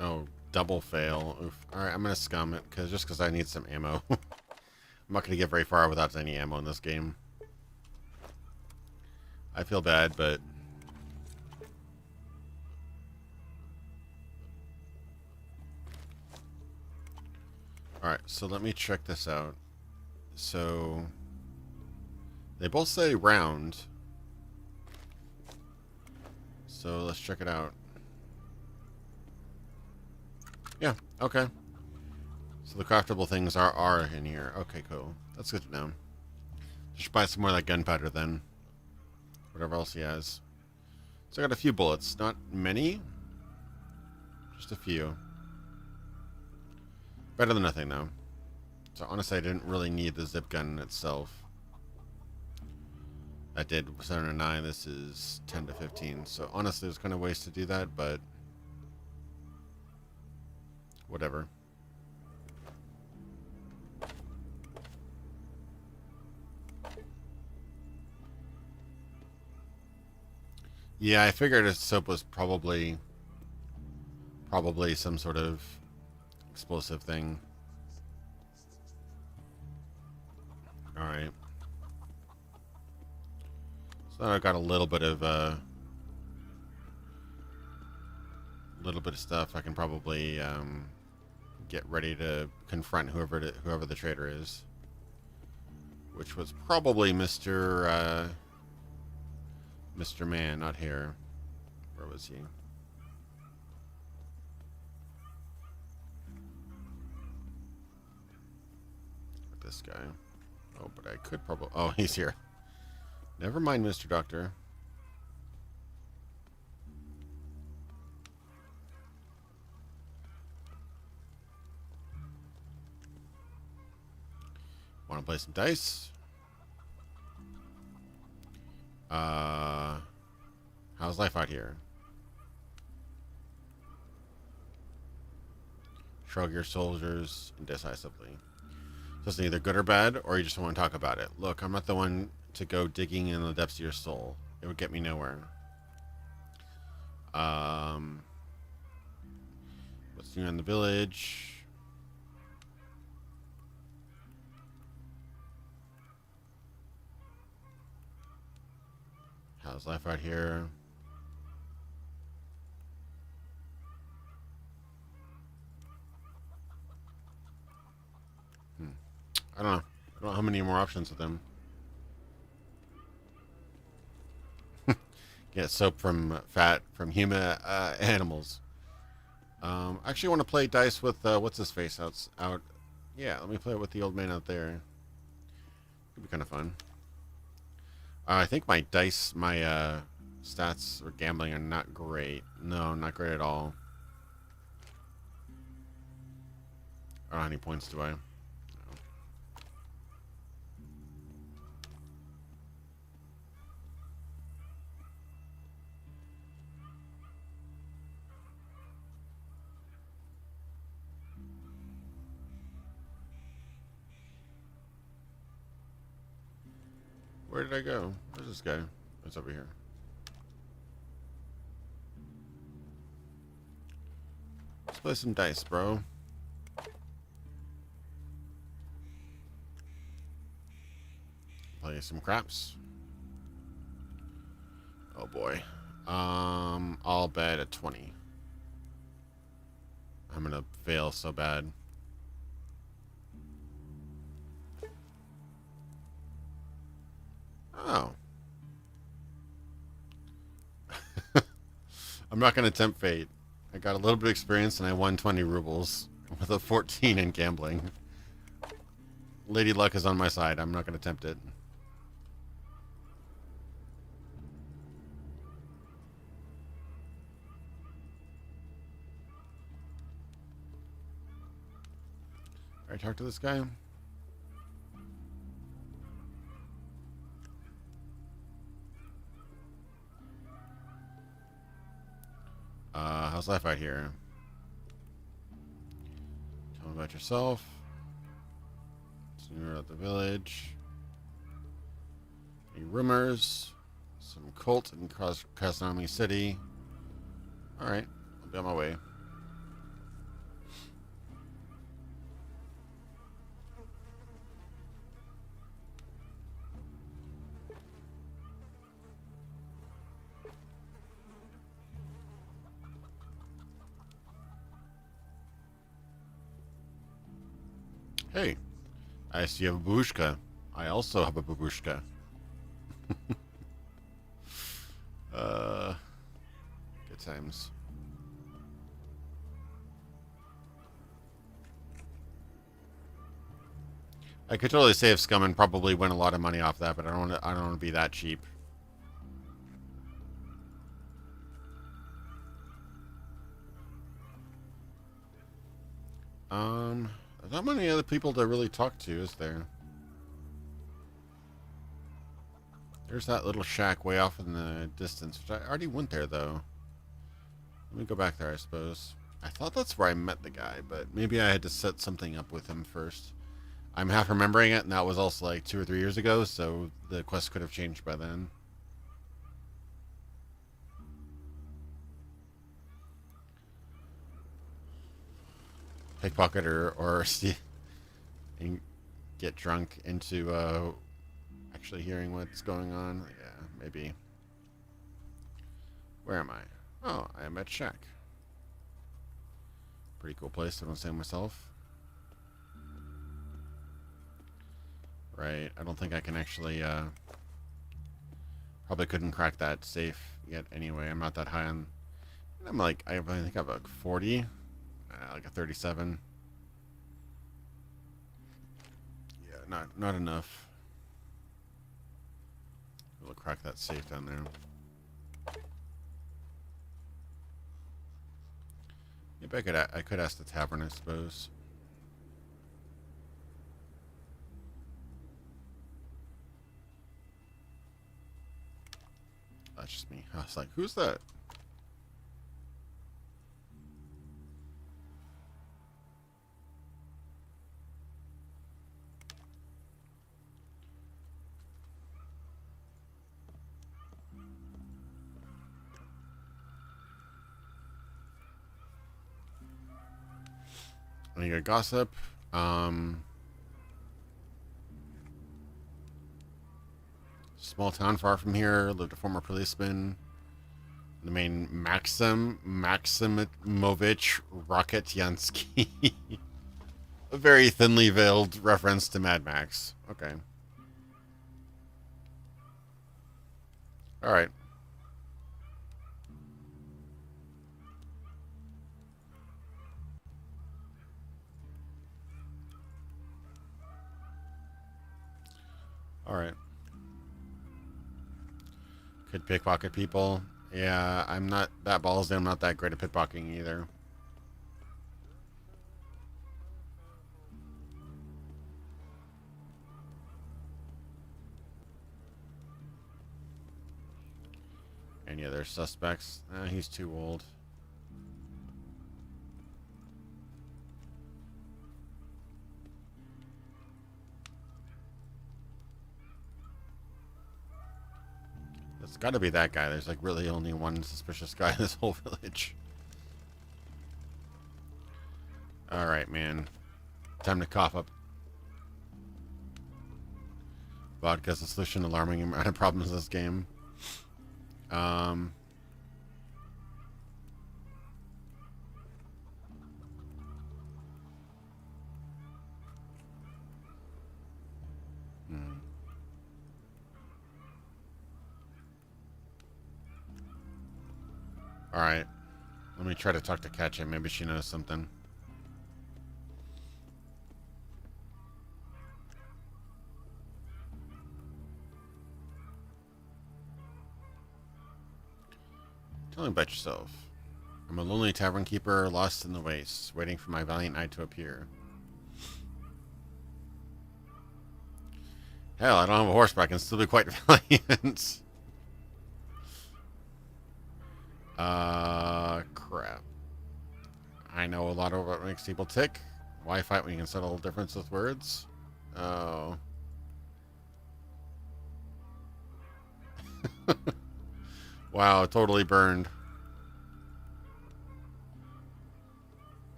Oh, double fail. Oof. Alright, I'm gonna scum it, just because I need some ammo. I'm not gonna get very far without any ammo in this game. I feel bad, but... Alright, so let me check this out. So... They both say round. So let's check it out. Yeah, okay. So the craftable things are in here. Okay, cool. That's good to know. Just buy some more like gunpowder then. Whatever else he has. So I got a few bullets. Not many. Just a few. Better than nothing, though. So honestly, I didn't really need the zip gun itself. That did 7 to 9. This is 10 to 15. So honestly, it was kind of a waste to do that, but... whatever. Yeah, I figured a soap was probably some sort of explosive thing. Alright. So I got a little bit of stuff. I can probably get ready to confront whoever the traitor is. Which was probably Mr. Man, not here. Where was he? This guy. Oh, but I could probably... oh, he's here. Never mind, Mr. Doctor. Want to play some dice? How's life out here? Shrug your shoulders indecisively. So it's either good or bad, or you just want to talk about it. Look, I'm not the one to go digging in the depths of your soul. It would get me nowhere. What's new in the village? How's life out here? I don't know. I don't know how many more options with them. Get soap from fat from human animals. I actually want to play dice with what's his face out. Yeah, let me play it with the old man out there. Could be kind of fun. I think my stats or gambling are not great. No, not great at all. I don't know how many points do I? Where did I go? Where's this guy? It's over here. Let's play some dice, bro. Play some craps. Oh boy. I'll bet at 20. I'm gonna fail so bad. Oh. I'm not going to tempt fate. I got a little bit of experience and I won 20 rubles with a 14 in gambling. Lady Luck is on my side. I'm not going to tempt it. Alright, talk to this guy. How's life out here? Tell me about yourself. It's You're at the village. Any rumors? Some cult in Kazanami City. Alright, I'll be on my way. Hey, I see you have a babushka. I also have a babushka. Good times. I could totally save scum and probably win a lot of money off that, but I don't want to be that cheap. There's not many other people to really talk to, is there? There's that little shack way off in the distance, which I already went there, though. Let me go back there, I suppose. I thought that's where I met the guy, but maybe I had to set something up with him first. I'm half remembering it, and that was also like 2 or 3 years ago, so the quest could have changed by then. Pickpocket or and get drunk into actually hearing what's going on. Yeah, maybe. Where am I? Oh, I am at Shack. Pretty cool place, I don't say myself. Right, I don't think I can actually, probably couldn't crack that safe yet anyway. I'm not that high on, I'm like, I think I have like 40, like a 37. Yeah, not enough. We'll crack that safe down there. Maybe I could ask the tavern, I suppose. That's just me. I was like, who's that? I got gossip. Small town far from here. Lived a former policeman. The main Maximovich Rocketyansky. A very thinly veiled reference to Mad Max. Okay. Alright. Alright. Could pickpocket people. Yeah, I'm not that ballsy. I'm not that great at pickpocketing either. Any other suspects? He's too old. It's got to be that guy. There's like really only one suspicious guy in this whole village. Alright, man. Time to cough up. Vodka's the solution to alarming amount of problems in this game. Hmm. Alright. Let me try to talk to Katja. Maybe she knows something. Tell me about yourself. I'm a lonely tavern keeper lost in the wastes, waiting for my valiant knight to appear. Hell, I don't have a horse, but I can still be quite valiant. Crap. I know a lot of what makes people tick. Why fight when you can settle difference with words? Oh. Wow, totally burned.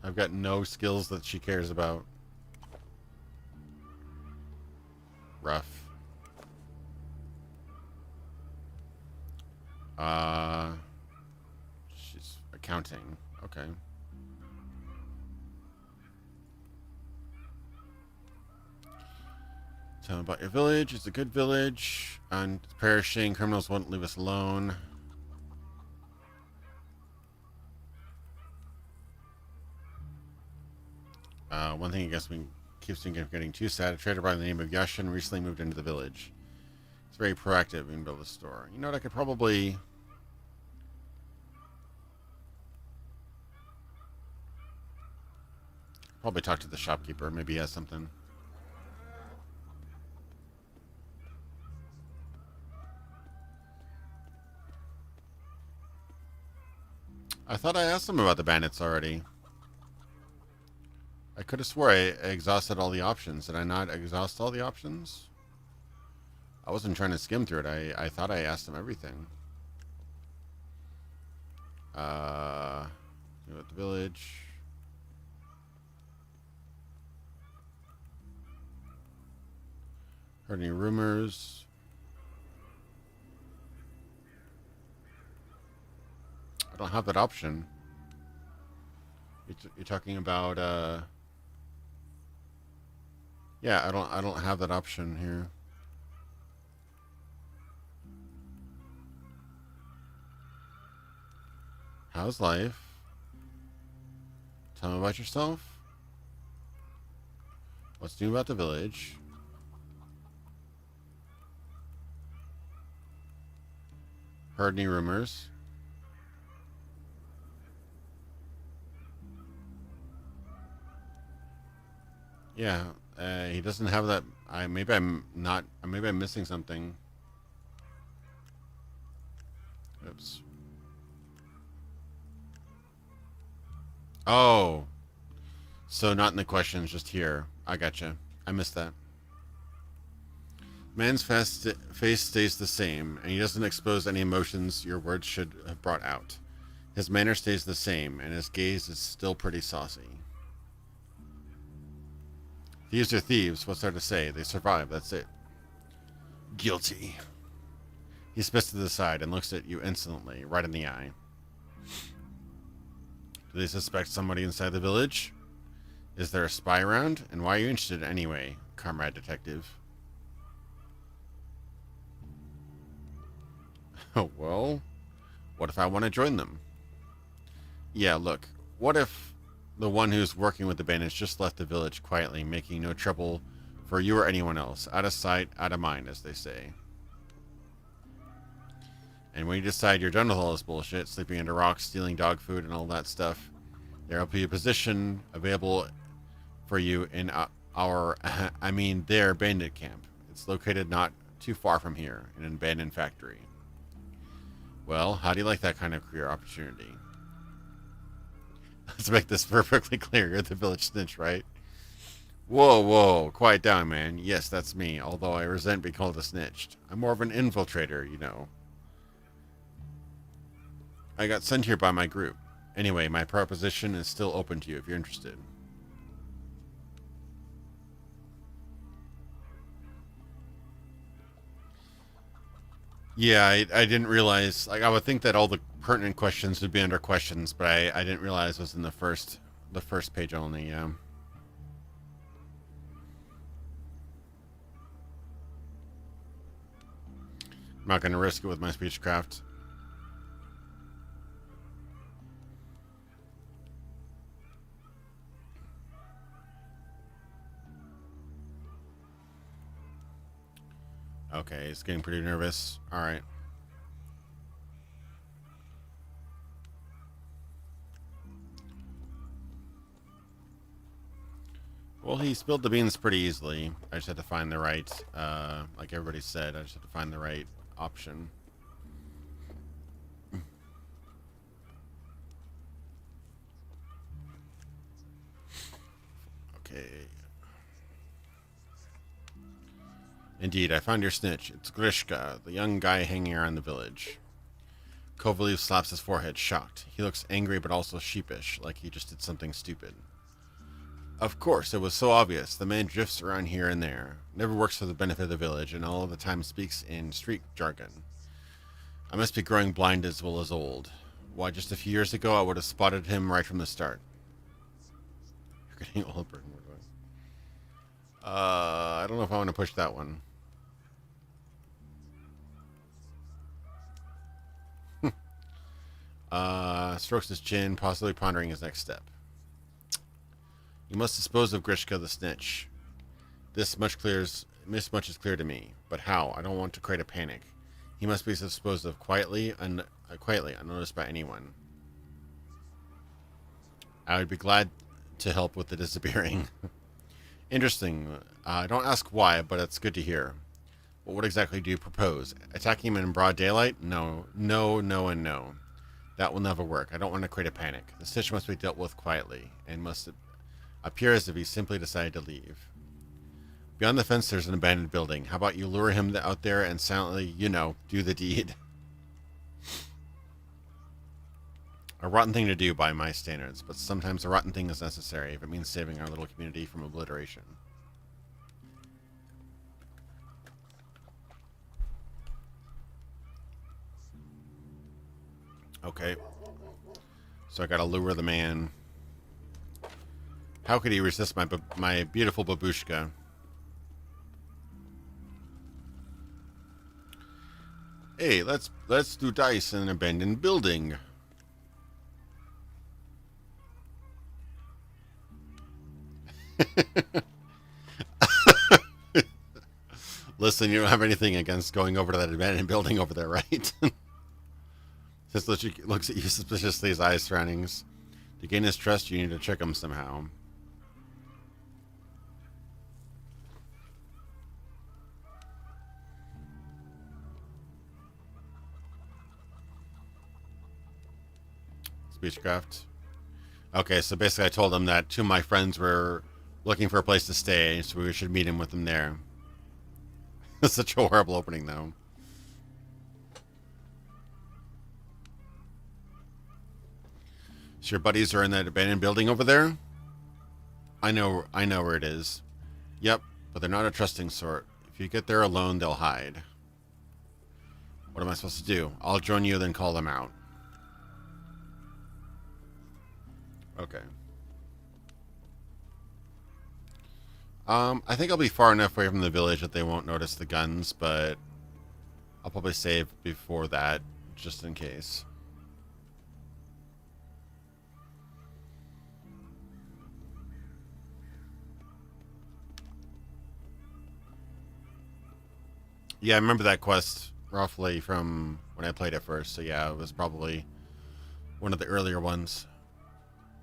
I've got no skills that she cares about. Rough. She's accounting. Okay. Tell me about your village. It's a good village. And it's perishing. Criminals won't leave us alone. One thing I guess we keeps me from getting too sad. A trader by the name of Yashin recently moved into the village. It's very proactive. We can build a store. You know what? I could probably talk to the shopkeeper. Maybe he has something. I thought I asked him about the bandits already. I could have swore I exhausted all the options. Did I not exhaust all the options? I wasn't trying to skim through it. I thought I asked him everything. At the village. Heard any rumors? I don't have that option. You're talking about yeah, I don't have that option here. How's life? Tell me about yourself. What's new about the village? Heard any rumors? Yeah, he doesn't have that. Maybe I'm not. Maybe I'm missing something. Oops. Oh, so not in the questions, just here. I gotcha. I missed that. Man's face stays the same, and he doesn't expose any emotions your words should have brought out. His manner stays the same, and his gaze is still pretty saucy. Thieves are thieves. What's there to say? They survive. That's it. Guilty. He spits to the side and looks at you insolently, right in the eye. Do they suspect somebody inside the village? Is there a spy around? And why are you interested anyway, comrade detective? Oh, well, what if I want to join them? Yeah, look, what if the one who's working with the bandits just left the village quietly, making no trouble for you or anyone else? Out of sight, out of mind, as they say. And when you decide you're done with all this bullshit, sleeping under rocks, stealing dog food, and all that stuff, there'll be a position available for you in their bandit camp. It's located not too far from here, in an abandoned factory. Well, how do you like that kind of career opportunity? Let's make this perfectly clear. You're the village snitch, right? Whoa, whoa. Quiet down, man. Yes, that's me, although I resent being called a snitch. I'm more of an infiltrator, you know. I got sent here by my group. Anyway, my proposition is still open to you if you're interested. Yeah, I didn't realize. Like, I would think that all the pertinent questions would be under questions, but I didn't realize it was in the first page only. Yeah. I'm not going to risk it with my speechcraft. Okay, it's getting pretty nervous. All right. Well, he spilled the beans pretty easily. I just had to find the right, like everybody said, I just had to find the right option. Okay. Indeed, I found your snitch. It's Grishka, the young guy hanging around the village. Kovalev slaps his forehead, shocked. He looks angry but also sheepish, like he just did something stupid. Of course, it was so obvious. The man drifts around here and there, never works for the benefit of the village, and all of the time speaks in street jargon. I must be growing blind as well as old. Why, just a few years ago, I would have spotted him right from the start. You're getting old, Burton. I don't know if I want to push that one. Strokes his chin, possibly pondering his next step. You must dispose of Grishka the snitch. This much is clear to me. But how? I don't want to create a panic. He must be disposed of quietly, unnoticed by anyone. I would be glad to help with the disappearing. Interesting. Don't ask why, but it's good to hear. But what exactly do you propose? Attacking him in broad daylight? No, and no. That will never work. I don't want to create a panic. The snitch must be dealt with quietly, and must appear as if he simply decided to leave. Beyond the fence, there's an abandoned building. How about you lure him out there and silently, do the deed? A rotten thing to do by my standards, but sometimes a rotten thing is necessary if it means saving our little community from obliteration. Okay. So I gotta lure the man. How could he resist my beautiful babushka? Hey, let's do dice in an abandoned building. Listen, you don't have anything against going over to that abandoned building over there, right? Just looks at you suspiciously, his eyes surroundings. To gain his trust, you need to trick him somehow. Speechcraft. Okay, so basically I told him that two of my friends were looking for a place to stay, so we should meet him with them there. Such a horrible opening, though. So your buddies are in that abandoned building over there? I know where it is. Yep, but they're not a trusting sort. If you get there alone, they'll hide. What am I supposed to do? I'll join you, then call them out. Okay. I think I'll be far enough away from the village that they won't notice the guns, but I'll probably save before that, just in case. Yeah, I remember that quest roughly from when I played it first, so yeah, it was probably one of the earlier ones.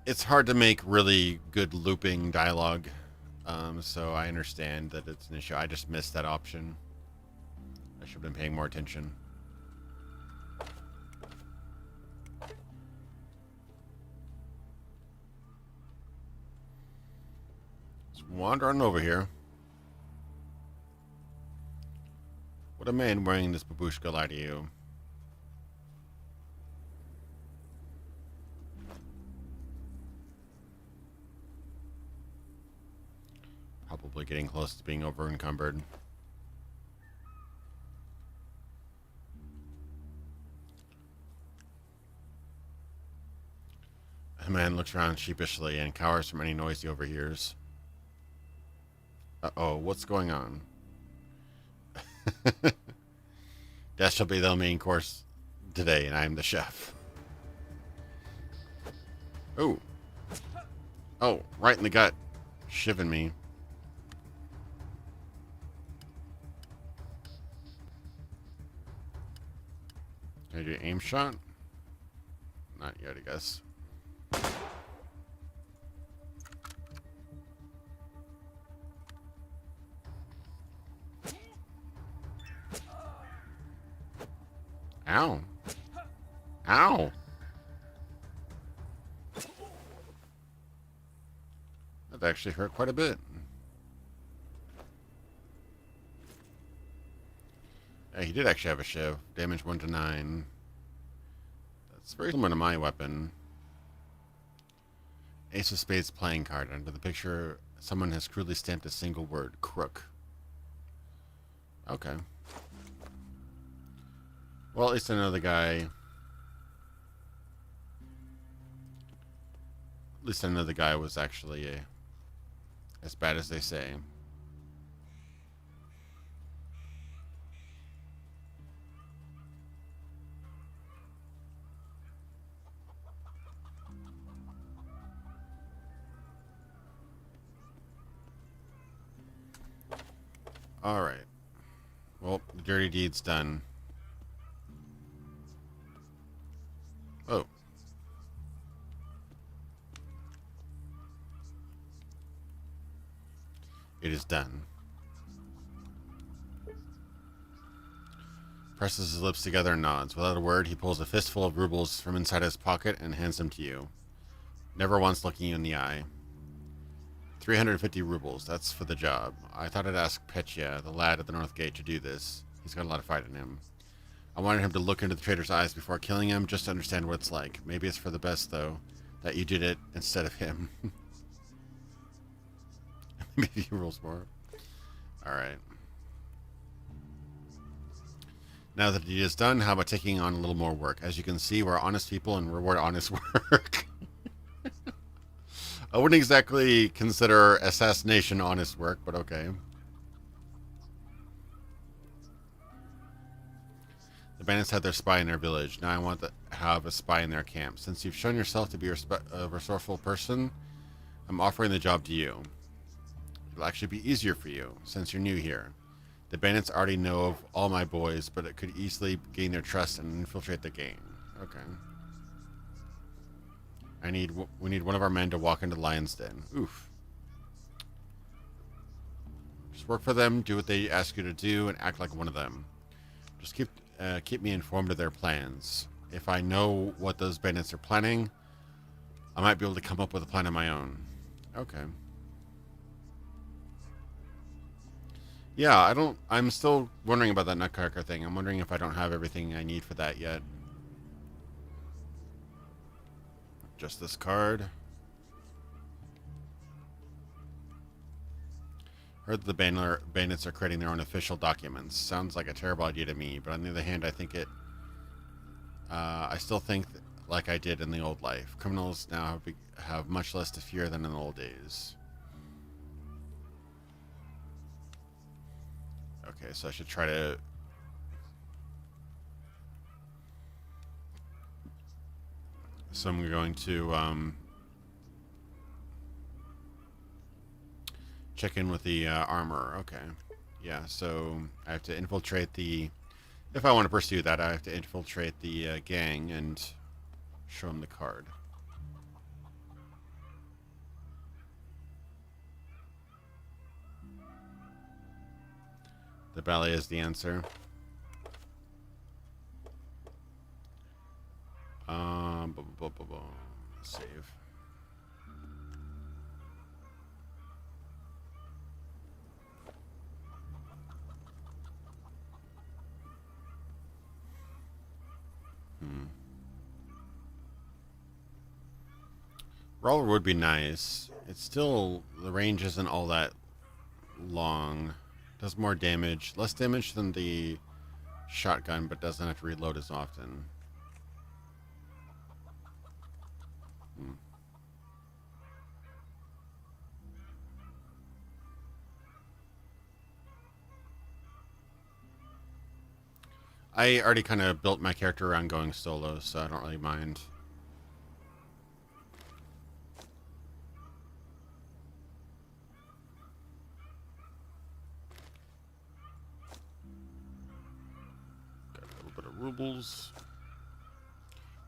It's hard to make really good looping dialogue, so I understand that it's an issue. I just missed that option. I should have been paying more attention. Let's wander on over here. Would a man wearing this babushka lie to you? Probably getting close to being over encumbered. A man looks around sheepishly and cowers from any noise he overhears. Uh-oh, what's going on? That shall be the main course today, and I am the chef. Oh. Oh, right in the gut. Shiving me. Can I do aim shot? Not yet, I guess. Ow. Ow. That actually hurt quite a bit. Yeah, he did actually have a shiv. Damage 1 to 9. That's very similar to my weapon. Ace of Spades playing card. Under the picture, someone has crudely stamped a single word, crook. Okay. Well, at least I know the guy. At least I know the guy was actually as bad as they say. Alright. Well, the dirty deed's done. Oh. It is done. Presses his lips together and nods. Without a word, he pulls a fistful of rubles from inside his pocket and hands them to you. Never once looking you in the eye. 350 rubles. That's for the job. I thought I'd ask Petya, the lad at the North Gate, to do this. He's got a lot of fight in him. I wanted him to look into the traitor's eyes before killing him, just to understand what it's like. Maybe it's for the best, though, that you did it instead of him. Maybe he rules more. Alright. Now that the deed is done, how about taking on a little more work? As you can see, we're honest people and reward honest work. I wouldn't exactly consider assassination honest work, but okay. The bandits had their spy in their village. Now I want to have a spy in their camp. Since you've shown yourself to be a resourceful person, I'm offering the job to you. It'll actually be easier for you, since you're new here. The bandits already know of all my boys, but it could easily gain their trust and infiltrate the gang. Okay. We need one of our men to walk into the lion's den. Oof. Just work for them, do what they ask you to do, and act like one of them. Just keep me informed of their plans. If I know what those bandits are planning, I might be able to come up with a plan of my own. Okay. Yeah, I'm still wondering about that nutcracker thing. I'm wondering if I don't have everything I need for that yet. Just this card. Heard the bandits are creating their own official documents. Sounds like a terrible idea to me, but on the other hand, I still think like I did in the old life. Criminals now have much less to fear than in the old days. Okay, so I should try to... So I'm going to check in with the armor. Okay. Yeah, so I have to infiltrate the... If I want to pursue that, I have to infiltrate the gang and show them the card. The ballet is the answer. Save. Roller would be nice. It's still, the range isn't all that long. Does more damage. Less damage than the shotgun, but doesn't have to reload as often. I already kind of built my character around going solo, so I don't really mind. Got a little bit of rubles.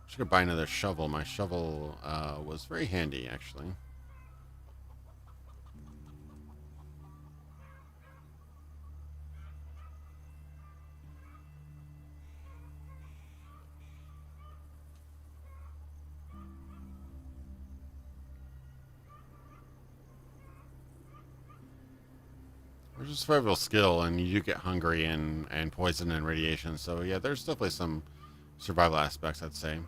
Just gonna buy another shovel. My shovel was very handy, actually. There's a survival skill, and you do get hungry and poison and radiation. So yeah, there's definitely some survival aspects, I'd say.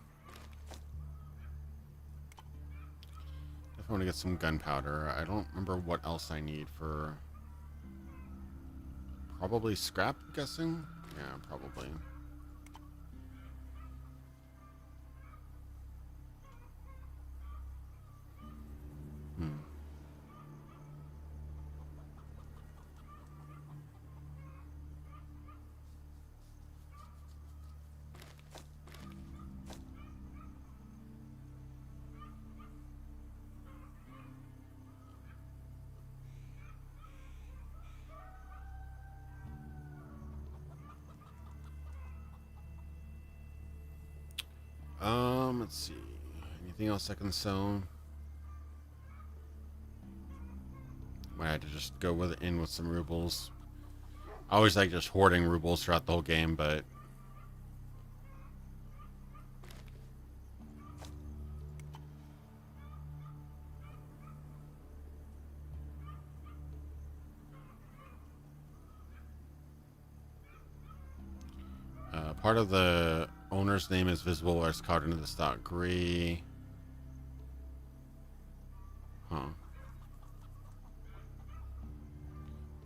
Definitely want to get some gunpowder. I don't remember what else I need for... Probably scrap, I'm guessing? Yeah, probably. Hmm. Let's see. Anything else I can sell? Might have to just go in with some rubles. I always like just hoarding rubles throughout the whole game, but part of the owner's name is visible as carved into the stock. Agree. Huh.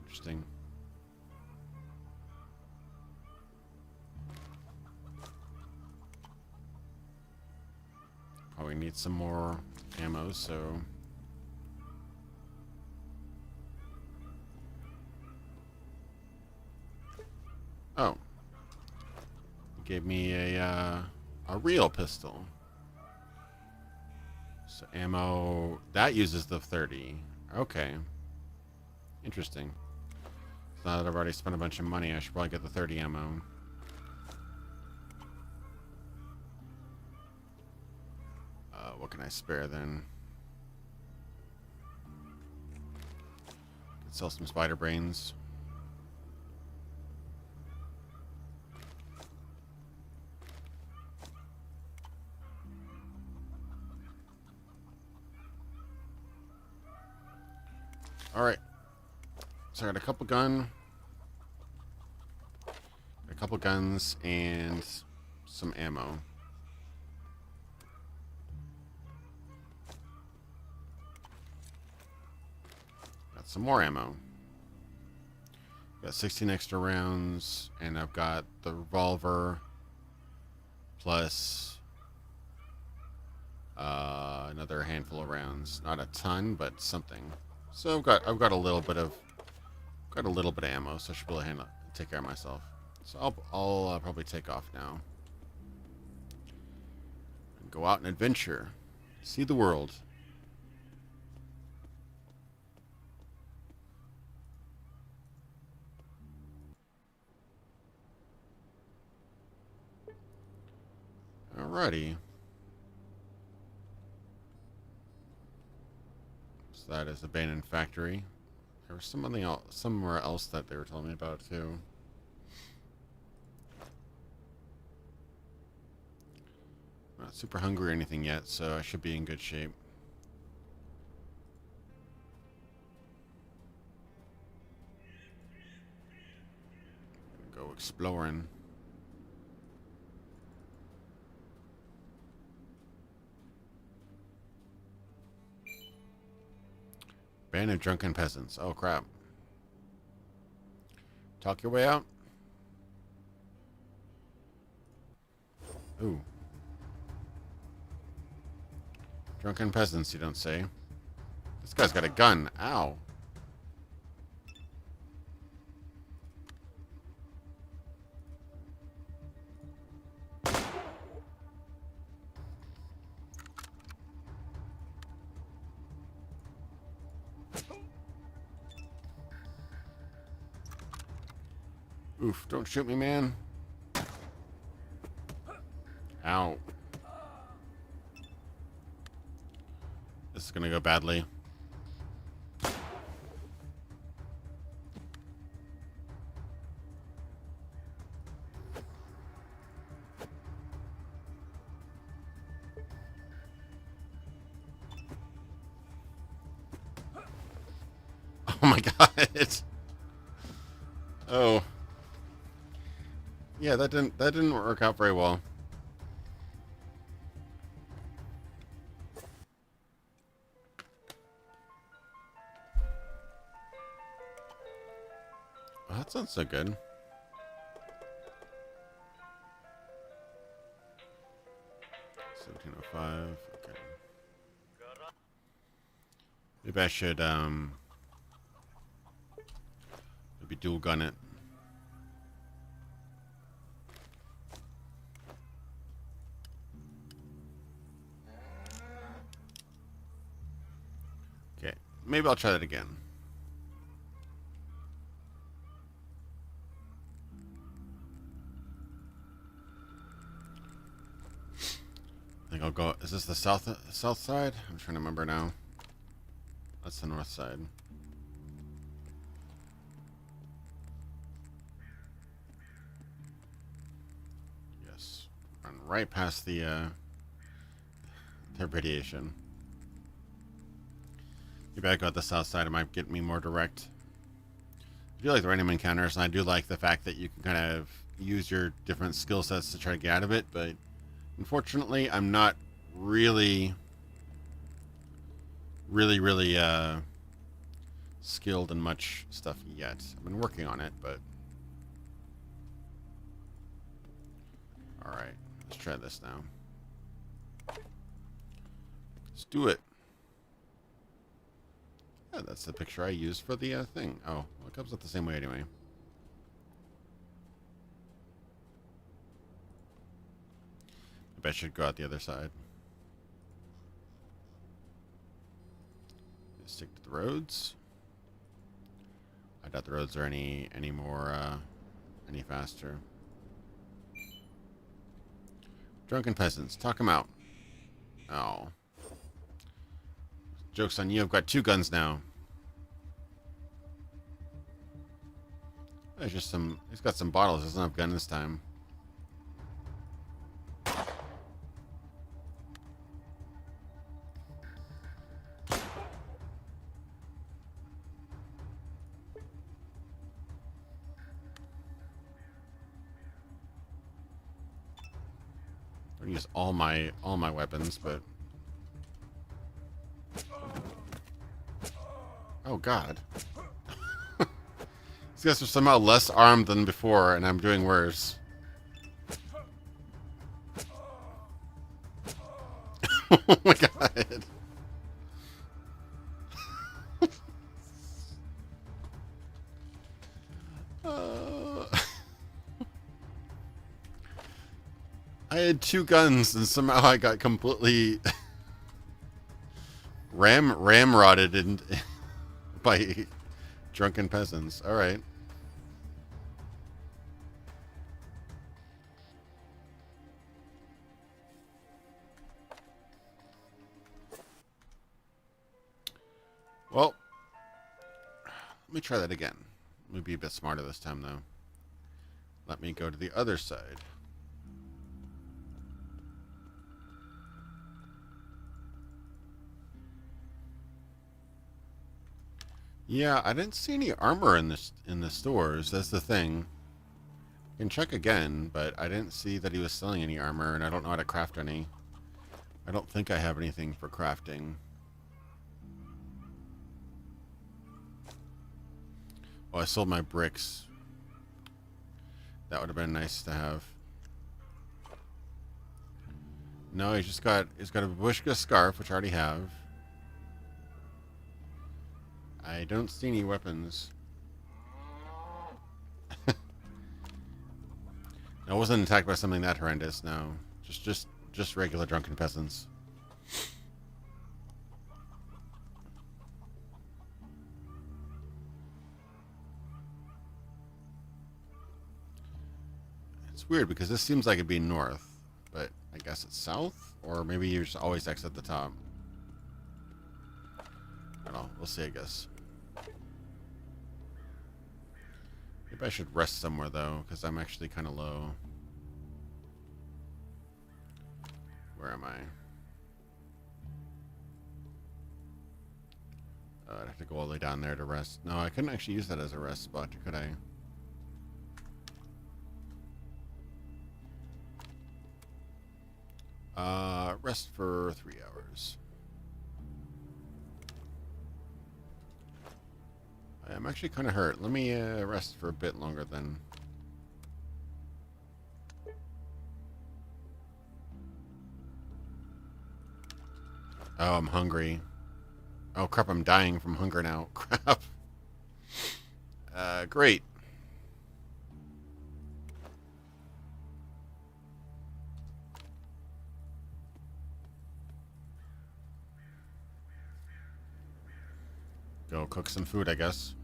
Interesting. Probably need some more ammo, so... Oh. Gave me a real pistol. So ammo... That uses the 30. Okay. Interesting. So now that I've already spent a bunch of money, I should probably get the 30 ammo. What can I spare then? Could sell some spider brains. Alright. So I got a couple guns and some ammo. Got some more ammo. Got 16 extra rounds, and I've got the revolver plus another handful of rounds. Not a ton, but something. So I've got a little bit of ammo, so I should be able to take care of myself. So I'll probably take off now. And go out and adventure, see the world. Alrighty. So that is abandoned factory. There was something else, somewhere else that they were telling me about too. I'm not super hungry or anything yet, so I should be in good shape. Go exploring. Band of drunken peasants. Oh, crap. Talk your way out. Ooh. Drunken peasants, you don't say. This guy's got a gun. Ow. Oof, don't shoot me, man. Ow. This is gonna go badly. Oh my god. Oh. Yeah, that didn't work out very well. Well, that sounds so good. 1705. Okay. Maybe I should maybe dual gun it. Okay. Maybe I'll try that again. I think I'll go. Is this the south side? I'm trying to remember now. That's the north side. Yes. Run right past the radiation. Maybe I go at the south side. It might get me more direct. I do like the random encounters, and I do like the fact that you can kind of use your different skill sets to try to get out of it, but unfortunately, I'm not really skilled in much stuff yet. I've been working on it, but all right, let's try this now. Let's do it. Yeah, that's the picture I used for the thing. Oh, well, it comes out the same way anyway. Maybe I should go out the other side. Stick to the roads. I doubt the roads are any faster. Drunken peasants, talk them out. Oh. Joke's on you, I've got 2 guns now. There's just some, he's got some bottles, doesn't have a gun this time. I'm gonna use all my weapons, but oh god. These guys are somehow less armed than before, and I'm doing worse. Oh my god. I had 2 guns, and somehow I got completely ramrodded in, by drunken peasants. All right. Well, let me try that again. Let me be a bit smarter this time, though. Let me go to the other side. Yeah, I didn't see any armor in the stores. That's the thing. I can check again, but I didn't see that he was selling any armor, and I don't know how to craft any. I don't think I have anything for crafting. Oh, I sold my bricks. That would have been nice to have. No, he's got a Babushka scarf, which I already have. I don't see any weapons. I wasn't attacked by something that horrendous, no. Just regular drunken peasants. It's weird because this seems like it'd be north, but I guess it's south, or maybe you just always exit the top. I don't know. We'll see, I guess. Maybe I should rest somewhere, though, because I'm actually kind of low. Where am I? I'd have to go all the way down there to rest. No, I couldn't actually use that as a rest spot, could I? Rest for 3 hours. I'm actually kind of hurt. Let me rest for a bit longer then. Oh, I'm hungry. Oh, crap, I'm dying from hunger now. Crap. Great. Go cook some food, I guess.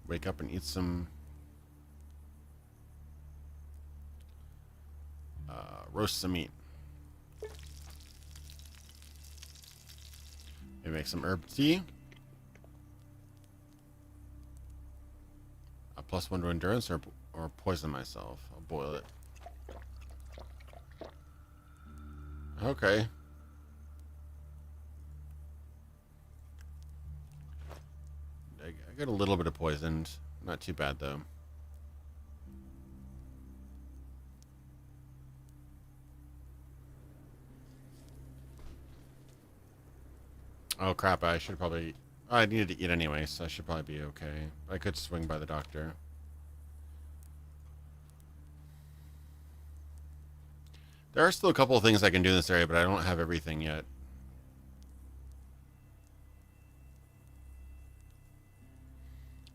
Wake up and eat some roast some meat. Maybe make some herb tea. A +1 to endurance, or poison myself. I'll boil it. Okay. I got a little bit of poisoned. Not too bad though. Oh crap, I should probably... I needed to eat anyway, so I should probably be okay. I could swing by the doctor. There are still a couple of things I can do in this area, but I don't have everything yet.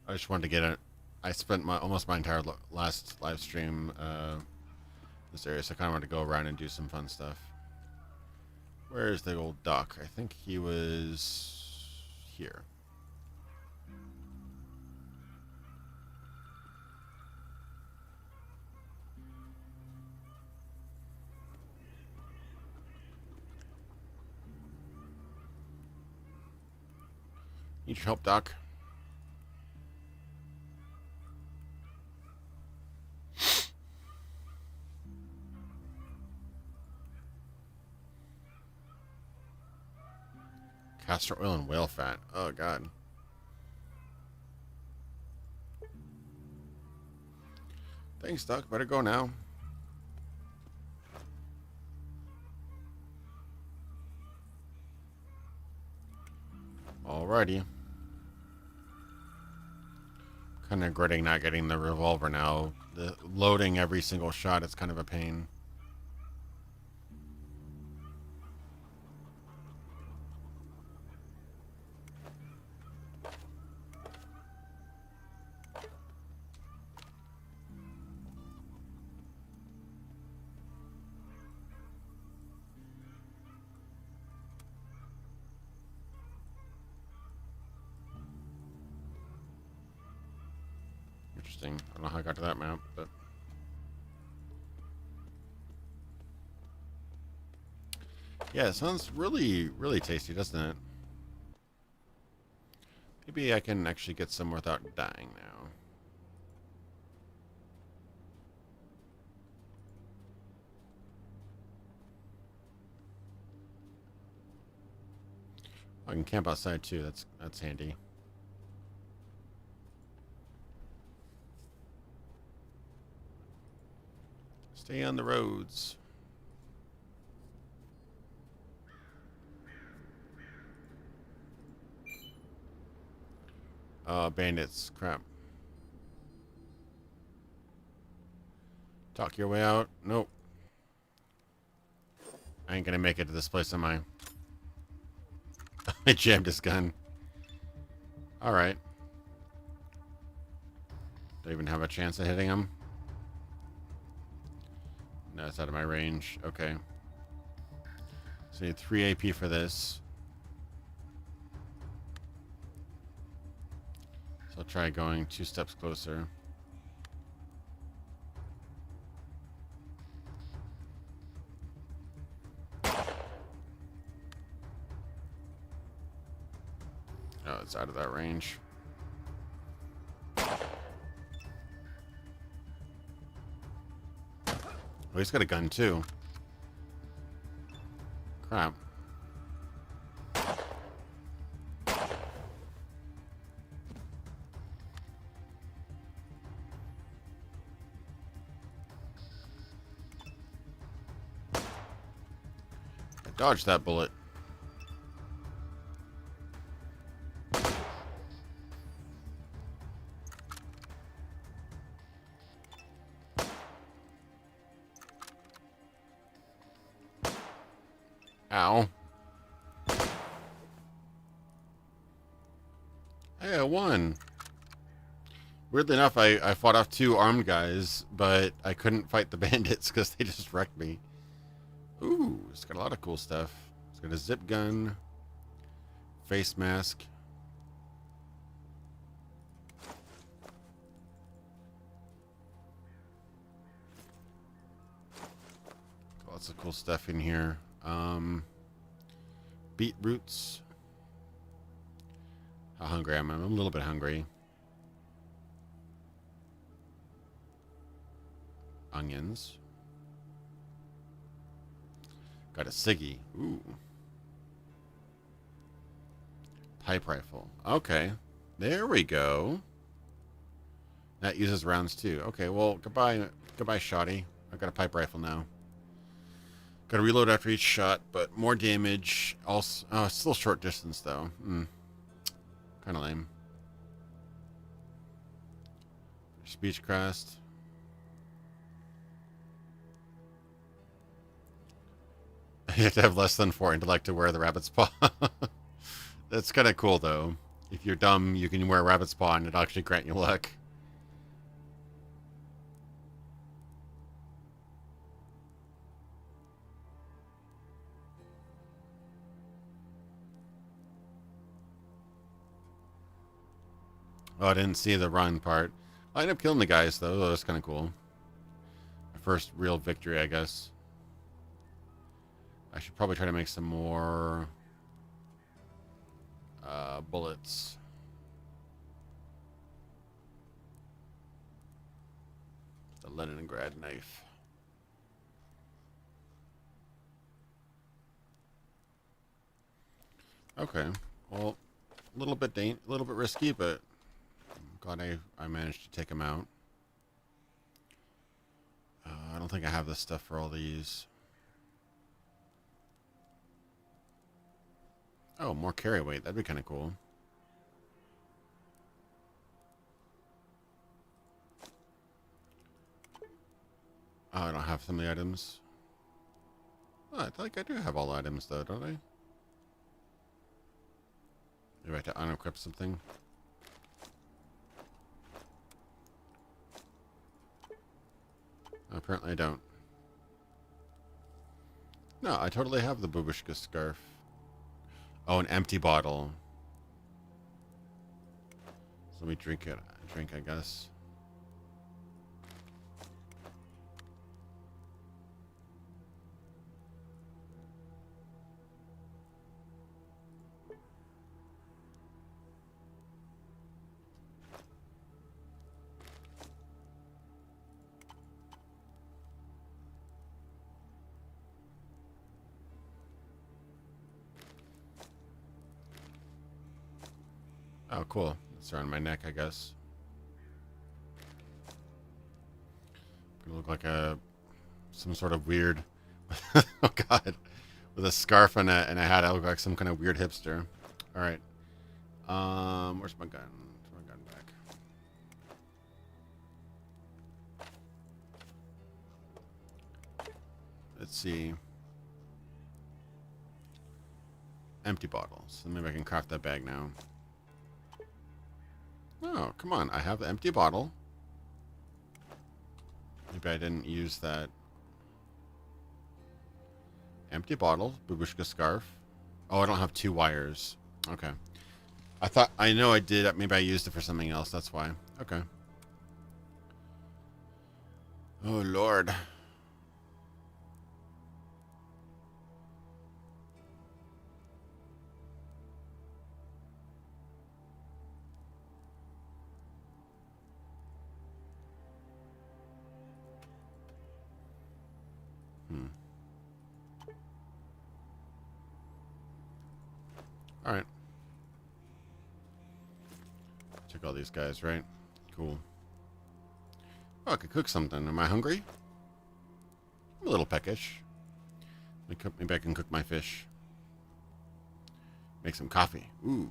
I just wanted to get it. I spent almost my entire last live stream this area, so I kind of wanted to go around and do some fun stuff. Where's the old doc? I think he was here. Need your help, Doc? Castor oil and whale fat. Oh, God. Thanks, Doc. Better go now. Alrighty. Kind of regretting not getting the revolver now. The loading every single shot is kind of a pain. Interesting. I don't know how I got to that map, but... yeah, it sounds really, really tasty, doesn't it? Maybe I can actually get some without dying now. I can camp outside too. That's handy. Stay on the roads. Bandits. Crap. Talk your way out. Nope. I ain't gonna make it to this place, am I? I jammed his gun. Alright. Do I even have a chance at hitting him? No, it's out of my range. Okay. So I need 3 AP for this. So I'll try going 2 steps closer. Oh, it's out of that range. Oh, he's got a gun too. Crap. Dodge that bullet. Ow. Hey, I won. Weirdly enough, I fought off 2 armed guys, but I couldn't fight the bandits because they just wrecked me. Ooh, it's got a lot of cool stuff. It's got a zip gun, face mask. Lots of cool stuff in here. Beetroots. How hungry am I? I'm a little bit hungry. Onions. Got a ciggy. Ooh. Pipe rifle. Okay. There we go. That uses rounds too. Okay, well, goodbye, shoddy. I've got a pipe rifle now. Got to reload after each shot, but more damage. Also, it's still short distance though. Kind of lame. Speechcraft. You have to have less than 4 intellect to wear the rabbit's paw. That's kind of cool though. If you're dumb, you can wear a rabbit's paw and it'll actually grant you luck. Oh, I didn't see the run part. I ended up killing the guys, though. That was kind of cool. My first real victory, I guess. I should probably try to make some more bullets. The Leningrad knife. Okay. Well, a little bit risky, but I'm glad I managed to take him out. I don't think I have the stuff for all these. Oh, more carry weight. That'd be kind of cool. Oh, I don't have some of the items. Oh, I think I do have all the items, though, don't I? Maybe I have to unequip something. Apparently I don't. No, I totally have the babushka scarf. Oh, an empty bottle. So let me drink it. Drink, I guess. Oh, cool. It's around my neck, I guess. Gonna look like some sort of weird. Oh God, with a scarf and a hat, I look like some kind of weird hipster. All right. Where's my gun? Where's my gun back? Let's see. Empty bottles. So maybe I can craft that bag now. Oh, come on. I have the empty bottle. Maybe I didn't use that. Empty bottle, babushka scarf. Oh, I don't have 2 wires. Okay. I know I did. Maybe I used it for something else. That's why. Okay. Oh, Lord. All right. Check all these guys, right? Cool. Oh, I could cook something. Am I hungry? I'm a little peckish. Maybe I can cook my fish. Make some coffee. Ooh.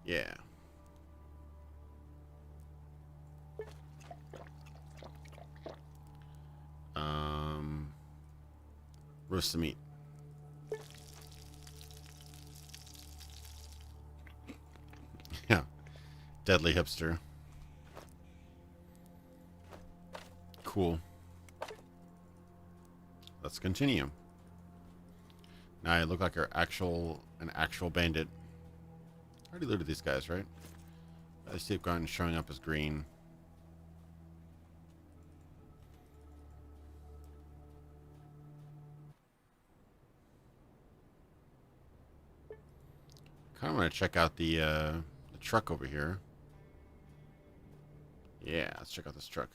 Yeah. Roast some meat. Yeah. Deadly hipster. Cool. Let's continue. Now I look like an actual bandit. I already looted these guys, right? I see it going showing up as green. Kind of want to check out the truck over here. Yeah, let's check out this truck.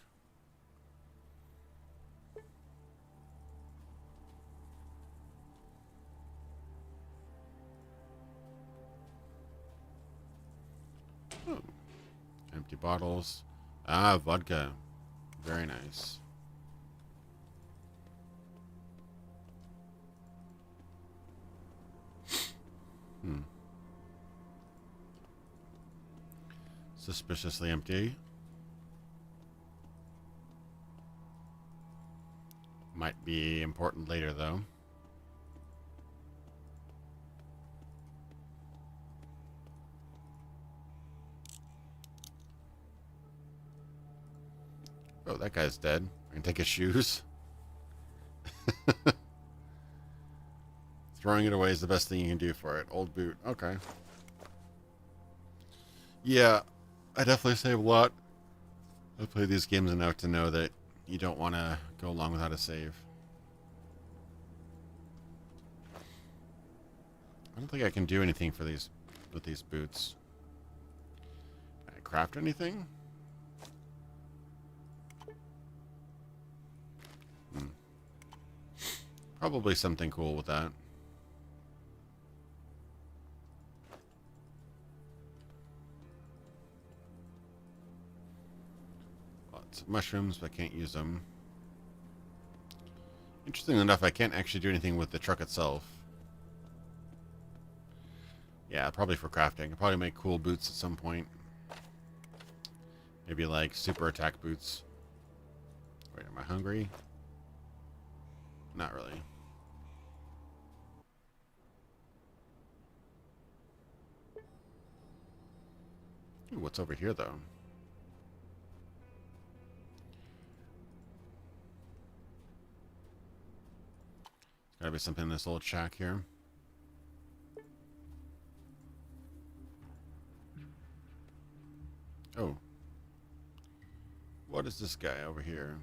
Oh, empty bottles. Ah, vodka. Very nice. Suspiciously empty. Might be important later, though. Oh, that guy's dead. I can take his shoes. Throwing it away is the best thing you can do for it. Old boot. Okay. Yeah, I definitely save a lot. I've played these games enough to know that you don't want to go long without a save. I don't think I can do anything for these with these boots. Can I craft anything? Probably something cool with that. Lots of mushrooms, but I can't use them. Interestingly enough, I can't actually do anything with the truck itself. Yeah, probably for crafting. I'll probably make cool boots at some point. Maybe like super attack boots. Wait, am I hungry? Not really. Ooh, what's over here, though? There's gotta be something in this old shack here. Oh. What is this guy over here?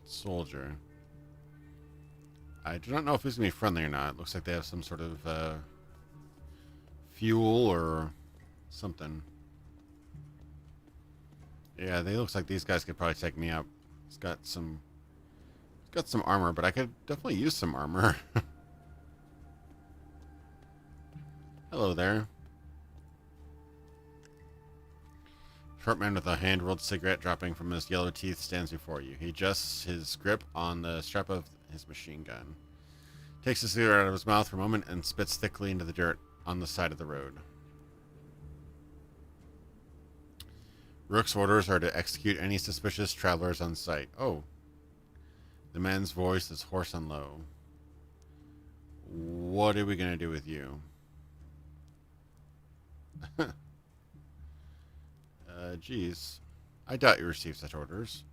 Soldier. I do not know if he's going to be friendly or not. It looks like they have some sort of fuel or something. Yeah, they looks like these guys could probably take me out. He's got some armor, but I could definitely use some armor. Hello there. Short man with a hand-rolled cigarette dropping from his yellow teeth stands before you. He adjusts his grip on the strap of his machine gun. Takes the cigarette out of his mouth for a moment and spits thickly into the dirt on the side of the road. Rook's orders are to execute any suspicious travelers on sight. Oh. The man's voice is hoarse and low. What are we going to do with you? Geez. I doubt you received such orders.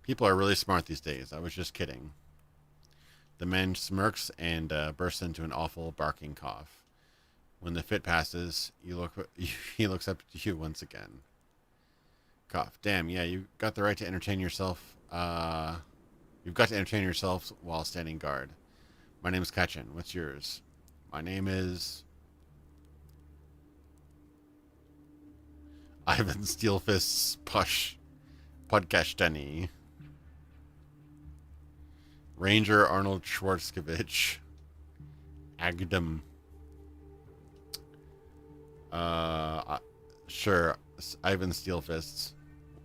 People are really smart these days. I was just kidding. The man smirks and bursts into an awful barking cough. When the fit passes, he looks up to you once again. Cough. Damn, yeah, you got the right to entertain yourself. You've got to entertain yourself while standing guard. My name is Kachin. What's yours? My name is Ivan Steelfist's Podkashteni. Ranger Arnold Schwarzkevich. Agdam. Sure. Ivan Steelfists.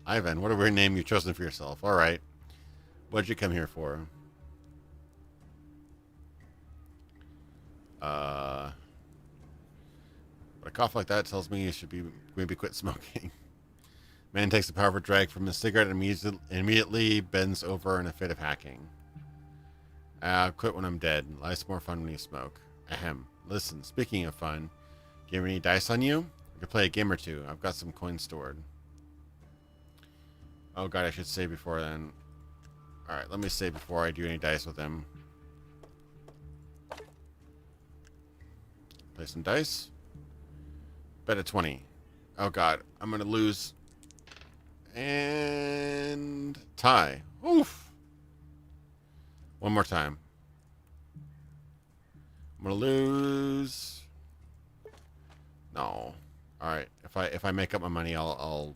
Ivan, what a weird name you've chosen for yourself. All right. What'd you come here for? But a cough like that tells me you should maybe quit smoking. Man takes a powerful drag from his cigarette and immediately bends over in a fit of hacking. I'll quit when I'm dead. Life's more fun when you smoke. Ahem. Listen, speaking of fun, do you have any dice on you? I could play a game or two. I've got some coins stored. Oh god, I should save before then. Alright, let me save before I do any dice with him. Play some dice. Bet a 20. Oh god, I'm gonna lose. And tie. Oof. One more time. I'm gonna lose. No. Alright. If I make up my money, I'll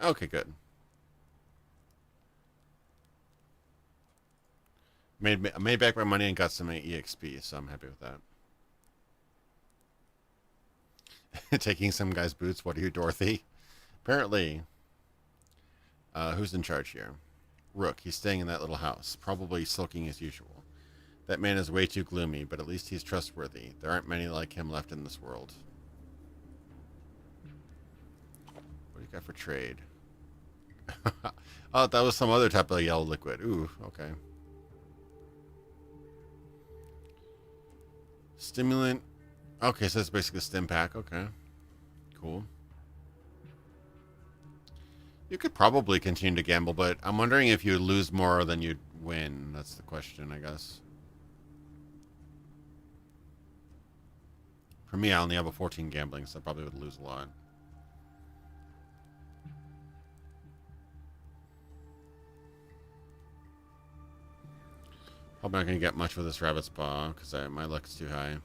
okay, good. Made back my money and got some EXP, so I'm happy with that. Taking some guy's boots. What are you, Dorothy? Apparently. Who's in charge here? Rook. He's staying in that little house, probably sulking as usual. That man is way too gloomy, but at least he's trustworthy. There aren't many like him left in this world. What do you got for trade? Oh, that was some other type of yellow liquid. Ooh, okay. Stimulant. Okay, so it's basically a stim pack. Okay. Cool. You could probably continue to gamble, but I'm wondering if you lose more than you'd win. That's the question, I guess. For me, I only have a 14 gambling, so I probably would lose a lot. Probably not going to get much with this rabbit's paw, because my luck's too high.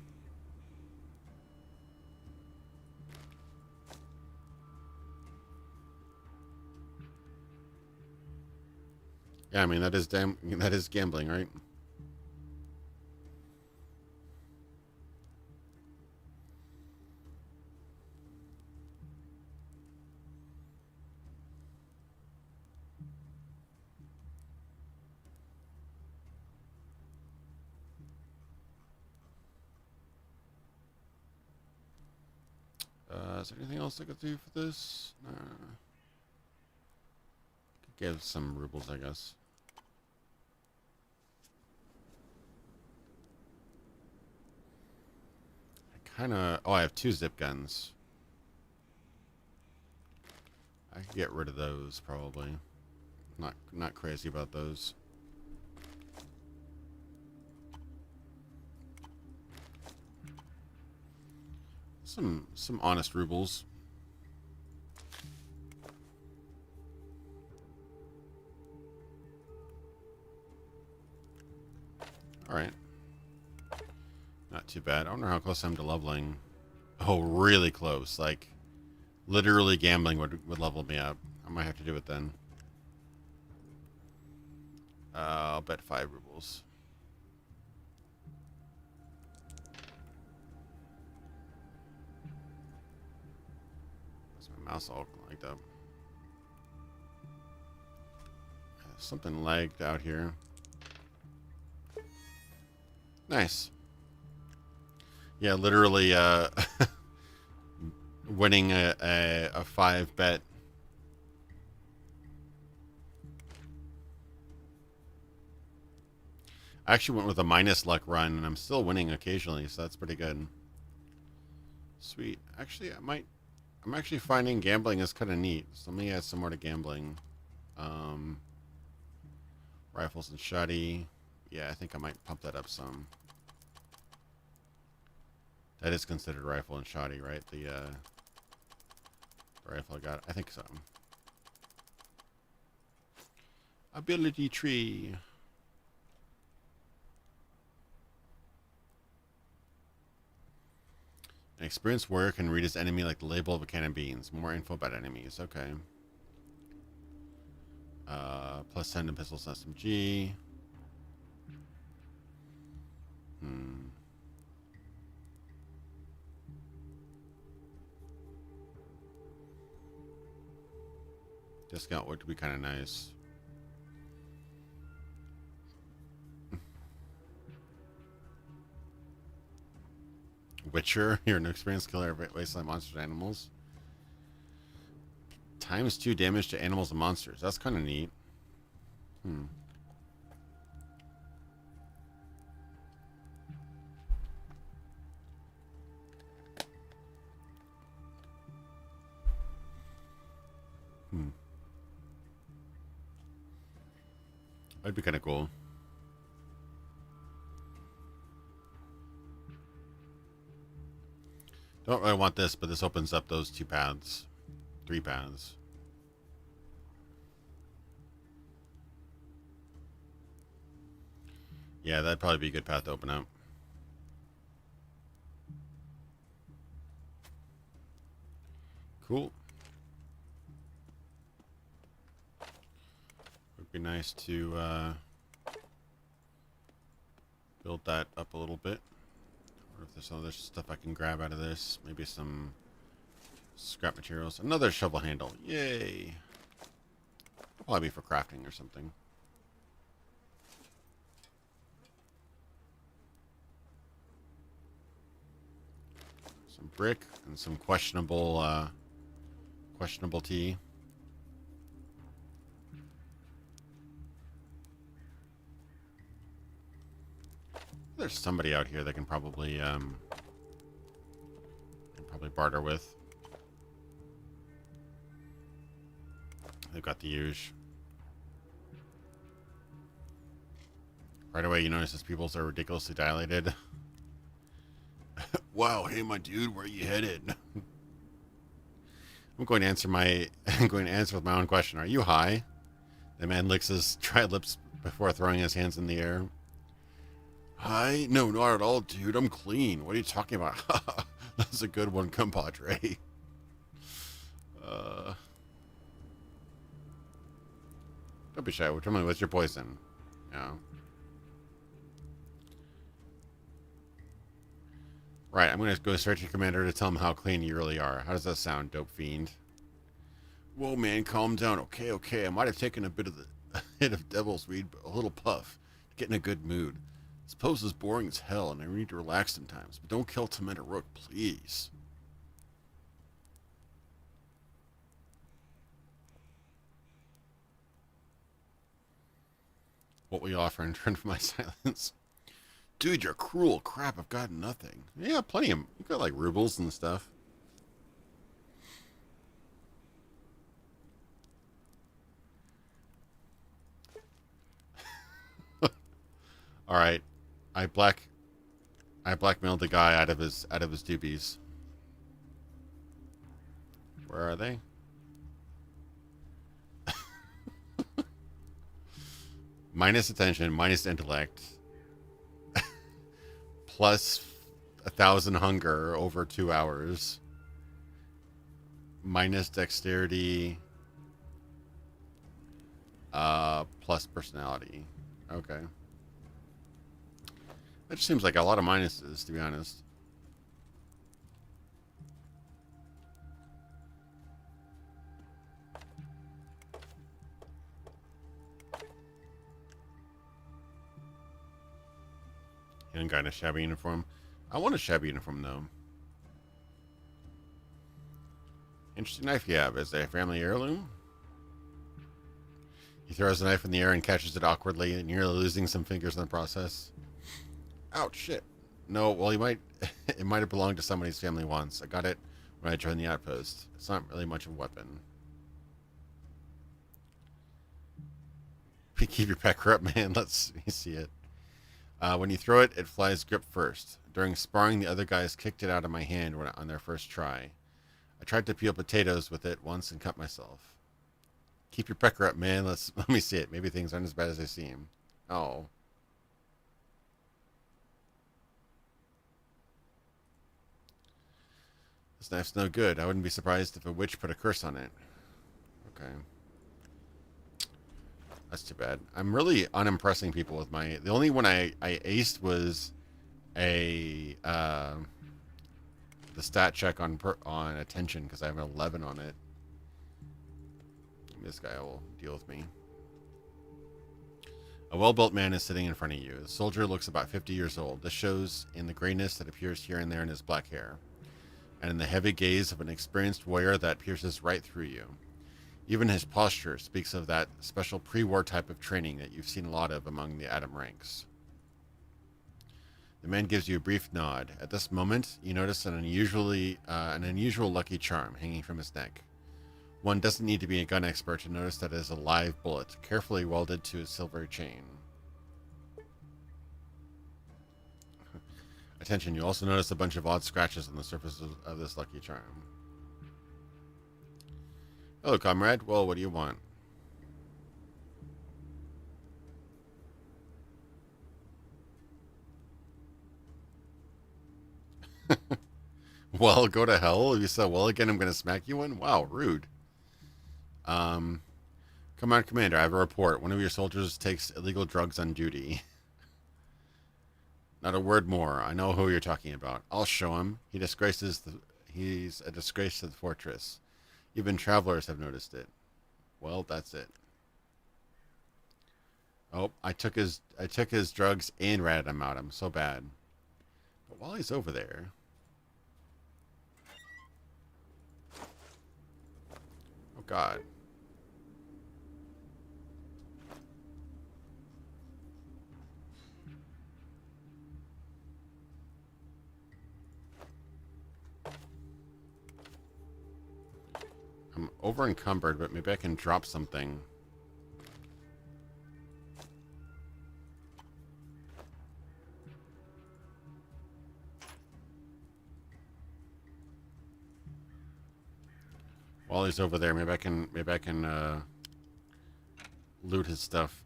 Yeah, I mean, that is gambling, right? Is there anything else I could do for this? Could give some rubles, I guess. Oh, I have 2 zip guns. I could get rid of those, probably. Not crazy about those. Some honest rubles. Alright. Not too bad. I wonder how close I am to leveling. Oh, really close. Like, literally gambling would level me up. I might have to do it then. I'll bet 5 rubles. That's my mouse all lagged up. Something lagged out here. Nice. Yeah, literally winning a 5 bet. I actually went with a minus luck run, and I'm still winning occasionally, so that's pretty good. Sweet. Actually, I'm actually finding gambling is kind of neat. So let me add some more to gambling. Rifles and shoddy. Yeah, I think I might pump that up some. That is considered rifle and shoddy, right? The rifle I got. I think so. Ability tree. An experienced warrior can read his enemy like the label of a can of beans. More info about enemies. Okay. Plus 10 to pistols SMG. Scout would be kind of nice. Witcher, you're an experienced killer of wasteland monsters and animals. ×2 damage to animals and monsters. That's kind of neat. Hmm. That'd be kind of cool. Don't really want this, but this opens up those 2 paths. 3 paths. Yeah, that'd probably be a good path to open up. Cool. Would be nice to build that up a little bit. Or if there's some other stuff I can grab out of this. Maybe some scrap materials. Another shovel handle. Yay. Probably be for crafting or something. Some brick and some questionable tea. There's somebody out here that can probably barter with. They've got the huge. Right away, you notice his pupils are ridiculously dilated. Wow, hey, my dude, where you headed? I'm going to answer with my own question. Are you high? The man licks his dry lips before throwing his hands in the air. High? No, not at all, dude. I'm clean. What are you talking about? That's a good one, compadre. Don't be shy. Tell me, what's your poison? Yeah. Right, I'm going to go straight to your commander to tell him how clean you really are. How does that sound, dope fiend? Whoa, man, calm down. Okay. I might have taken a bit of a hit of devil's weed, but a little puff to get in a good mood. This pose is boring as hell, and I need to relax sometimes. But don't kill Tim and Rook, please. What will you offer in return for my silence? Dude, you're cruel. Crap, I've got nothing. Yeah, plenty of... You've got, like, rubles and stuff. Alright. I blackmailed the guy out of his doobies. Where are they? Minus attention, minus intellect. Plus 1,000 hunger over 2 hours. Minus dexterity. Plus personality. Okay. That just seems like a lot of minuses, to be honest. Young guy in a shabby uniform. I want a shabby uniform, though. Interesting knife you have. Is it a family heirloom? He throws the knife in the air and catches it awkwardly, nearly losing some fingers in the process. Ouch, shit. No, well, it might have belonged to somebody's family once. I got it when I joined the outpost. It's not really much of a weapon. Keep your pecker up, man. Let's see it. When you throw it, it flies grip first. During sparring, the other guys kicked it out of my hand on their first try. I tried to peel potatoes with it once and cut myself. Keep your pecker up, man. Let me see it. Maybe things aren't as bad as they seem. Oh. This knife's no good. I wouldn't be surprised if a witch put a curse on it. Okay. That's too bad. I'm really unimpressing people with my... The only one I aced was the stat check on attention, because I have an 11 on it. This guy will deal with me. A well-built man is sitting in front of you. The soldier looks about 50 years old. This shows in the grayness that appears here and there in his black hair, and in the heavy gaze of an experienced warrior that pierces right through you. Even his posture speaks of that special pre-war type of training that you've seen a lot of among the Atom ranks. The man gives you a brief nod. At this moment, you notice an unusual lucky charm hanging from his neck. One doesn't need to be a gun expert to notice that it is a live bullet, carefully welded to his silver chain. Attention, you also notice a bunch of odd scratches on the surface of this lucky charm. Hello, comrade. Well, what do you want? Well, go to hell. If you say well again, I'm going to smack you one. Wow, rude. Come on, Commander, I have a report. One of your soldiers takes illegal drugs on duty. Not a word more. I know who you're talking about. I'll show him. He's a disgrace to the fortress. Even travelers have noticed it. Well, that's it. Oh, I took his drugs and ratted him out. I'm so bad. But while he's over there... Oh, God. I'm over encumbered, but maybe I can drop something. While he's over there, maybe I can loot his stuff.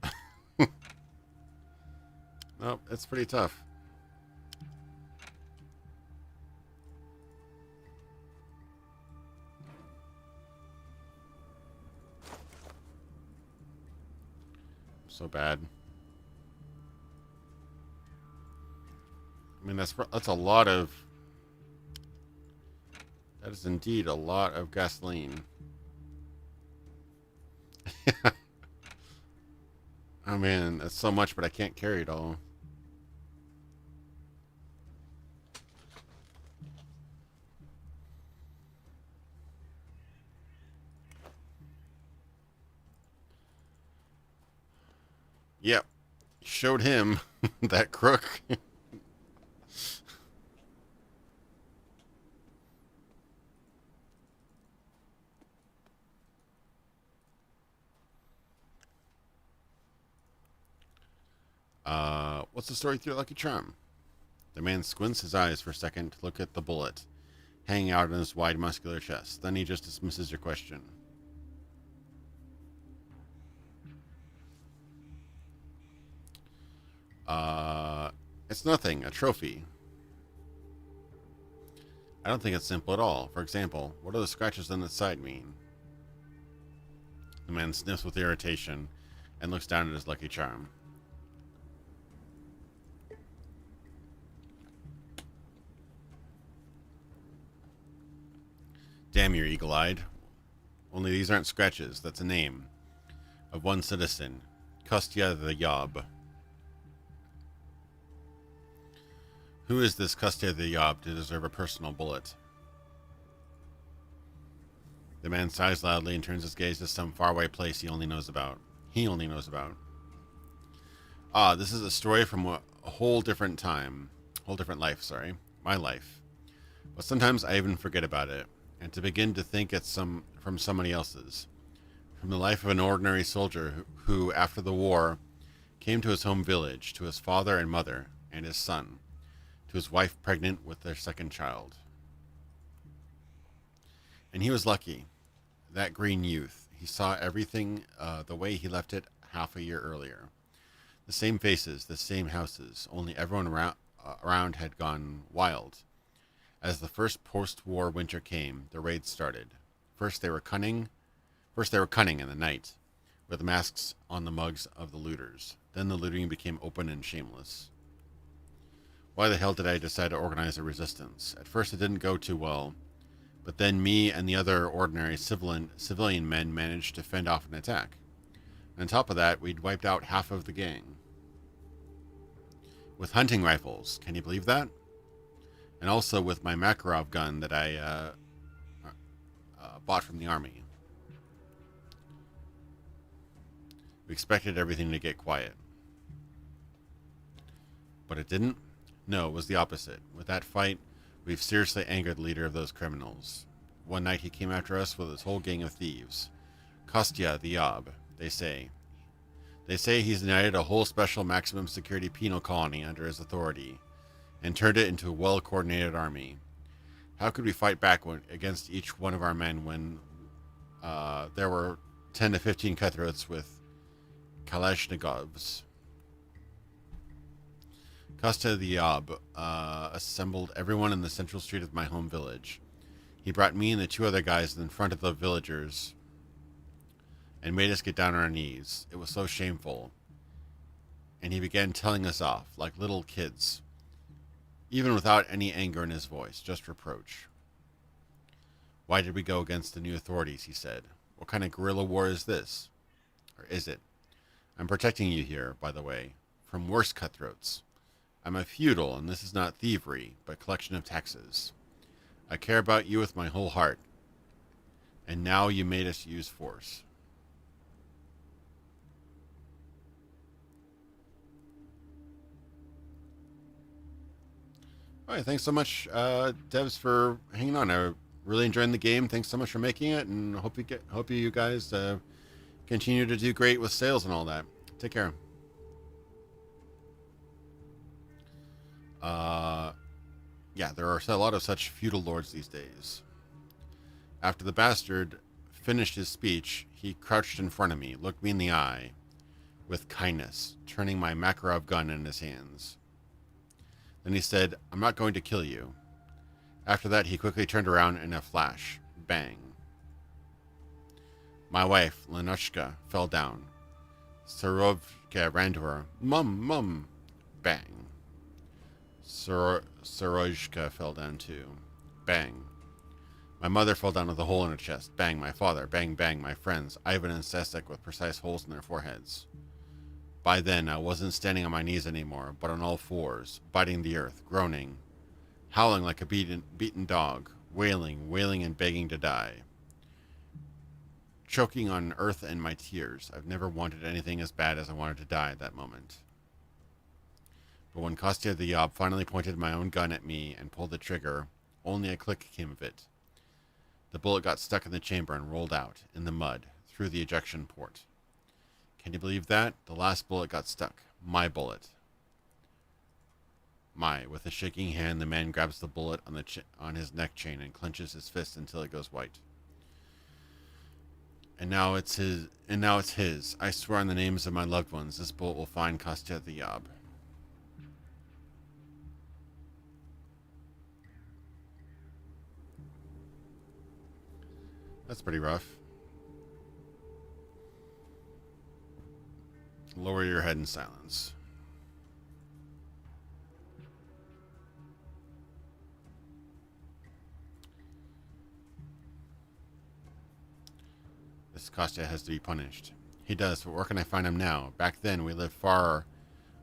Nope, it's pretty tough. So bad. I mean, that's a lot of... That is indeed a lot of gasoline. Oh man, that's so much, but I can't carry it all. Yep. Showed him that crook. What's the story with your lucky charm? The man squints his eyes for a second to look at the bullet hanging out in his wide muscular chest. Then he just dismisses your question. It's nothing, a trophy. I don't think it's simple at all. For example, what do the scratches on the side mean? The man sniffs with irritation and looks down at his lucky charm. Damn, you're eagle-eyed. Only these aren't scratches. That's a name of one citizen, Kostya the Yob. Who is this Kostya the Yob to deserve a personal bullet? The man sighs loudly and turns his gaze to some faraway place he only knows about. Ah, this is a story from a whole different time. Whole different life, sorry. My life. But sometimes I even forget about it, and to begin to think it's from somebody else's. From the life of an ordinary soldier who, after the war, came to his home village, to his father and mother, and his son, to his wife pregnant with their second child. And he was lucky. That green youth. He saw everything the way he left it half a year earlier. The same faces, the same houses, only everyone around had gone wild. As the first post-war winter came, the raids started. First they were cunning in the night, with masks on the mugs of the looters. Then the looting became open and shameless. Why the hell did I decide to organize a resistance? At first it didn't go too well, But then me and the other ordinary civilian men managed to fend off an attack. And on top of that, we'd wiped out half of the gang. With hunting rifles, can you believe that? And also with my Makarov gun that I bought from the army. We expected everything to get quiet. But it didn't? No, it was the opposite. With that fight, we've seriously angered the leader of those criminals. One night he came after us with his whole gang of thieves. Kostya the Yob, they say. They say he's united a whole special maximum security penal colony under his authority, and turned it into a well-coordinated army. How could we fight back against each one of our men when there were 10 to 15 cutthroats with Kalashnikovs? Kostya the Yob assembled everyone in the central street of my home village. He brought me and the two other guys in front of the villagers and made us get down on our knees. It was so shameful. And he began telling us off, like little kids, even without any anger in his voice, just reproach. Why did we go against the new authorities, he said. What kind of guerrilla war is this? Or is it? I'm protecting you here, by the way, from worse cutthroats. I'm a feudal, and this is not thievery, but collection of taxes. I care about you with my whole heart. And now you made us use force. All right, thanks so much, devs, for hanging on. I really enjoyed the game. Thanks so much for making it, and hope you guys continue to do great with sales and all that. Take care. Yeah, there are a lot of such feudal lords these days. After the bastard finished his speech, he crouched in front of me, looked me in the eye with kindness, turning my Makarov gun in his hands. Then he said, I'm not going to kill you. After that, he quickly turned around in a flash. Bang. My wife, Lenushka, fell down. Sorovka ran to her. Mum, Mum. Bang. Sorojka fell down too. Bang. My mother fell down with a hole in her chest. Bang. My father. Bang, bang. My friends, Ivan and Sesek, with precise holes in their foreheads. By then, I wasn't standing on my knees anymore, but on all fours, biting the earth, groaning, howling like a beaten dog, wailing and begging to die. Choking on earth and my tears. I've never wanted anything as bad as I wanted to die at that moment. But when Kostya the Yob finally pointed my own gun at me and pulled the trigger, only a click came of it. The bullet got stuck in the chamber and rolled out, in the mud, through the ejection port. Can you believe that? The last bullet got stuck. My bullet. With a shaking hand, the man grabs the bullet on his neck chain and clenches his fist until it goes white. And now it's his. I swear on the names of my loved ones, this bullet will find Kostya the Yob. That's pretty rough. Lower your head in silence. This Kostya has to be punished. He does, but where can I find him now? Back then, we lived far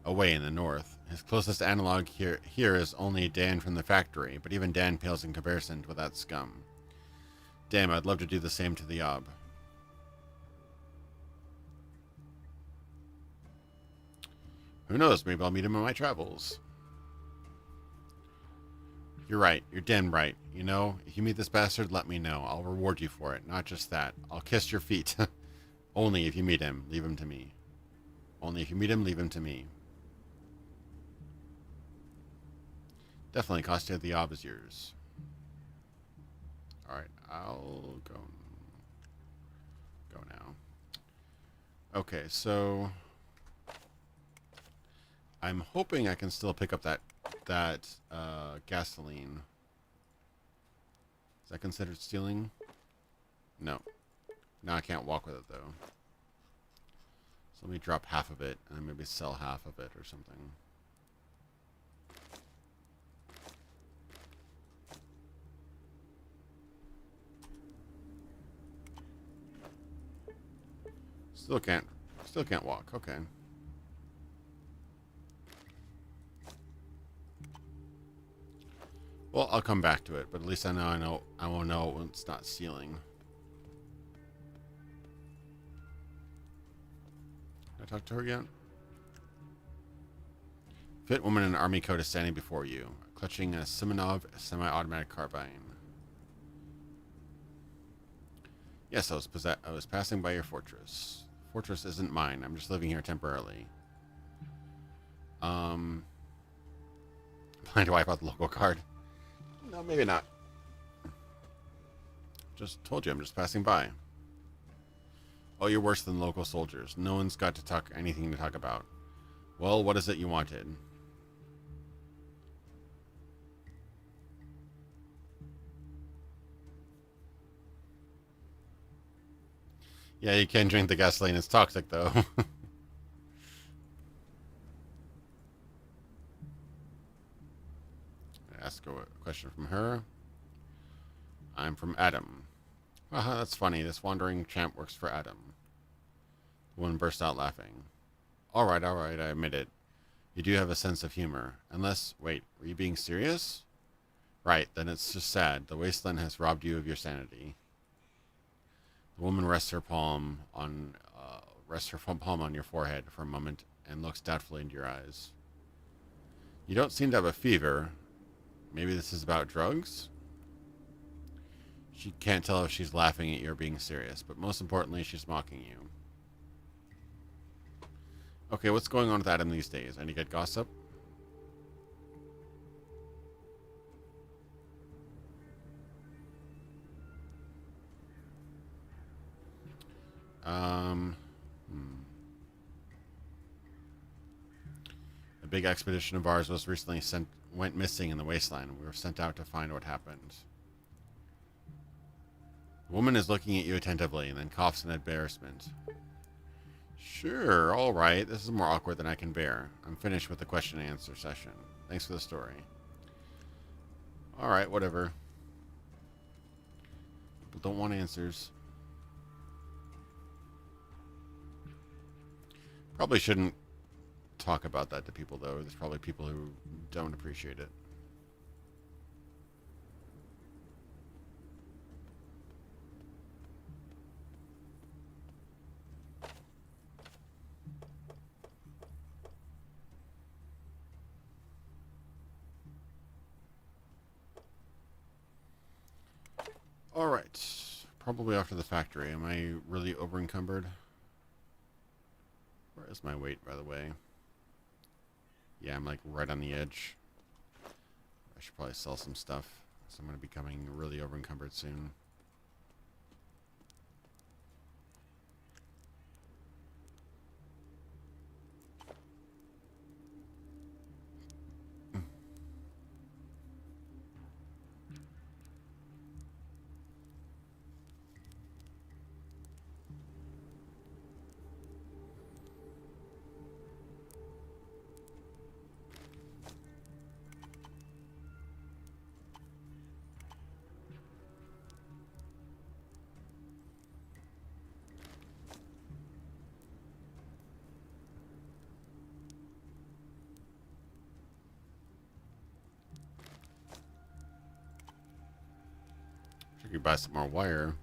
away in the north. His closest analog here is only Dan from the factory, but even Dan pales in comparison with that scum. Damn, I'd love to do the same to the Yob. Who knows, maybe I'll meet him in my travels. You're right, you're damn right. You know, if you meet this bastard, let me know. I'll reward you for it. Not just that. I'll kiss your feet. Only if you meet him, leave him to me. Only if you meet him, leave him to me. Definitely, Kostya the Yob is yours. Alright, I'll go now. Okay, so I'm hoping I can still pick up that gasoline. Is that considered stealing? No. Now I can't walk with it though. So let me drop half of it and then maybe sell half of it or something. Still can't walk. Okay. Well, I'll come back to it, but at least I won't know when it's not sealing. Can I talk to her again? Fit woman in an army coat is standing before you, clutching a Simonov semi-automatic carbine. Yes, I was passing by your fortress. Fortress isn't mine. I'm just living here temporarily. Planning to wipe out the local card? No, maybe not. Just told you, I'm just passing by. Oh, you're worse than local soldiers. No one's got anything to talk about. Well, what is it you wanted? Yeah, you can drink the gasoline. It's toxic, though. Ask a question from her. I'm from Adam. Haha, that's funny. This wandering champ works for Adam. The woman burst out laughing. All right, I admit it. You do have a sense of humor. Unless, wait, were you being serious? Right, then it's just sad. The wasteland has robbed you of your sanity. The woman rests her palm on your forehead for a moment and looks doubtfully into your eyes. You don't seem to have a fever. Maybe this is about drugs? She can't tell if she's laughing at you or being serious, but most importantly, she's mocking you. Okay, what's going on with Adam these days? Any good gossip? A big expedition of ours was recently went missing in the wasteland. We were sent out to find what happened. The woman is looking at you attentively and then coughs in embarrassment. Sure, all right. This is more awkward than I can bear. I'm finished with the question and answer session. Thanks for the story. All right, whatever. People don't want answers. Probably shouldn't talk about that to people, though. There's probably people who don't appreciate it. All right. Probably off to the factory. Am I really over-encumbered? Where is my weight, by the way? Yeah, I'm like right on the edge. I should probably sell some stuff. So I'm going to be becoming really over-encumbered soon. You buy some more wire.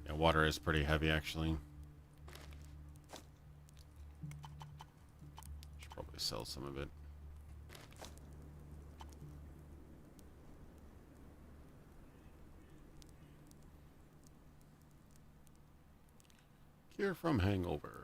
Yeah, water is pretty heavy, actually. Should probably sell some of it. Cure from hangover.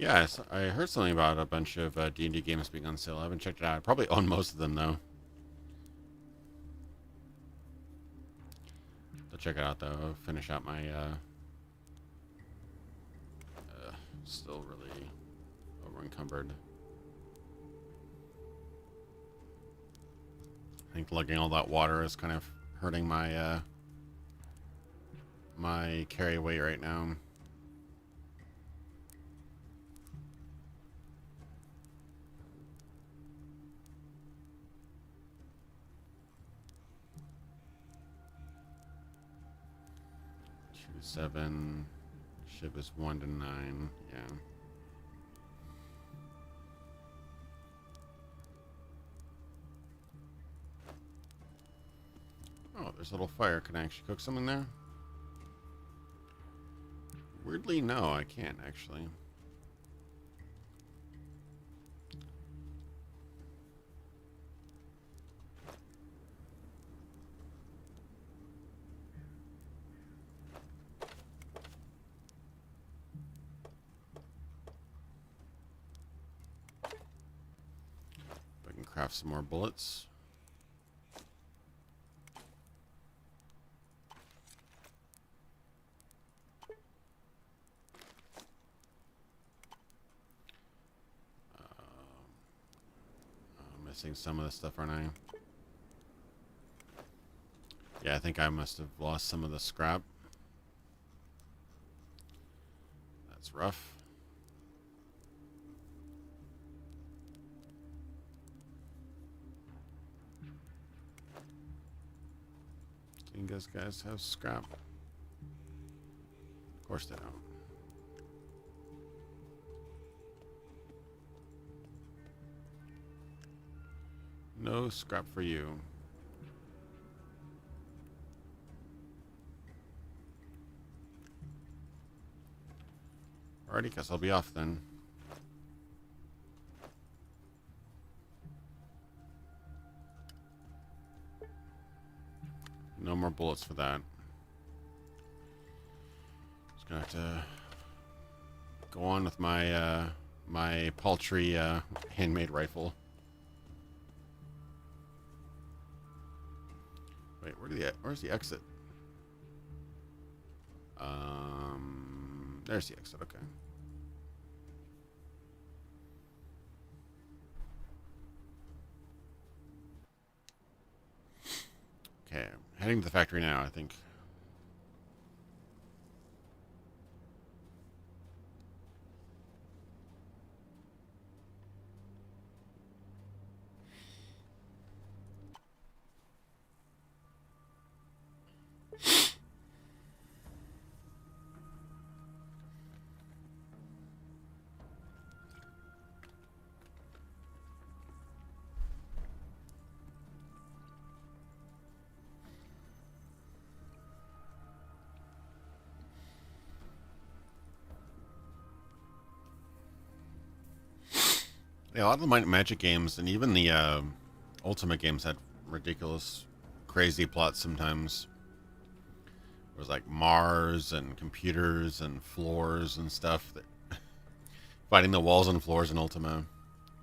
Yeah, I heard something about a bunch of D&D games being on sale. I haven't checked it out. I probably own most of them, though. I'll check it out, though. Finish out my... still really over-encumbered. I think lugging all that water is kind of hurting my my carry weight right now. Two 7. Ship is 1 to 9. Yeah. Oh, there's a little fire. Can I actually cook something there? Weirdly, no, I can't actually. I can craft some more bullets. Missing some of the stuff, aren't I? Yeah, I think I must have lost some of the scrap. That's rough. Do you guys have scrap? Of course they don't. No scrap for you. Alrighty, guess I'll be off then. No more bullets for that. Just gonna have to go on with my my paltry handmade rifle. Wait, where's the exit? There's the exit. Okay. Okay, heading to the factory now, I think. Yeah, a lot of the Magic games and even the Ultimate games had ridiculous, crazy plots sometimes. It was like Mars and computers and floors and stuff. That fighting the walls and floors in Ultima.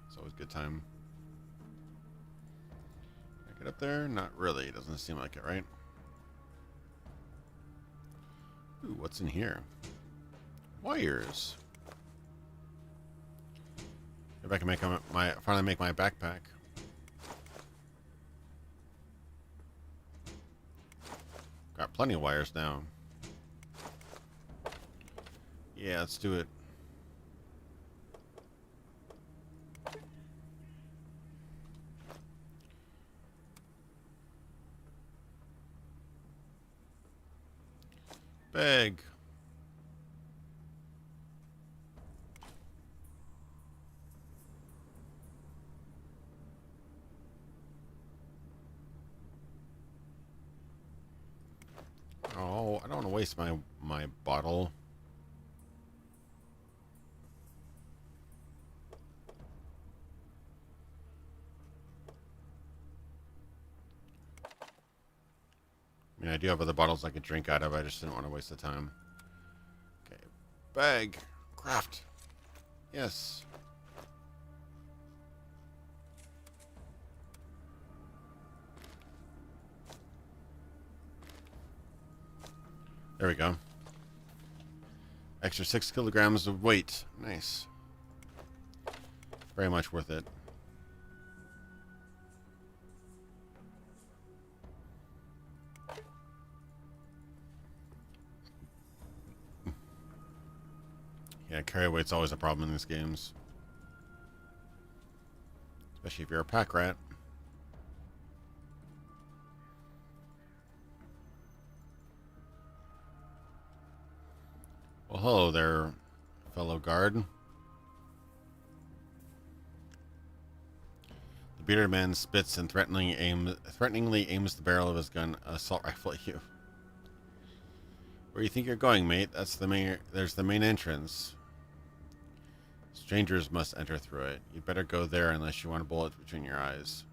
It's always a good time. Can I get up there? Not really. It doesn't seem like it, right? Ooh, what's in here? Wires. If I can make finally make my backpack. Got plenty of wires now. Yeah, let's do it. Bag. Oh, I don't want to waste my bottle. I mean, I do have other bottles I could drink out of. I just didn't want to waste the time. Okay, bag, craft. Yes. There we go. Extra 6 kilograms of weight. Nice. Very much worth it. Yeah, carry weight's always a problem in these games. Especially if you're a pack rat. Well, hello there, fellow guard. The bearded man spits and threateningly aims the barrel of his assault rifle at you. Where do you think you're going, mate? There's the main entrance. Strangers must enter through it. You'd better go there unless you want a bullet between your eyes.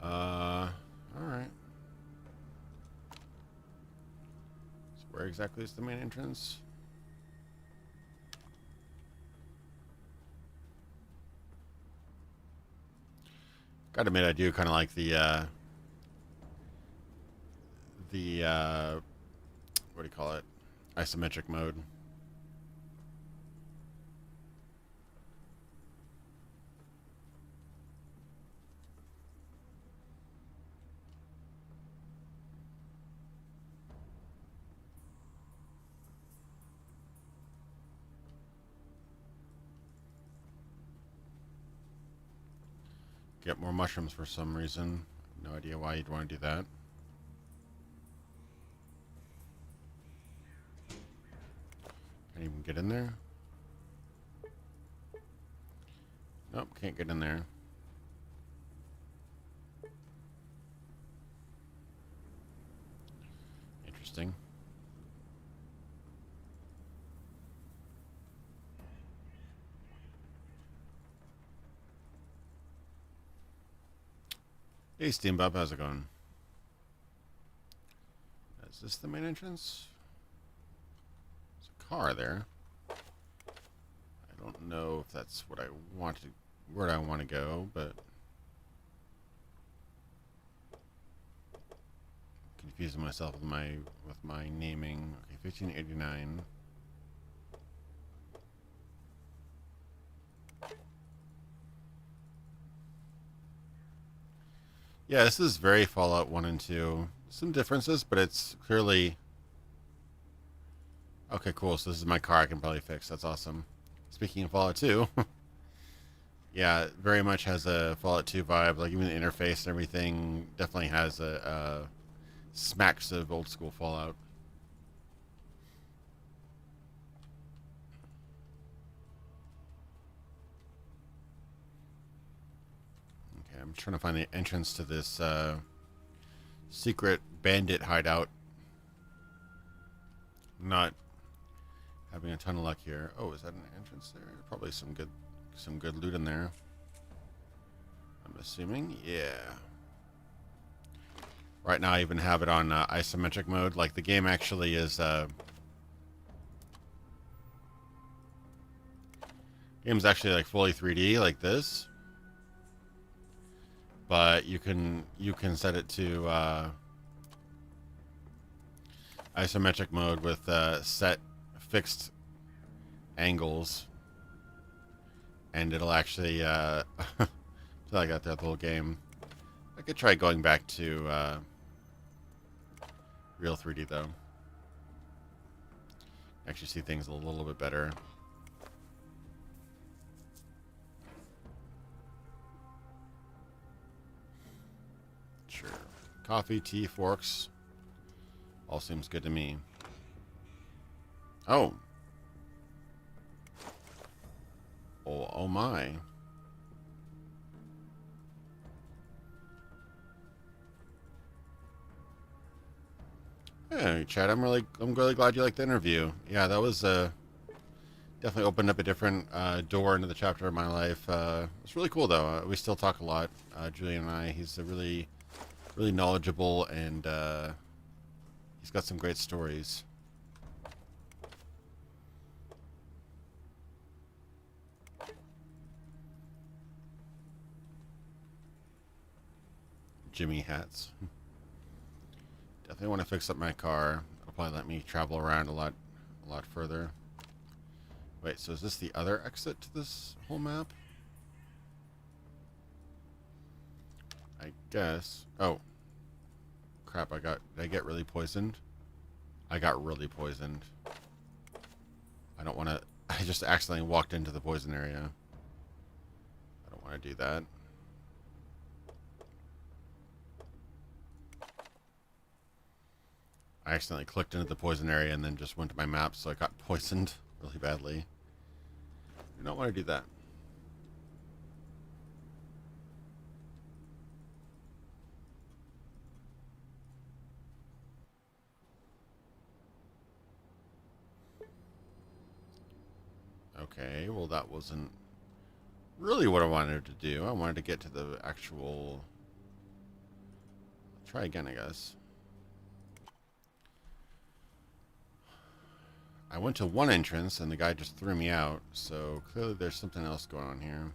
Alright. So where exactly is the main entrance? Gotta admit, I do kind of like the what do you call it? Isometric mode. Get more mushrooms for some reason. No idea why you'd want to do that. Can't even get in there. Nope, can't get in there. Interesting. Hey, Steambub, how's it going? Is this the main entrance? There's a car there. I don't know if that's what I want to, where I want to go, but confusing myself with my naming. Okay, 1589. Yeah, this is very Fallout 1 and 2. Some differences, but it's clearly... Okay, cool. So this is my car I can probably fix. That's awesome. Speaking of Fallout 2, yeah, it very much has a Fallout 2 vibe. Like, even the interface and everything definitely has a smacks of old school Fallout. Okay, I'm trying to find the entrance to this secret bandit hideout. I'm not having a ton of luck here. Oh, is that an entrance there? Probably some good loot in there. I'm assuming. Yeah. Right now, I even have it on isometric mode. Like, the game actually is... game's actually, like, fully 3D, like this. But you can set it to isometric mode with set fixed angles, and it'll actually so I got that whole game. I could try going back to real 3D though. Actually see things a little bit better. Sure. Coffee, tea, forks. All seems good to me. Oh. Oh my. Hey, Chad, I'm really glad you liked the interview. Yeah, that was definitely opened up a different door into the chapter of my life. It's really cool though. We still talk a lot, Julian and I. He's a really knowledgeable and He's got some great stories. Jimmy hats. Definitely want to fix up my car. It'll probably let me travel around a lot further. Wait, so is this the other exit to this whole map? I guess. Oh. Crap, did I get really poisoned? I got really poisoned. I don't want to, I just accidentally walked into the poison area. I don't want to do that. I accidentally clicked into the poison area and then just went to my map, so I got poisoned really badly. I don't want to do that. Okay, well that wasn't really what I wanted to do. I wanted to get to the actual... Try again, I guess. I went to one entrance and the guy just threw me out, so clearly there's something else going on here.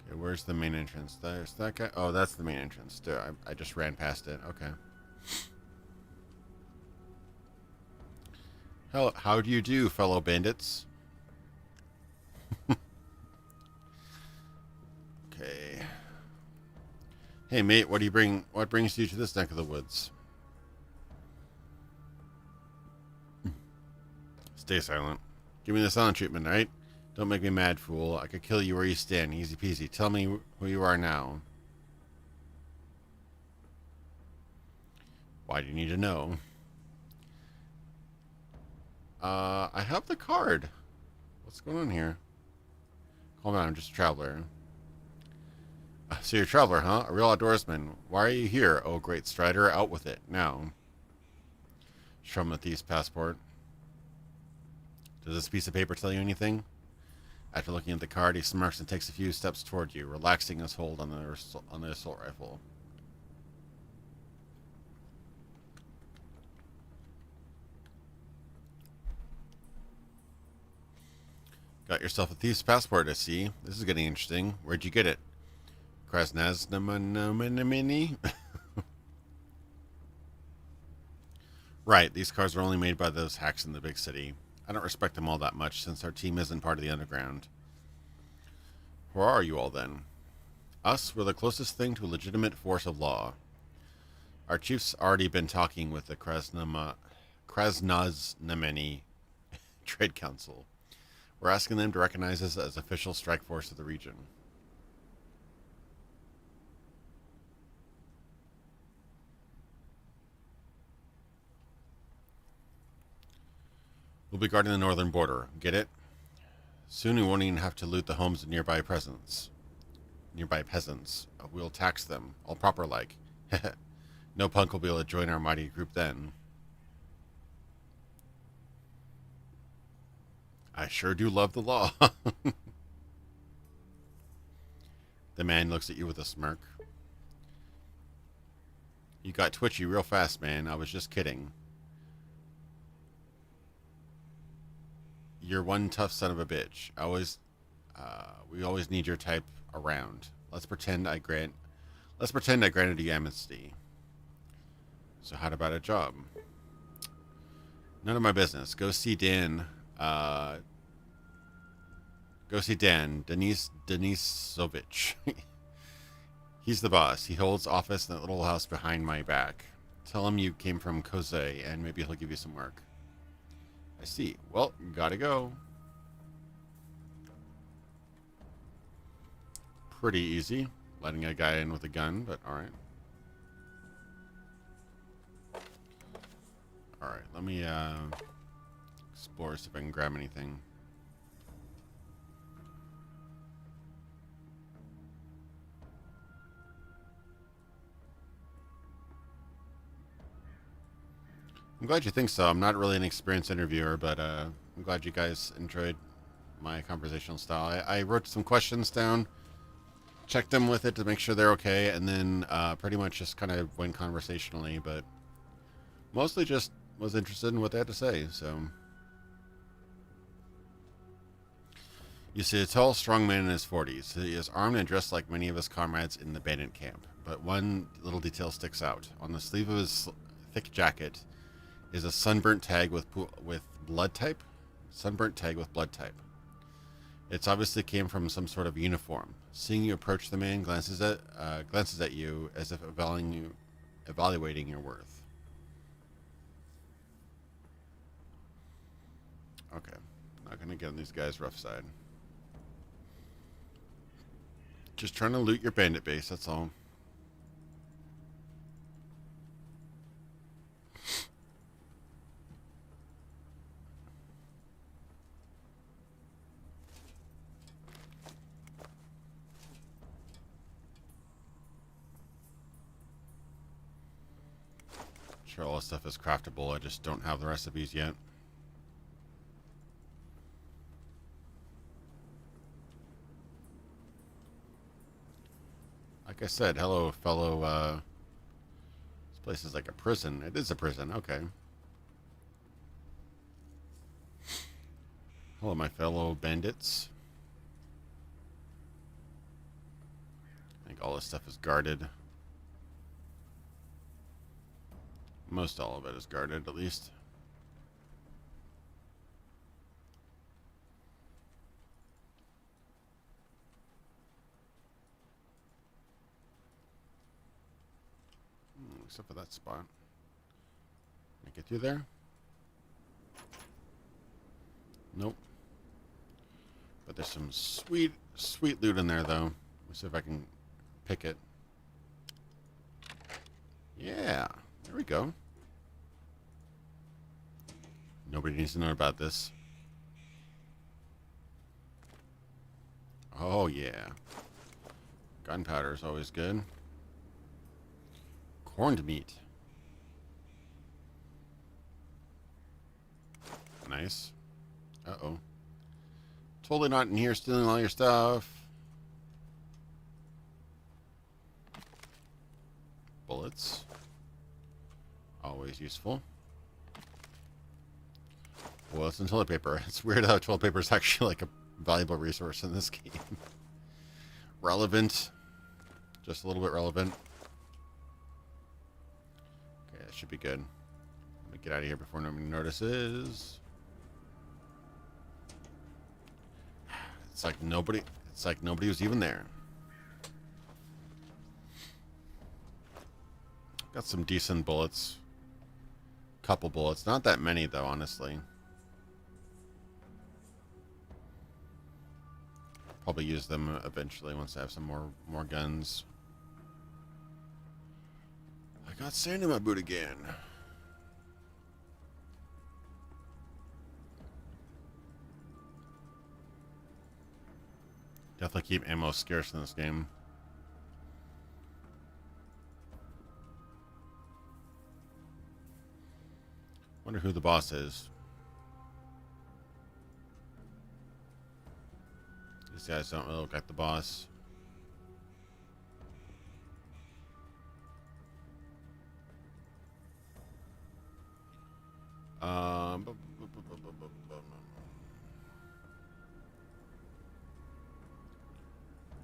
Okay, where's the main entrance? There's that guy. Oh, that's the main entrance. Dude, I just ran past it. Okay. How do you do, fellow bandits? Okay. Hey, mate, what brings you to this neck of the woods? Stay silent. Give me the silent treatment, right? Don't make me mad, fool. I could kill you where you stand. Easy peasy. Tell me who you are now. Why do you need to know? I have the card. What's going on here? Hold on, I'm just a traveler. So you're a traveler, huh? A real outdoorsman. Why are you here? Oh, great strider. Out with it. Now. Show him the thief's passport. Does this piece of paper tell you anything? After looking at the card, he smirks and takes a few steps toward you, relaxing his hold on the assault rifle. Got yourself a thief's passport, I see. This is getting interesting. Where'd you get it? Krasnaznamenamini? Right, these cars are only made by those hacks in the big city. I don't respect them all that much, since our team isn't part of the underground. Who are you all, then? Us, we're the closest thing to a legitimate force of law. Our chief's already been talking with the Krasnaznameni Trade Council. We're asking them to recognize us as official strike force of the region. We'll be guarding the northern border. Get it? Soon we won't even have to loot the homes of nearby peasants. We'll tax them, all proper-like. No punk will be able to join our mighty group then. I sure do love the law. The man looks at you with a smirk. You got twitchy real fast, man. I was just kidding. You're one tough son of a bitch. We always need your type around. Let's pretend I granted you amnesty. So how about a job? None of my business. Go see Dan. Denisovich. He's the boss. He holds office in that little house behind my back. Tell him you came from Kose, and maybe he'll give you some work. I see. Well, gotta go. Pretty easy. Letting a guy in with a gun, but alright. Alright, let me explore, see if I can grab anything. I'm glad you think so. I'm not really an experienced interviewer, but I'm glad you guys enjoyed my conversational style. I wrote some questions down, checked them with it to make sure they're okay, and then pretty much just kind of went conversationally, but mostly just was interested in what they had to say. So you see a tall, strong man in his 40s. He is armed and dressed like many of his comrades in the bandit camp, but one little detail sticks out. On the sleeve of his thick jacket is a sunburnt tag with blood type. Sunburnt tag with blood type. It's obviously came from some sort of uniform. Seeing you approach, the man glances at you as if evaluating your worth. Okay, not gonna get on these guys' rough side. Just trying to loot your bandit base. That's all. Sure, all this stuff is craftable. I just don't have the recipes yet. Like I said, hello, fellow. This place is like a prison. It is a prison. Okay. Hello, my fellow bandits. I think all this stuff is guarded. Most all of it is guarded, at least. Except for that spot. Can I get through there? Nope. But there's some sweet, sweet loot in there, though. Let's see if I can pick it. Yeah. There we go. Nobody needs to know about this. Oh, yeah. Gunpowder is always good. Corned meat. Nice. Uh-oh. Totally not in here stealing all your stuff. Bullets. Always useful. Well, it's in toilet paper. It's weird how toilet paper is actually like a valuable resource in this game. Relevant. Just a little bit relevant. Okay, that should be good. Let me get out of here before nobody notices. It's like nobody was even there. Got some decent bullets. Couple bullets. Not that many, though, honestly. Probably use them eventually once I have some more guns. I got sand in my boot again. Definitely keep ammo scarce in this game. Wonder who the boss is. These guys don't really look like the boss.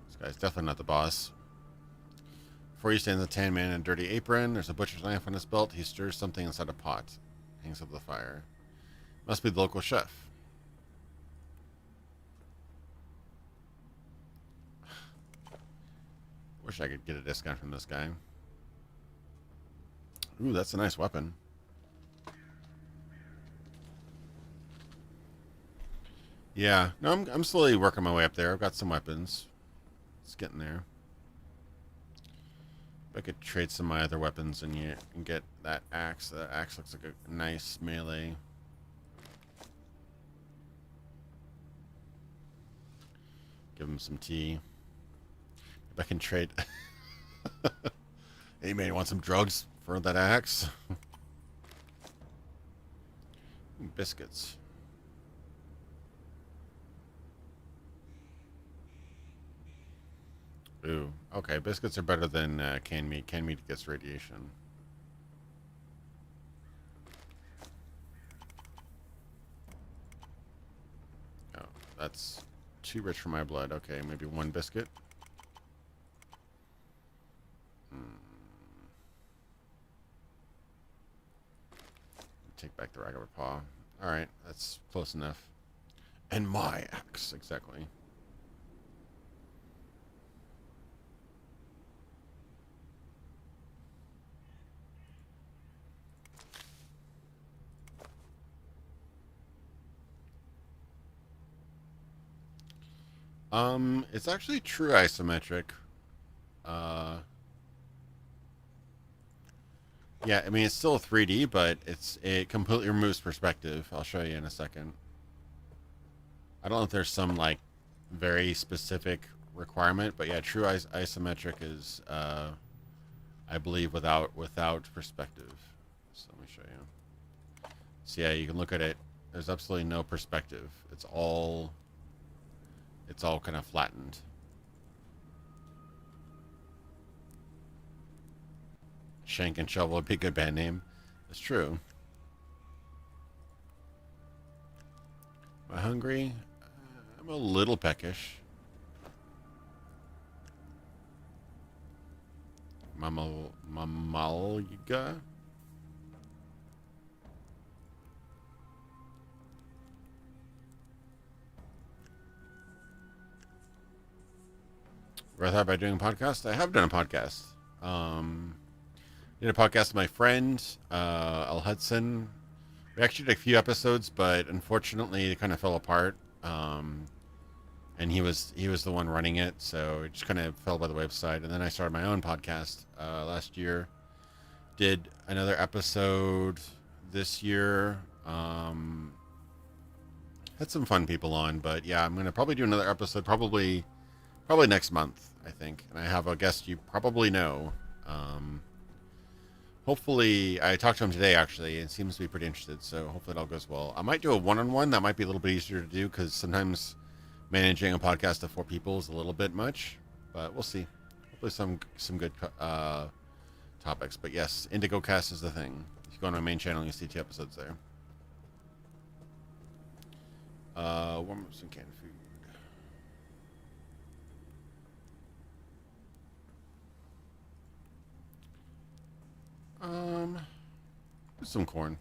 This guy's definitely not the boss. Before you stands a tan man in a dirty apron. There's a butcher's knife on his belt. He stirs something inside a pot. Hangs up the fire. Must be the local chef. Wish I could get a discount from this guy. Ooh, that's a nice weapon. Yeah, no, I'm slowly working my way up there. I've got some weapons. It's getting there. I could trade some of my other weapons and get that axe. That axe looks like a nice melee. Give him some tea. If I can trade. Hey man, you want some drugs for that axe? biscuits. Ooh, okay. Biscuits are better than canned meat. Canned meat gets radiation. Oh, that's too rich for my blood. Okay, maybe one biscuit. Take back the ragged paw. Alright, that's close enough. And my axe, exactly. It's actually true isometric. Yeah, I mean, it's still 3D, but it completely removes perspective. I'll show you in a second. I don't know if there's some, like, very specific requirement, but yeah, true isometric is, I believe, without perspective. So let me show you. So yeah, you can look at it. There's absolutely no perspective. It's all kind of flattened. Shank and Shovel would be a good band name. It's true. Am I hungry? I'm a little peckish. Mamalga? Ever thought about doing a podcast? I have done a podcast. Did a podcast with my friend, Al Hudson. We actually did a few episodes, but unfortunately it kind of fell apart. And he was the one running it, so it just kind of fell by the wayside. And then I started my own podcast last year. Did another episode this year. Had some fun people on, but yeah, I'm gonna probably do another episode probably next month, I think. And I have a guest you probably know. Hopefully, I talked to him today, actually, and seems to be pretty interested, so hopefully it all goes well. I might do a one-on-one. That might be a little bit easier to do, because sometimes managing a podcast of 4 people is a little bit much, but we'll see. Hopefully some good topics. But yes, Indigo Cast is the thing. If you go on my main channel, you'll see 2 episodes there. Warm up some canned food. Some corn.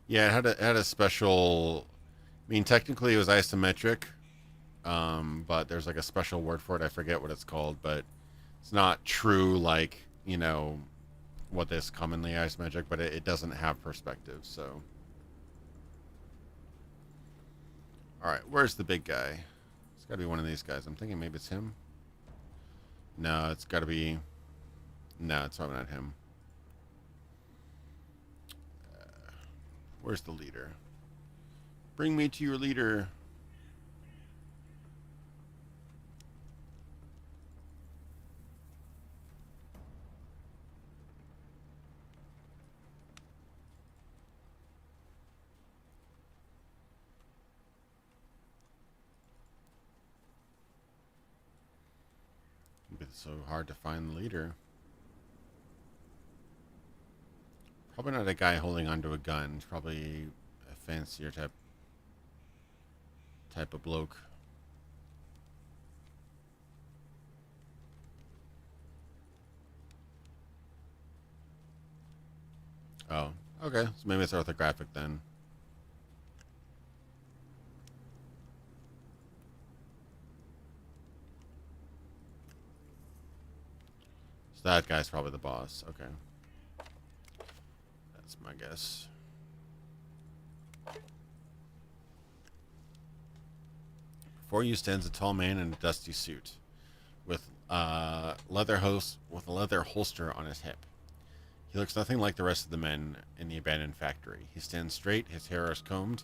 Yeah, it had a special. I mean, technically it was isometric, but there's like a special word for it. I forget what it's called, but it's not true like what is commonly isometric, but it doesn't have perspective. So. Alright, where's the big guy? It's gotta be one of these guys. I'm thinking maybe it's him. No, it's gotta be... No, it's probably not him. Where's the leader? Bring me to your leader. It's so hard to find the leader. Probably not a guy holding onto a gun. It's probably a fancier type of bloke. Oh, okay. So maybe it's orthographic then. So that guy's probably the boss. Okay. That's my guess. Before you stands a tall man in a dusty suit, with a leather holster on his hip. He looks nothing like the rest of the men in the abandoned factory. He stands straight, his hair is combed,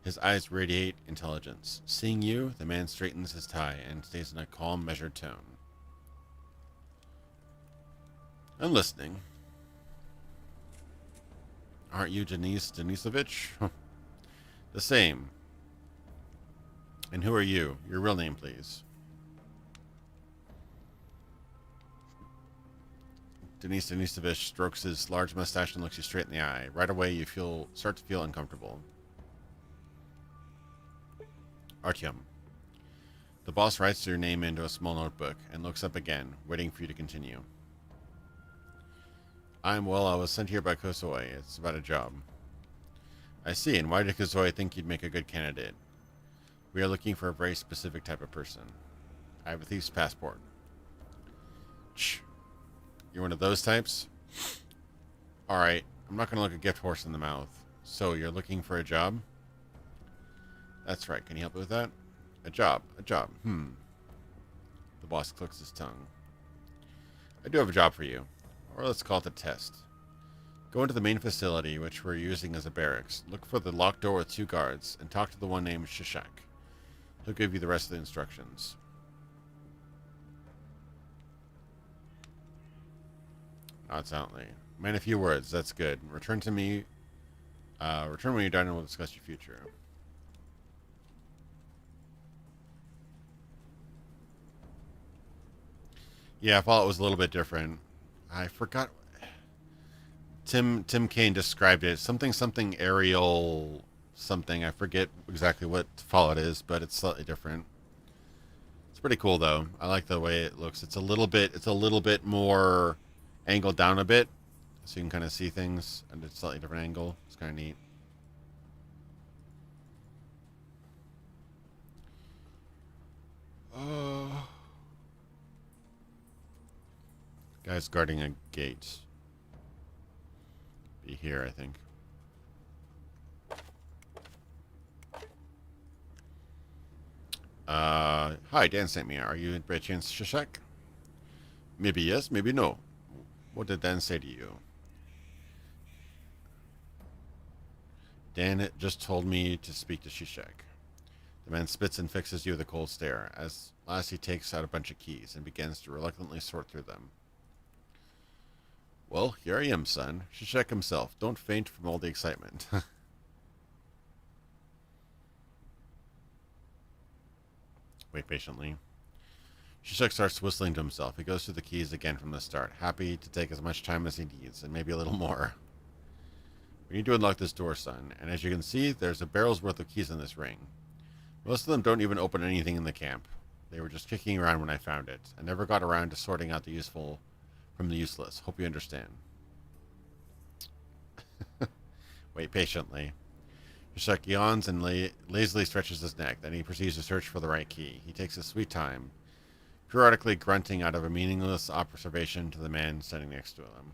His eyes radiate intelligence. Seeing you, the man straightens his tie and stays in a calm, measured tone. I'm listening. Aren't you Denise Denisovich? The same. And who are you? Your real name, please. Denise Denisovich strokes his large mustache and looks you straight in the eye. Right away, you start to feel uncomfortable. Artyom. The boss writes your name into a small notebook and looks up again, waiting for you to continue. I was sent here by Kozoi. It's about a job. I see, and why did Kozoi think you'd make a good candidate? We are looking for a very specific type of person. I have a thief's passport. Shh. You're one of those types? Alright, I'm not going to look a gift horse in the mouth. So, you're looking for a job? That's right, can you help me with that? A job. The boss clicks his tongue. I do have a job for you. Or let's call it a test. Go into the main facility, which we're using as a barracks. Look for the locked door with 2 guards, and talk to the one named Shishak. He'll give you the rest of the instructions. Not silently. Man, a few words. That's good. Return to me. Return when you're done and we'll discuss your future. Yeah, Fallout was a little bit different. I forgot. Tim Kane described it. Something aerial something. I forget exactly what Fallout is, but it's slightly different. It's pretty cool though. I like the way it looks. It's a little bit more angled down a bit, so you can kind of see things at a slightly different angle. It's kind of neat. Guy's guarding a gate. Be here, I think. Hi, Dan sent me. Are you by chance Shishak? Maybe yes, maybe no. What did Dan say to you? Dan just told me to speak to Shishak. The man spits and fixes you with a cold stare. As last he takes out a bunch of keys and begins to reluctantly sort through them. Well, here I am, son. Shishak himself. Don't faint from all the excitement. Wait patiently. Shishak starts whistling to himself. He goes through the keys again from the start, happy to take as much time as he needs, and maybe a little more. We need to unlock this door, son, and as you can see, there's a barrel's worth of keys in this ring. Most of them don't even open anything in the camp. They were just kicking around when I found it. I never got around to sorting out the useful from the useless. Hope you understand. Wait patiently. Shishak yawns and lazily stretches his neck. Then he proceeds to search for the right key. He takes his sweet time, periodically grunting out of a meaningless observation to the man standing next to him.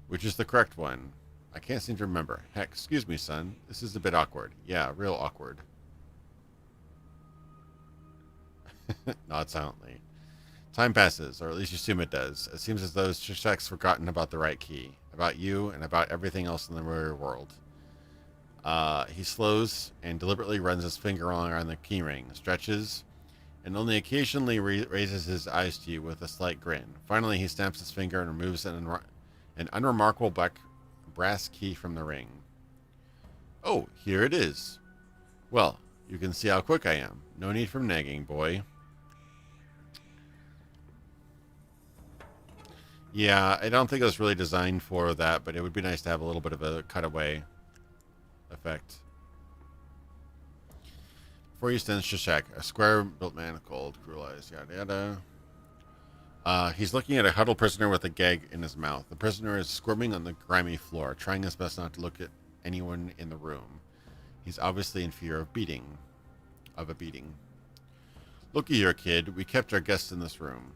Which is the correct one? I can't seem to remember. Heck, excuse me, son. This is a bit awkward. Yeah, real awkward. Nod silently. Time passes, or at least you assume it does. It seems as though Shishak's forgotten about the right key, about you, and about everything else in the real world. He slows and deliberately runs his finger around the key ring, stretches, and only occasionally raises his eyes to you with a slight grin. Finally, he snaps his finger and removes an unremarkable black brass key from the ring. Oh, here it is. Well, you can see how quick I am. No need for nagging, boy. Yeah, I don't think it was really designed for that, but it would be nice to have a little bit of a cutaway effect. Before you stands Shishak, a square-built man called Cruel Eyes, yada yada. He's looking at a huddled prisoner with a gag in his mouth. The prisoner is squirming on the grimy floor, trying his best not to look at anyone in the room. He's obviously in fear of a beating. Looky here, kid. We kept our guests in this room.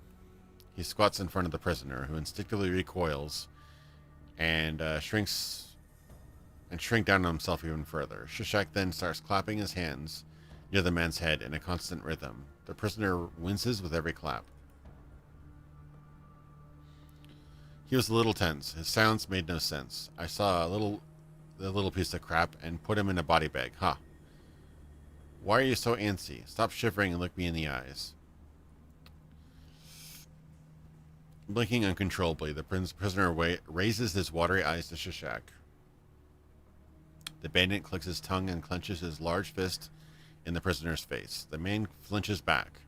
He squats in front of the prisoner, who instinctively recoils and shrink down on himself even further. Shishak then starts clapping his hands near the man's head in a constant rhythm. The prisoner winces with every clap. He was a little tense. His sounds made no sense. I saw the little piece of crap and put him in a body bag. Huh. Why are you so antsy? Stop shivering and look me in the eyes. Blinking uncontrollably, the prisoner raises his watery eyes to Shishak. The bandit clicks his tongue and clenches his large fist in the prisoner's face. The man flinches back,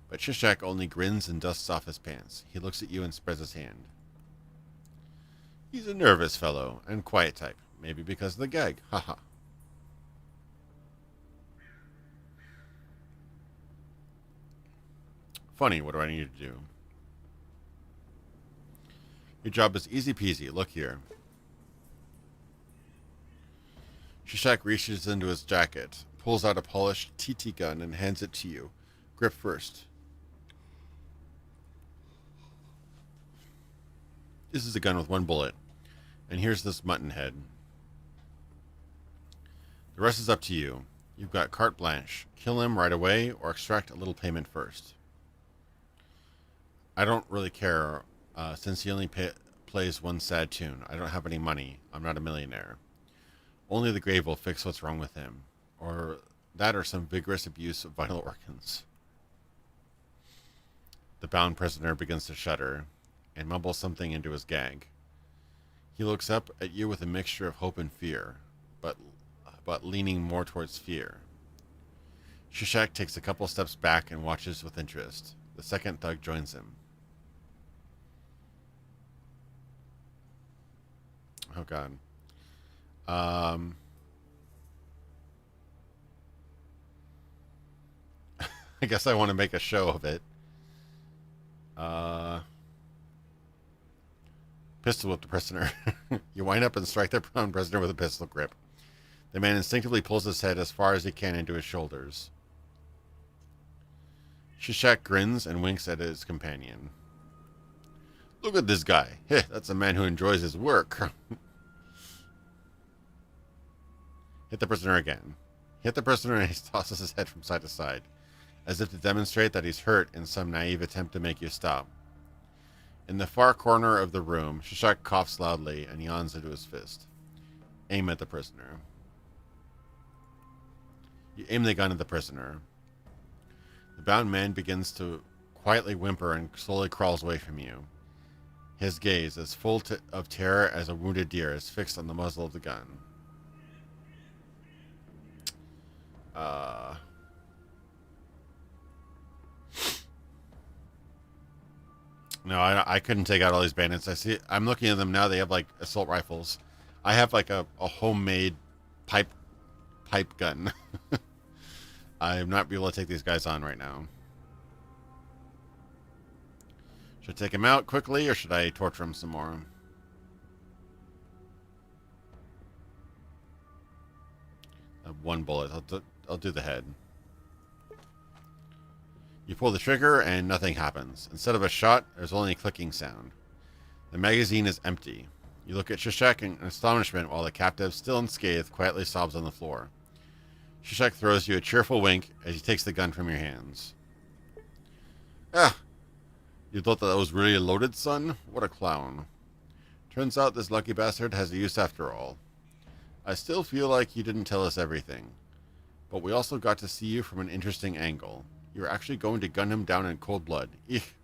but Shishak only grins and dusts off his pants. He looks at you and spreads his hand. He's a nervous fellow and quiet type, maybe because of the gag. Haha. Funny, what do I need to do? Your job is easy peasy. Look here. Shishak reaches into his jacket, pulls out a polished TT gun, and hands it to you. Grip first. This is a gun with one bullet. And here's this mutton head. The rest is up to you. You've got carte blanche. Kill him right away or extract a little payment first. I don't really care, since he only plays one sad tune. I don't have any money. I'm not a millionaire. Only the grave will fix what's wrong with him. Or that or some vigorous abuse of vital organs. The bound prisoner begins to shudder and mumbles something into his gag. He looks up at you with a mixture of hope and fear, but leaning more towards fear. Shishak takes a couple steps back and watches with interest. The second thug joins him. Oh, God. I guess I want to make a show of it. Pistol whip the prisoner. You wind up and strike the brown prisoner with a pistol grip. The man instinctively pulls his head as far as he can into his shoulders. Shishak grins and winks at his companion. Look at this guy. Heh, that's a man who enjoys his work. Hit the prisoner again. Hit the prisoner and he tosses his head from side to side, as if to demonstrate that he's hurt in some naive attempt to make you stop. In the far corner of the room, Shishak coughs loudly and yawns into his fist. Aim at the prisoner. You aim the gun at the prisoner. The bound man begins to quietly whimper and slowly crawls away from you. His gaze, as full of terror as a wounded deer, is fixed on the muzzle of the gun. No, I couldn't take out all these bandits. I'm looking at them now. They have like assault rifles. I have like a homemade pipe gun. I'm not be able to take these guys on right now. Should I take him out quickly or should I torture him some more? I have one bullet. I'll do the head. You pull the trigger and nothing happens. Instead of a shot, there's only a clicking sound. The magazine is empty. You look at Shishak in astonishment while the captive, still unscathed, quietly sobs on the floor. Shishak throws you a cheerful wink as he takes the gun from your hands. Ah! You thought that was really loaded, son? What a clown. Turns out this lucky bastard has a use after all. I still feel like you didn't tell us everything. But we also got to see you from an interesting angle. You're actually going to gun him down in cold blood. Ich.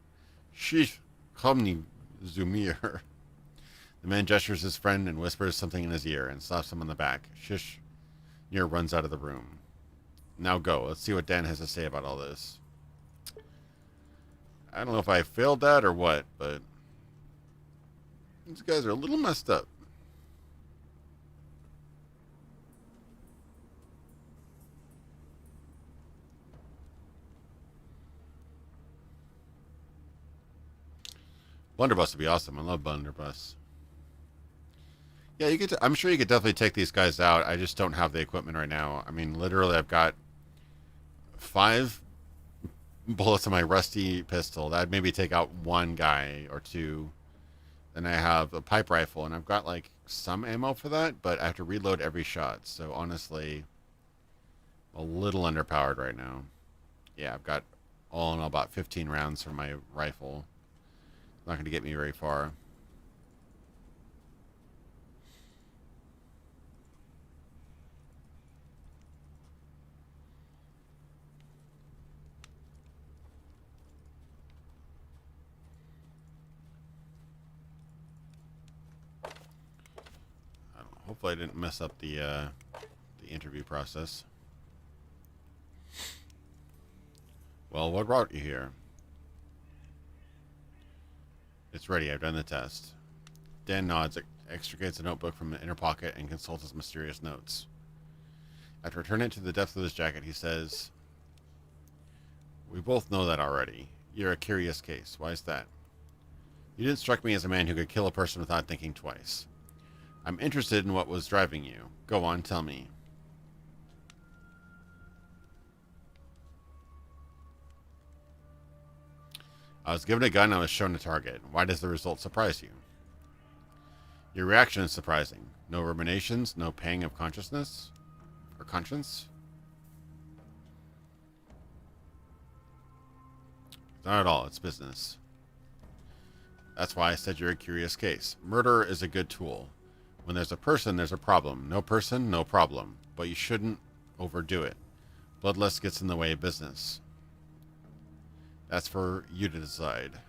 Shish. Komni Zumir. The man gestures his friend and whispers something in his ear and slaps him on the back. Shish. Nir runs out of the room. Now go. Let's see what Dan has to say about all this. I don't know if I failed that or what, but these guys are a little messed up. Blunderbuss would be awesome. I love Blunderbuss. Yeah, you could. I'm sure you could definitely take these guys out. I just don't have the equipment right now. I mean, literally, I've got 5 bullets in my rusty pistol. That'd maybe take out one guy or two. Then I have a pipe rifle, and I've got like some ammo for that, but I have to reload every shot. So honestly, a little underpowered right now. Yeah, I've got all in all about 15 rounds for my rifle. Not going to get me very far. Hopefully I didn't mess up the interview process. Well, what brought you here? It's ready. I've done the test. Dan nods, extricates a notebook from the inner pocket, and consults his mysterious notes. After returning it to the depths of his jacket, he says, "We both know that already. You're a curious case. Why is that? You didn't strike me as a man who could kill a person without thinking twice. I'm interested in what was driving you. Go on, tell me." "I was given a gun and I was shown a target. Why does the result surprise you?" "Your reaction is surprising. No ruminations, no pang of consciousness? Or conscience?" "Not at all. It's business. That's why I said you're a curious case. Murder is a good tool. When there's a person, there's a problem. No person, no problem. But you shouldn't overdo it. Bloodlust gets in the way of business. That's for you to decide."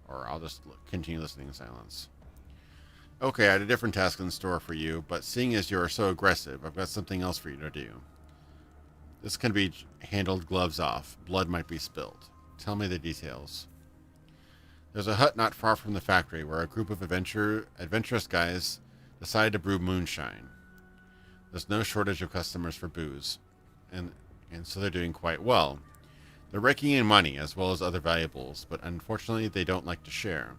Or I'll just continue listening in silence. "Okay, I had a different task in store for you, but seeing as you are so aggressive, I've got something else for you to do. This can be handled gloves off. Blood might be spilled. Tell me the details." "There's a hut not far from the factory where a group of adventurous guys decided to brew moonshine. There's no shortage of customers for booze, and so they're doing quite well. They're raking in money as well as other valuables, but unfortunately they don't like to share.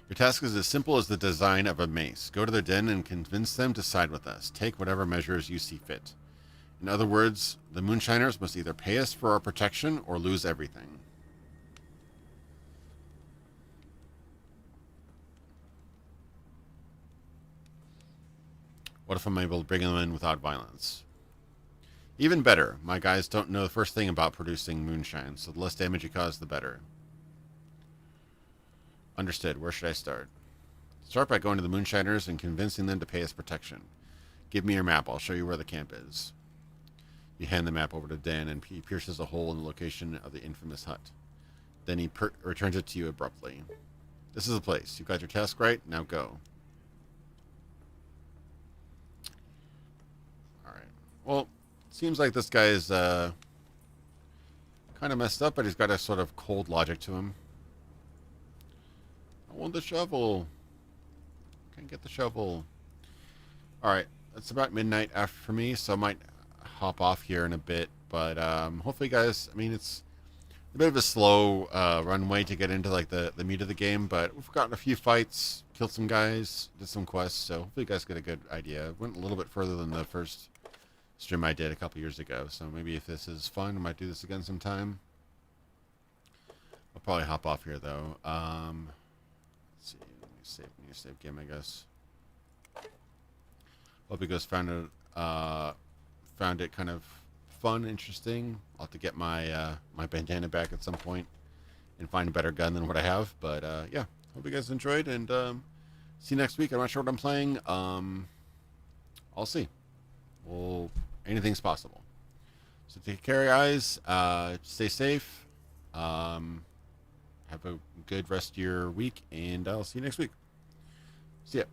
Your task is as simple as the design of a mace. Go to their den and convince them to side with us. Take whatever measures you see fit. In other words, the moonshiners must either pay us for our protection or lose everything." "What if I'm able to bring them in without violence?" "Even better. My guys don't know the first thing about producing moonshine, so the less damage you cause, the better." "Understood. Where should I start?" "Start by going to the moonshiners and convincing them to pay us protection. Give me your map. I'll show you where the camp is." You hand the map over to Dan, and he pierces a hole in the location of the infamous hut. Then he returns it to you abruptly. "This is the place. You got your task right. Now go." Alright. Well, seems like this guy is kind of messed up, but he's got a sort of cold logic to him. "I want the shovel. Can't get the shovel." Alright. It's about midnight after for me, so I might hop off here in a bit, but hopefully guys, I mean, it's a bit of a slow runway to get into like the meat of the game, but we've gotten a few fights, killed some guys, did some quests, so hopefully you guys get a good idea. Went a little bit further than the first stream I did a couple years ago, so maybe if this is fun, I might do this again sometime. I'll probably hop off here though. Let's see, let me save game, I guess. Hope you guys found it kind of fun, interesting. I'll have to get my my bandana back at some point and find a better gun than what I have. But yeah, hope you guys enjoyed, and see you next week. I'm not sure what I'm playing. I'll see. Well, anything's possible. So take care, guys. Stay safe. Have a good rest of your week, and I'll see you next week. See ya.